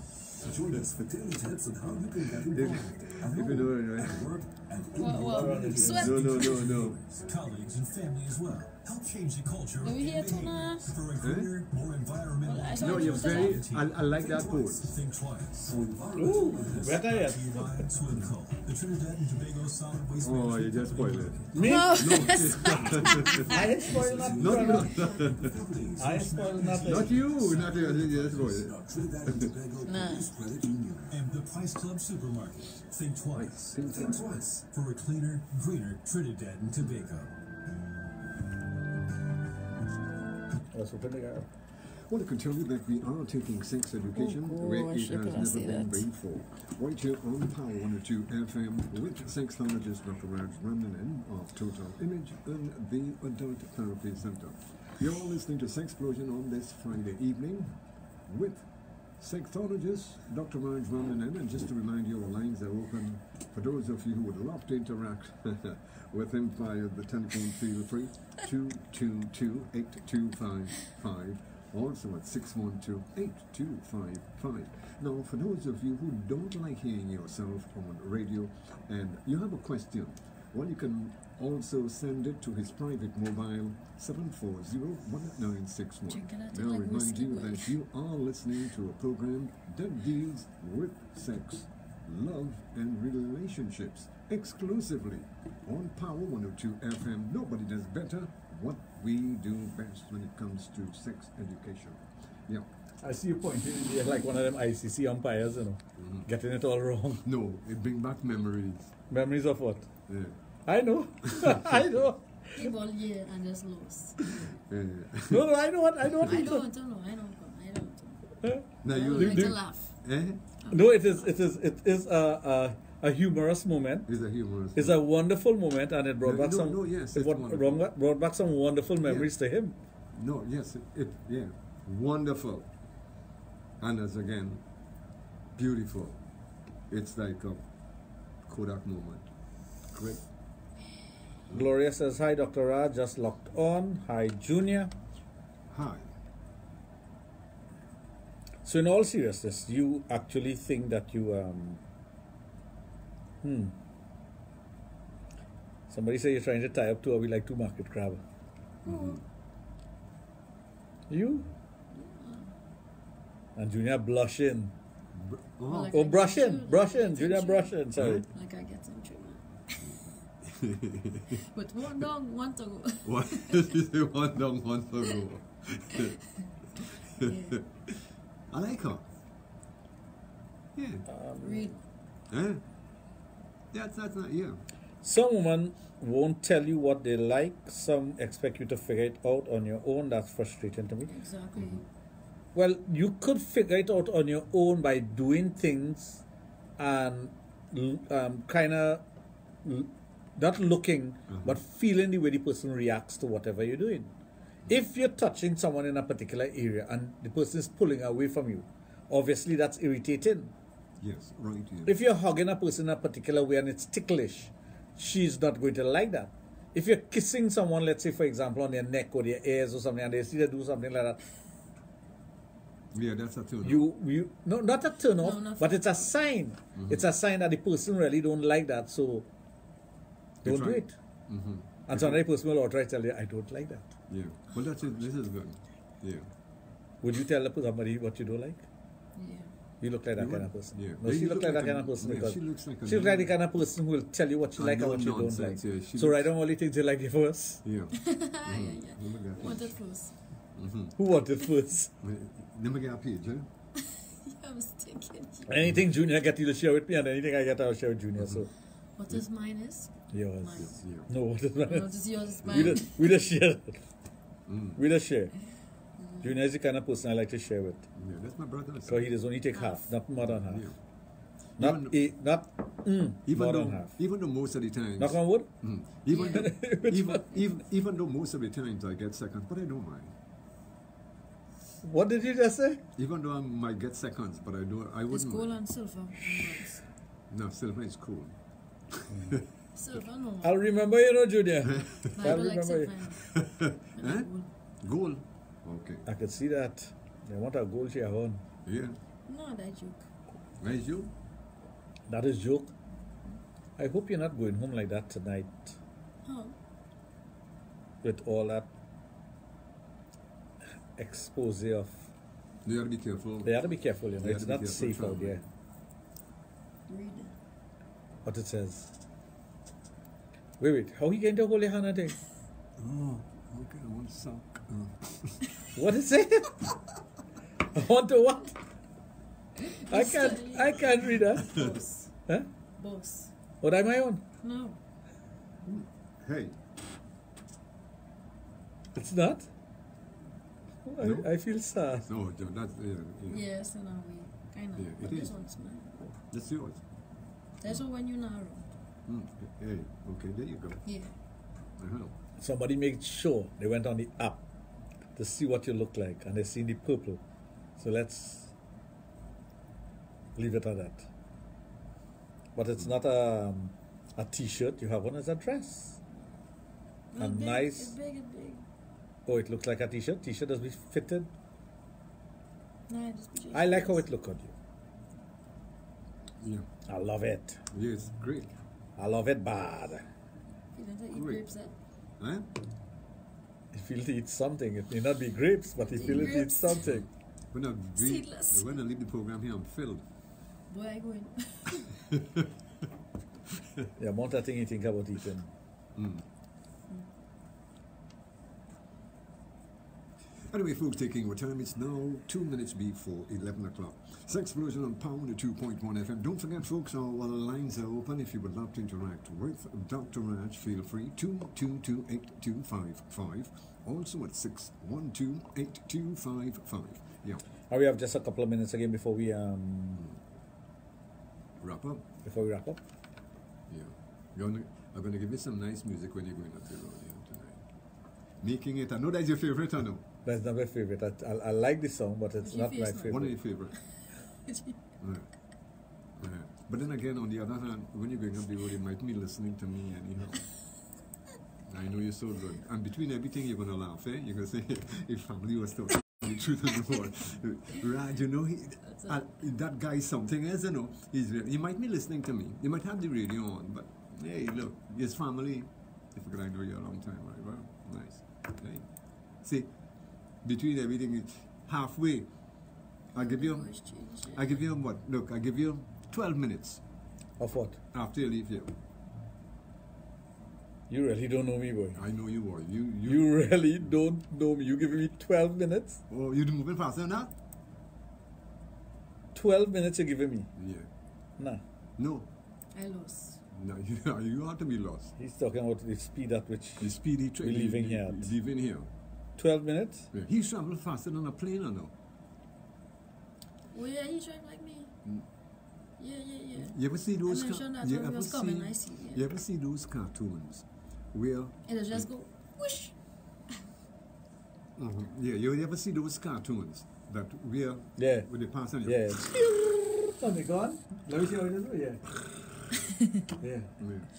join us for daily tips on how you can get involved at
If you
home,
know it, right?
at work, and in
Well, sweat.
No.
Colleagues and family as well. Help change the culture
Are we here tonight?
for a cleaner, more environmental.
Well, I
No, you're very. I like that pose.
Think twice.
Ooh, better yet.
Swimco, the Trinidad and Tobago Solid Waste
Oh, you
Management
just spoiled it.
Me?
No.
I ain't spoiling nothing.
Not you.
I ain't spoiling nothing.
Not you. Not you. You just spoiled it.
Trinidad and Tobago Police Credit Union.
And the Price Club Supermarket. Think twice.
Think twice.
For a cleaner, greener Trinidad and Tobago.
Well, I can tell you that we are taking sex education where it has never been before. Right here on Power 102 FM with sexologist Dr. Raj Ramanan of Total Image and the Adult Therapy Center. You're all listening to Sexplosion on this Friday evening with sexologist Dr. Raj Ramanan, and just to remind you, our lines are open for those of you who would love to interact with him via the telephone. Feel free 222-8255, also at 612-8255. Now, for those of you who don't like hearing yourself on radio and you have a question, well, you can also send it to his private mobile 740-1961. Now, remind you that you are listening to a program that deals with sex, love, and relationships exclusively on Power 102 FM. Nobody does better what we do best when it comes to sex education. Yeah.
I see you pointing like one of them ICC umpires, getting it all wrong.
No, it brings back memories.
Memories of what?
Yeah.
I know. I know.
Give all year and just lost.
No, I know what. I know.
I don't know.
Now
I'm going to laugh.
No, it is a humorous moment.
It's a humorous.
It's a wonderful moment, and it brought back brought back some wonderful memories to him.
No, yes, yeah, wonderful, and as again, beautiful. It's like a Kodak moment. Great.
Gloria says, hi, Dr. Raj, just locked on. Hi, Junior.
Hi.
So in all seriousness, you actually think that you, somebody say you're trying to tie up two, or we like to market crab. You? And Junior blushing. Brushing, Junior brushing, sorry.
Like I get some treatment. But one dog, one to go.
What? You say one dog, one to go. I like her. Yeah.
Read.
That's not, yeah.
Some women won't tell you what they like. Some expect you to figure it out on your own. That's frustrating to me.
Exactly.
Well, you could figure it out on your own by doing things and kind of not looking, but feeling the way the person reacts to whatever you're doing. If you're touching someone in a particular area and the person is pulling away from you, obviously that's irritating.
Yes, right. Yeah.
If you're hugging a person in a particular way and it's ticklish, she's not going to like that. If you're kissing someone, let's say, for example, on their neck or their ears or something, and they see they do something like that,
yeah, that's a turn off.
No, not a turn off, but it's a sign. It's a sign that the person really don't like that, so don't do it. And so another person will outright tell you, I don't like that.
Yeah, well, this is good. Yeah.
Would you tell somebody what you don't like?
Yeah.
You look like that kind of person.
Yeah.
No, she looks like that kind of person because
she looks like
the kind of person who will tell you what you like and what you don't like.
Yeah,
so right on, only things you like it first.
Yeah.
Wanted first.
Who wanted first?
Let me get a page,
I was thinking.
Anything Junior get you to share with me, and anything I get, I'll share with Junior. So.
What is mine is?
Yours.
Yes, yeah.
No, what is mine?
No, just yours. Mine.
We just share. We just share. Junior is the kind of person I like to share with.
Yeah, that's my brother.
Because he does only take half, not more than half.
Yeah.
More than half.
Even though most of the times.
Knock on wood?
Even though most of the times I get seconds, but I don't mind.
What did you just say?
Even though I might get seconds, but I wouldn't.
It's gold and silver.
No, silver is cool.
Silver, no.
I'll remember you, Junior.
I'll remember you.
Gold. Okay.
I could see that. They want a gold share on.
Yeah.
No, that joke.
That is joke?
That is joke. I hope you're not going home like that tonight.
Huh?
With all that expose of.
You have to be careful.
They have to be careful, you know. It's not safe out there.
Read it.
What it says. Wait. How you going to hold your hand at it?
Oh, okay. I want to suck.
What is it? I want to what? I can't read that.
Boss.
Huh?
Boss.
What am I on?
No.
Hey.
It's not?
No?
I feel sad.
No, that's
Yes, in a way. Kind of.
Yeah,
But
it
this
is.
one's mine.
That's yours.
That's all when you narrow.
Hey, okay, there you go.
Yeah.
Somebody made sure they went on the app to see what you look like, and they seen the purple. So let's leave it at that. But it's not a t-shirt. You have one as a dress. A
It's big,
nice.
It's big, it's big.
Oh, it looks like a t-shirt. T-shirt does be fitted.
No, just be
I like how it look on you.
Yeah.
I love it.
Yes, great.
I love it bad.
You don't eat
Great.
grapes,
Huh?
You feel to eat something. It may not be grapes, but you feel it to eat something.
When
Seedless.
I leave the program here, I'm filled.
Boy, I go in.
Yeah, amount of thing you think about eating.
Anyway, folks, taking our time, it's now 2 minutes before 11 o'clock. Sexplosion on Power 2.1 FM. Don't forget, folks, our lines are open. If you would love to interact with Dr. Raj, feel free. 222-8255. Also at 612-8255. Yeah.
And we have just a couple of minutes again before we
Wrap up. Yeah. I'm going to give you some nice music when you're going up the road here tonight. Making it. I know that's your favorite, I know.
That's not my favorite. I like the song, but it's not my favorite.
One of your favorite. But then again, on the other hand, when you're going up the road, you might be listening to me anyhow. I know you're so good. And between everything, you're going to laugh, eh? You're going to say, if family was talking the truth of the world. Raj, you know, that guy's something else, you know. He might be listening to me. He might have the radio on, but hey, look, his family, I know you a long time, right? Well, nice. Okay. See, between everything, it's halfway. I give you what? Look, I give you 12 minutes.
Of what?
After you leave here.
You really don't know me, boy.
I know you, boy.
You really don't know me. You giving me 12 minutes?
Oh, you're moving faster than that?
12 minutes you're giving me?
Yeah.
Nah.
No.
I lost.
No, you ought to be lost.
He's talking about the speed at which
the speedy train.
we're leaving here.
Leaving here.
12 minutes?
Yeah. He's traveling faster than a plane, or no?
Oh yeah, he's trying like me. Yeah.
You ever see those?
I mentioned that when he was coming, I see. Yeah.
You ever see those cartoons where?
It'll just go whoosh.
Yeah, you ever see those cartoons that where?
Yeah.
With the passing.
Yeah. Oh my God! Let me see how it is. Yeah. Yeah.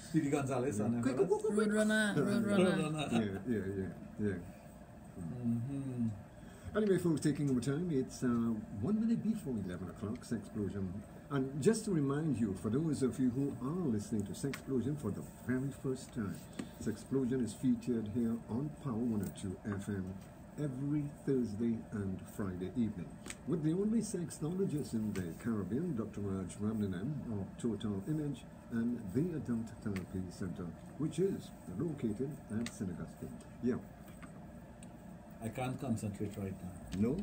Speedy Gonzales and
Roadrunner.
Yeah. Anyway, folks, taking our time, it's 1 minute before 11 o'clock, Sexplosion. And just to remind you, for those of you who are listening to Sexplosion for the very first time, Sexplosion is featured here on Power 102 FM every Thursday and Friday evening, with the only sexologist in the Caribbean, Dr. Raj Ramnanan of Total Image and the Adult Therapy Center, which is located at St. Augustine. Yeah.
I can't concentrate right now.
No?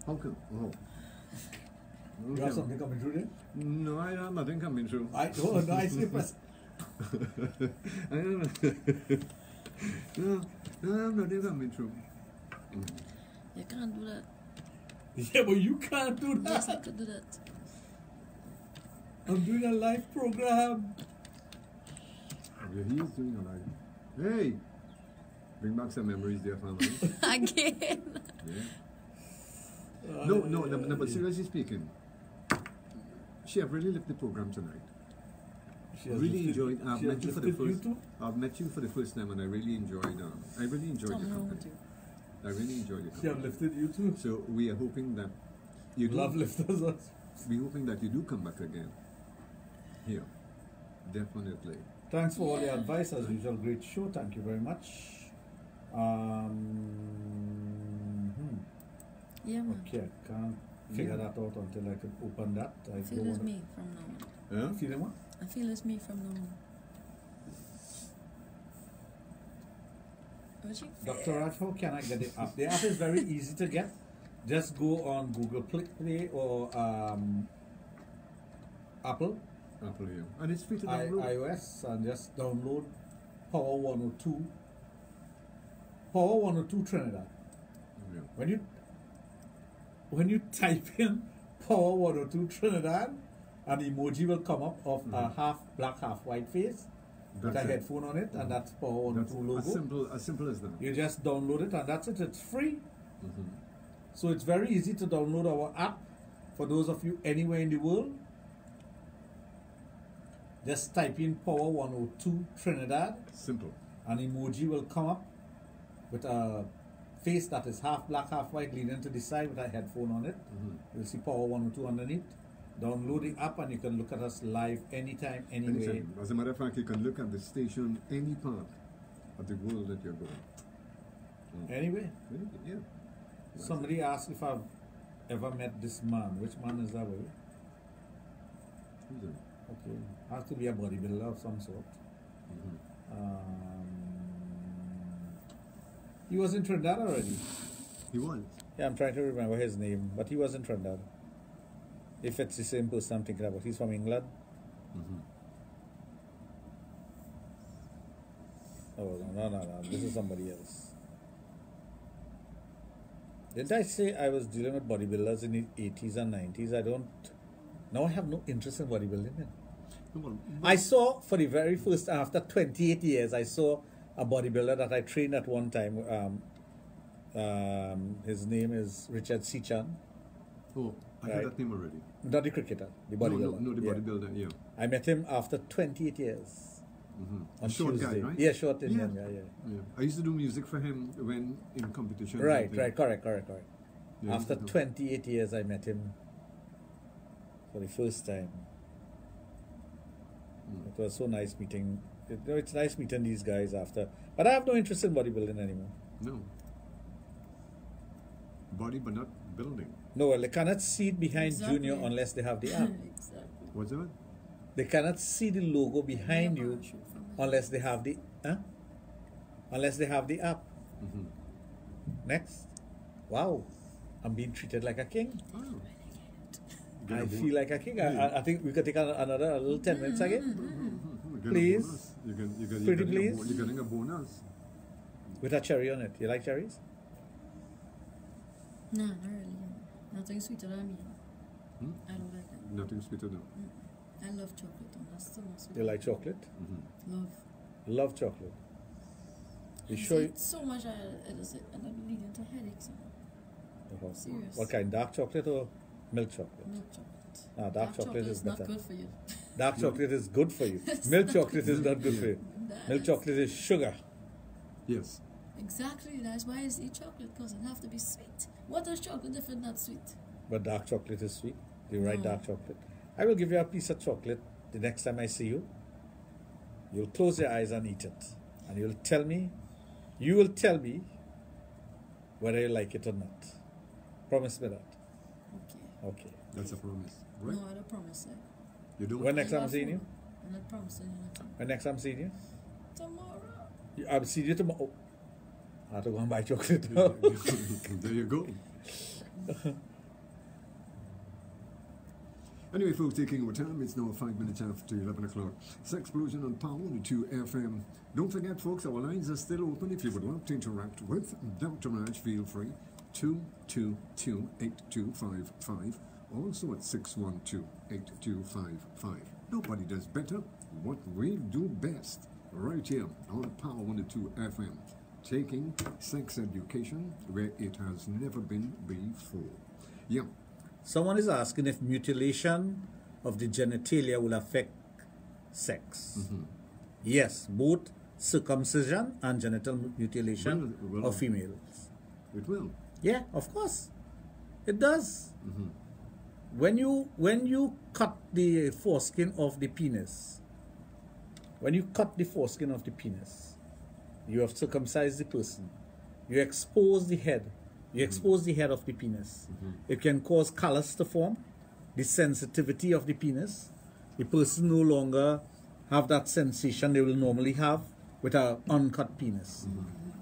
How come? Oh.
You have something coming through there?
No, I have nothing coming through.
I see press.
I don't know. No, I have nothing coming through.
You can't do that.
Yeah, but you can't do that.
Yes, I could do that.
I'm doing a live program.
Yeah, he is doing a live. Hey! Bring back some memories there, family.
Again.
Yeah. No, but seriously speaking, she have really left the program tonight. Really enjoyed. I've met you for the first. I've met you for the first time, and I really enjoyed. I really enjoyed your company. I really enjoyed it.
She have lifted you too.
So we are hoping that you do.
Love lifters us.
We're hoping that you do come back again. Here, definitely.
Thanks for all the advice, as usual. Great show. Thank you very much.
Yeah, man.
Okay, I can't figure that out until I can open that.
I feel it's me from now on.
Yeah?
Feeling what?
I feel it's me from now on.
Dr. Raj, how can I get the app? The app is very easy to get. Just go on Google Play or Apple.
Apple, yeah. And it's free to download.
iOS, and just download Power 102 Power 102 Trinidad.
Yeah.
When you type in Power 102 Trinidad, an emoji will come up of a half black, half white face with a headphone on it, and that's Power 102 logo.
As simple as that.
You just download it, and that's it. It's free. So it's very easy to download our app for those of you anywhere in the world. Just type in Power 102 Trinidad.
Simple.
An emoji will come up with a face that is half black, half white, leaning to the side with a headphone on it. You'll see Power 102 underneath. Download the app and you can look at us live anytime, anywhere.
Anytime. As a matter of fact, you can look at the station any part of the world that you're going.
Anyway.
Yeah.
Somebody asked if I've ever met this man. Which man is that? Who's
that?
Okay. Has to be a bodybuilder of some sort. He was in Trinidad already.
He was?
Yeah, I'm trying to remember his name, but he was in Trinidad. If it's the same person I'm thinking about. He's from England. Oh, no. This is somebody else. Didn't I say I was dealing with bodybuilders in the 80s and 90s? Now I have no interest in bodybuilding. I saw for the very first time, after 28 years, I saw a bodybuilder that I trained at one time. His name is Richard Sichan.
Oh, I heard that name already.
Not the cricketer, the bodybuilder.
No, the bodybuilder, yeah.
I met him after 28 years.
A short
Tuesday.
guy, right?
Yeah, short Indian guy, yeah.
I used to do music for him when in competition.
Right, correct.
Yeah,
after 28 years, I met him for the first time. It was so nice meeting. It's nice meeting these guys after. But I have no interest in bodybuilding anymore.
No. Body, but not building.
No, well, they cannot see it behind Junior unless they have the app.
What's that?
They cannot see the logo behind you unless they have the app. Next. Wow. I'm being treated like a king. I feel like a king. I think we could take another little 10 minutes again. Please. Pretty please.
You're getting a bonus.
With a cherry on it. You like cherries?
No, not really. Nothing sweeter than me. I don't like that.
Nothing sweeter than.
I love chocolate, and that's the most sweet.
You like chocolate? Love chocolate. You sure?
It's so much it is and I'm leading to headaches. Serious.
What kind? Dark chocolate or milk chocolate?
Milk chocolate.
Dark chocolate is better.
Not good for you.
Dark chocolate is good for you. Milk chocolate is not good for you. Milk chocolate is sugar.
Yes.
Exactly. That's why I eat chocolate, because it have to be sweet. What is chocolate if it's not sweet?
But dark chocolate is sweet. You write dark chocolate. I will give you a piece of chocolate the next time I see you. You'll close your eyes and eat it. And you will tell me whether you like it or not. Promise me that. Okay.
That's a promise. Right?
No, I don't promise that.
You don't?
When next time I'm seeing you?
I'm not promising anything.
When next time I'm seeing you?
Tomorrow.
I'll see you tomorrow. I have to go and buy chocolate.
There you go. Anyway, folks, taking our time, it's now 5 minutes after 11 o'clock. Sexplosion on Power 102 FM. Don't forget, folks, our lines are still open. If you would love to interact with Dr. Raj, feel free. 222-8255. Also at 612-8255. Nobody does better what we do best. Right here on Power 102 FM. Taking sex education where it has never been before. Yeah.
Someone is asking if mutilation of the genitalia will affect sex. Yes, both circumcision and genital mutilation of females.
It will.
Yeah, of course. It does. When you cut the foreskin of the penis, you have circumcised the person. You expose the head. You expose the head of the penis. It can cause callus to form, the sensitivity of the penis. The person no longer have that sensation they will normally have with an uncut penis.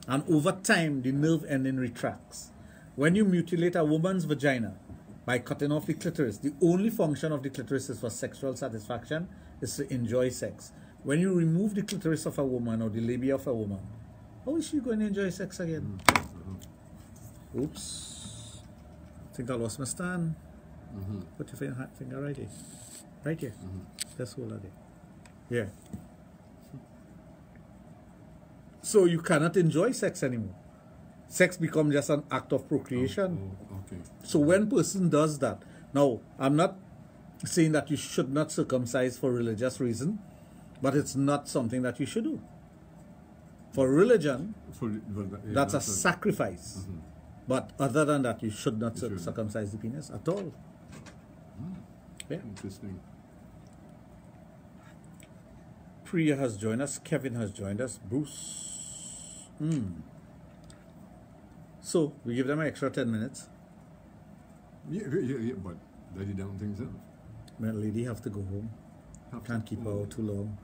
And over time, the nerve ending retracts. When you mutilate a woman's vagina by cutting off the clitoris, the only function of the clitoris is for sexual satisfaction, is to enjoy sex. When you remove the clitoris of a woman or the labia of a woman, How is she going to enjoy sex again? Oops. I think I lost my stand. Put your finger right here. Right here. Just hold it there. Yeah. So you cannot enjoy sex anymore. Sex becomes just an act of procreation.
Okay.
So when person does that, now I'm not saying that you should not circumcise for religious reason, but it's not something that you should do. For religion, that's a sacrifice. But other than that, you should not circumcise the penis at all. Yeah.
Interesting.
Priya has joined us. Kevin has joined us. Bruce. So, we give them an extra 10 minutes.
Yeah, but lady down things up.
My lady have to go home. Can't keep her out too long.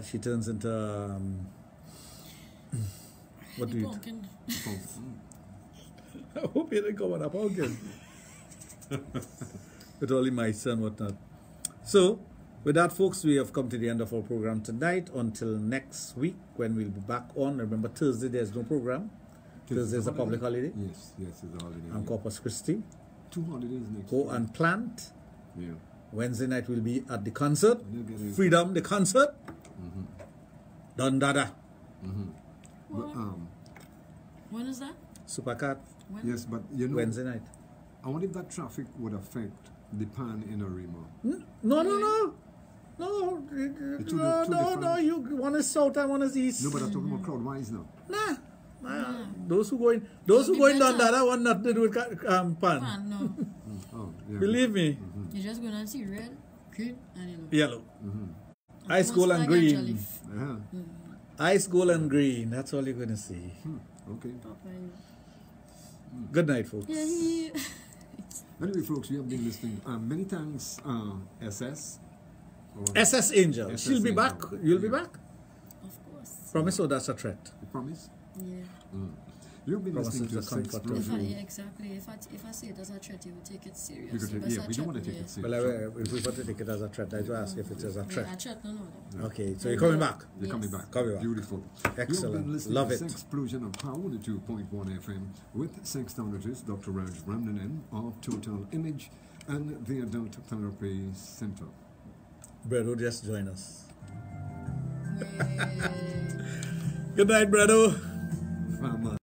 She turns into... what do you...
Pumpkin.
I hope you didn't go on a pumpkin. With all the mice and whatnot. So, with that, folks, we have come to the end of our program tonight. Until next week, when we'll be back on. Remember, Thursday, there's no program. Thursday is a public holiday.
Yes, it's a holiday.
And Corpus Christi.
2 holidays next
Go
week.
and plant.
Yeah.
Wednesday night we'll be at the concert. Freedom, the concert. Dundada.
But,
when is that?
Supercat.
When?
yes, but you know,
Wednesday night.
I wonder if that traffic would affect the pan in Arima.
No. No, you one is south and one is east.
No, but I'm talking about crowd-wise now.
Nah. Those who going Dundada want nothing to do with pan.
Pan, no.
Believe me.
You're just going to see red, green, and
yellow. Ice, gold, and green. Ice, gold, and green. That's all you're going to see.
Okay.
Good night, folks.
Anyway, folks, we have been listening. Many thanks, SS.
SS Angel.
SS
She'll be
Angel.
back. You'll be back?
Of course.
Promise or that's a threat?
You promise?
Yeah.
You've been
Promise
listening
is
to
a
Sex
comfort.
Explosion.
Exactly. If I say it as a threat, you will take it serious.
We don't want to take it serious.
Well, if we want to take it as a threat, I will ask if it is a threat.
A threat, no.
Okay, so you're coming back?
You're coming back.
Coming back.
Beautiful.
Excellent.
You've been listening
Love
to
it.
Sex Explosion on Power 2.1 FM with sexologist Dr. Raj Ramnanen of Total Image and the Adult Therapy Center.
Bredo just join us. Good night, Bredo.